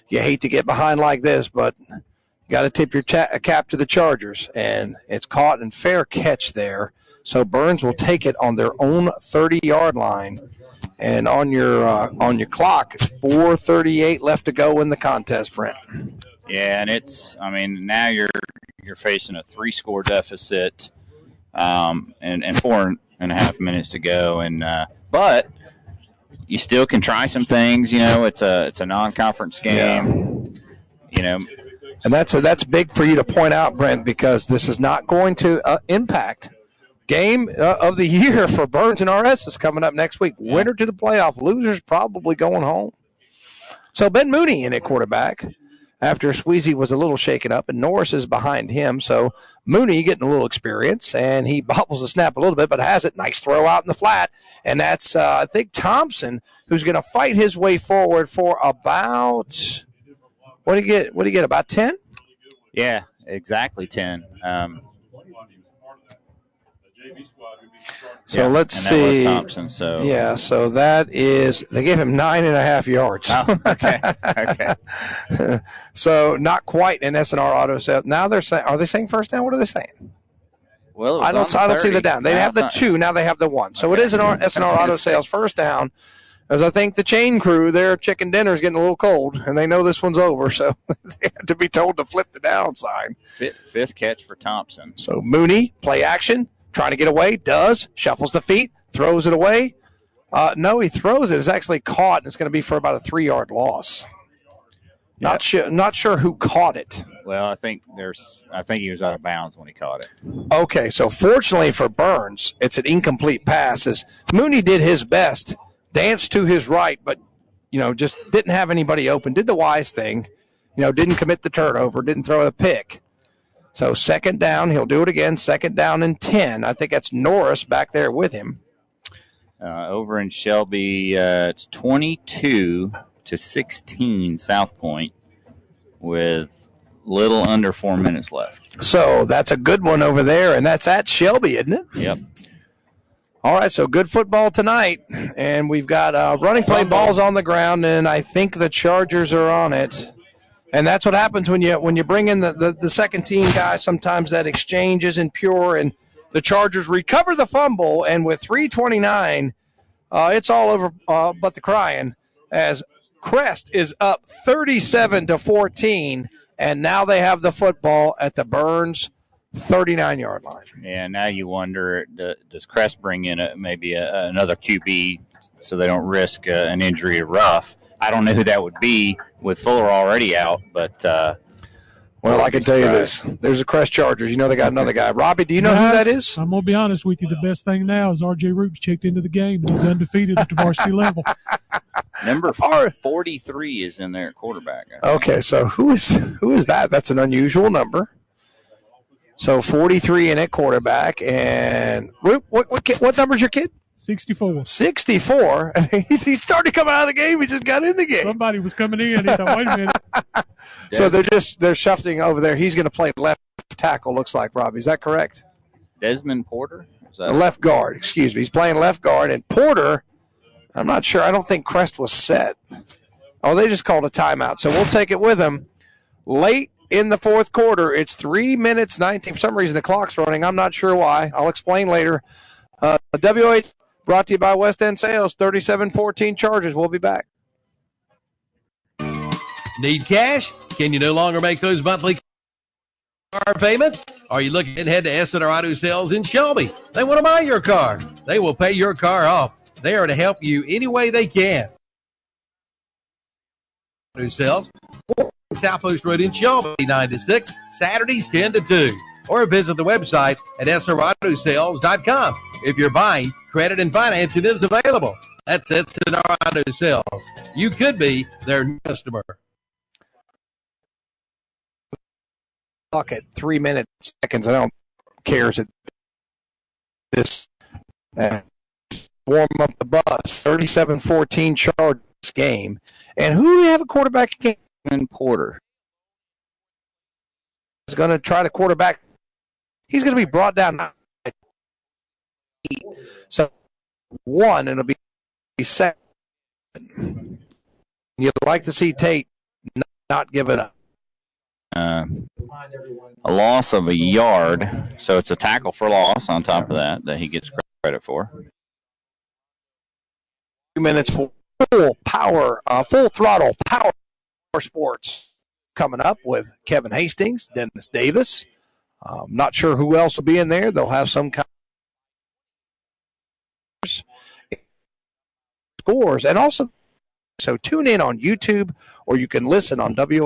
You hate to get behind like this, but you got to tip your cap to the Chargers, and it's caught and fair catch there. So Burns will take it on their own 30-yard line, and on your clock, it's 4:38 left to go in the contest, Brent. Yeah, and now you're facing a 3-score deficit. And 4.5 minutes to go, but you still can try some things. It's a non-conference game. And that's big for you to point out, Brent, because this is not going to impact game of the year for Burns and RS is coming up next week. Yeah. Winner to the playoff, losers probably going home. So Ben Mooney in at quarterback, after Sweezy was a little shaken up, and Norris is behind him. So Mooney getting a little experience, and he bobbles the snap a little bit, but has it. Nice throw out in the flat. And that's, I think, Thompson, who's going to fight his way forward for about, what do you get, about 10? Yeah, exactly 10. So let's see. That was Thompson, so. Yeah, so that is, they gave him 9.5 yards. Oh, okay. So not quite an S&R auto sale. Now they're saying, are they saying first down? What are they saying? Well, I don't see the down. They have the 2. Now they have the 1. So it is an SNR Auto Sales first down. As I think the chain crew, their chicken dinner is getting a little cold, and they know this one's over, so they have to be told to flip the down sign. Fifth catch for Thompson. So Mooney, play action, trying to get away, does, shuffles the feet, throws it away. No, he throws it. It's actually caught, and it's going to be for about a 3-yard loss. Not sure who caught it. Well, I think he was out of bounds when he caught it. Okay, so fortunately for Burns, it's an incomplete pass. As Mooney did his best, danced to his right, but just didn't have anybody open. Did the wise thing, didn't commit the turnover, didn't throw the pick. So second down, he'll do it again. Second down and 10. I think that's Norris back there with him. Over in Shelby, it's 22-16 South Point with little under 4 minutes left. So that's a good one over there, and that's at Shelby, isn't it? Yep. All right, so good football tonight, and we've got running play balls on the ground, and I think the Chargers are on it. And that's what happens when you bring in the second team guys. Sometimes that exchange isn't pure, and the Chargers recover the fumble, and with 3:29, it's all over but the crying, as Crest is up 37-14, and now they have the football at the Burns 39-yard line. Yeah, now you wonder, does Crest bring in maybe another QB so they don't risk an injury to Ruff? I don't know who that would be with Fuller already out, but well, I can tell you this. There's the Crest Chargers. They got another guy. Robbie, do you know who that is? I'm going to be honest with you. The best thing now is R.J. Roots checked into the game, and he's undefeated at the varsity level. Number 43 is in there at quarterback. Okay, so who is that? That's an unusual number. So 43 in at quarterback. And what number's your kid? 64. 64? He started coming out of the game. He just got in the game. Somebody was coming in. He thought, wait a minute. So they're shifting over there. He's going to play left tackle, looks like, Robbie. Is that correct? Desmond Porter? Left guard, excuse me. He's playing left guard. And Porter, I'm not sure. I don't think Crest was set. Oh, they just called a timeout. So we'll take it with him. Late in the fourth quarter, it's 3 minutes 19. For some reason, the clock's running. I'm not sure why. I'll explain later. WH brought to you by West End Sales, 37-14 Chargers. We'll be back. Need cash? Can you no longer make those monthly car payments? Are you looking to head to S&R Auto Sales in Shelby? They want to buy your car. They will pay your car off. They are to help you any way they can. Auto Sales, South Post Road in Shelby, 9 to 6, Saturdays 10 to 2. Or visit the website at srautosales.com. If you're buying, credit and financing is available. That's S&R Auto Sales. You could be their customer. Clock at 3 minutes, seconds. I don't care. This warm up the bus. 37-14 Chargers game. And who do they have a quarterback game? Porter is going to try to quarterback. He's going to be brought down. So 1, and it'll be 7. You'd like to see Tate not give it up. A loss of a yard, so it's a tackle for loss on top of that he gets credit for. 2 minutes for full throttle power sports coming up with Kevin Hastings, Dennis Davis. Not sure who else will be in there. They'll have some kind of scores, and also so tune in on YouTube, or you can listen on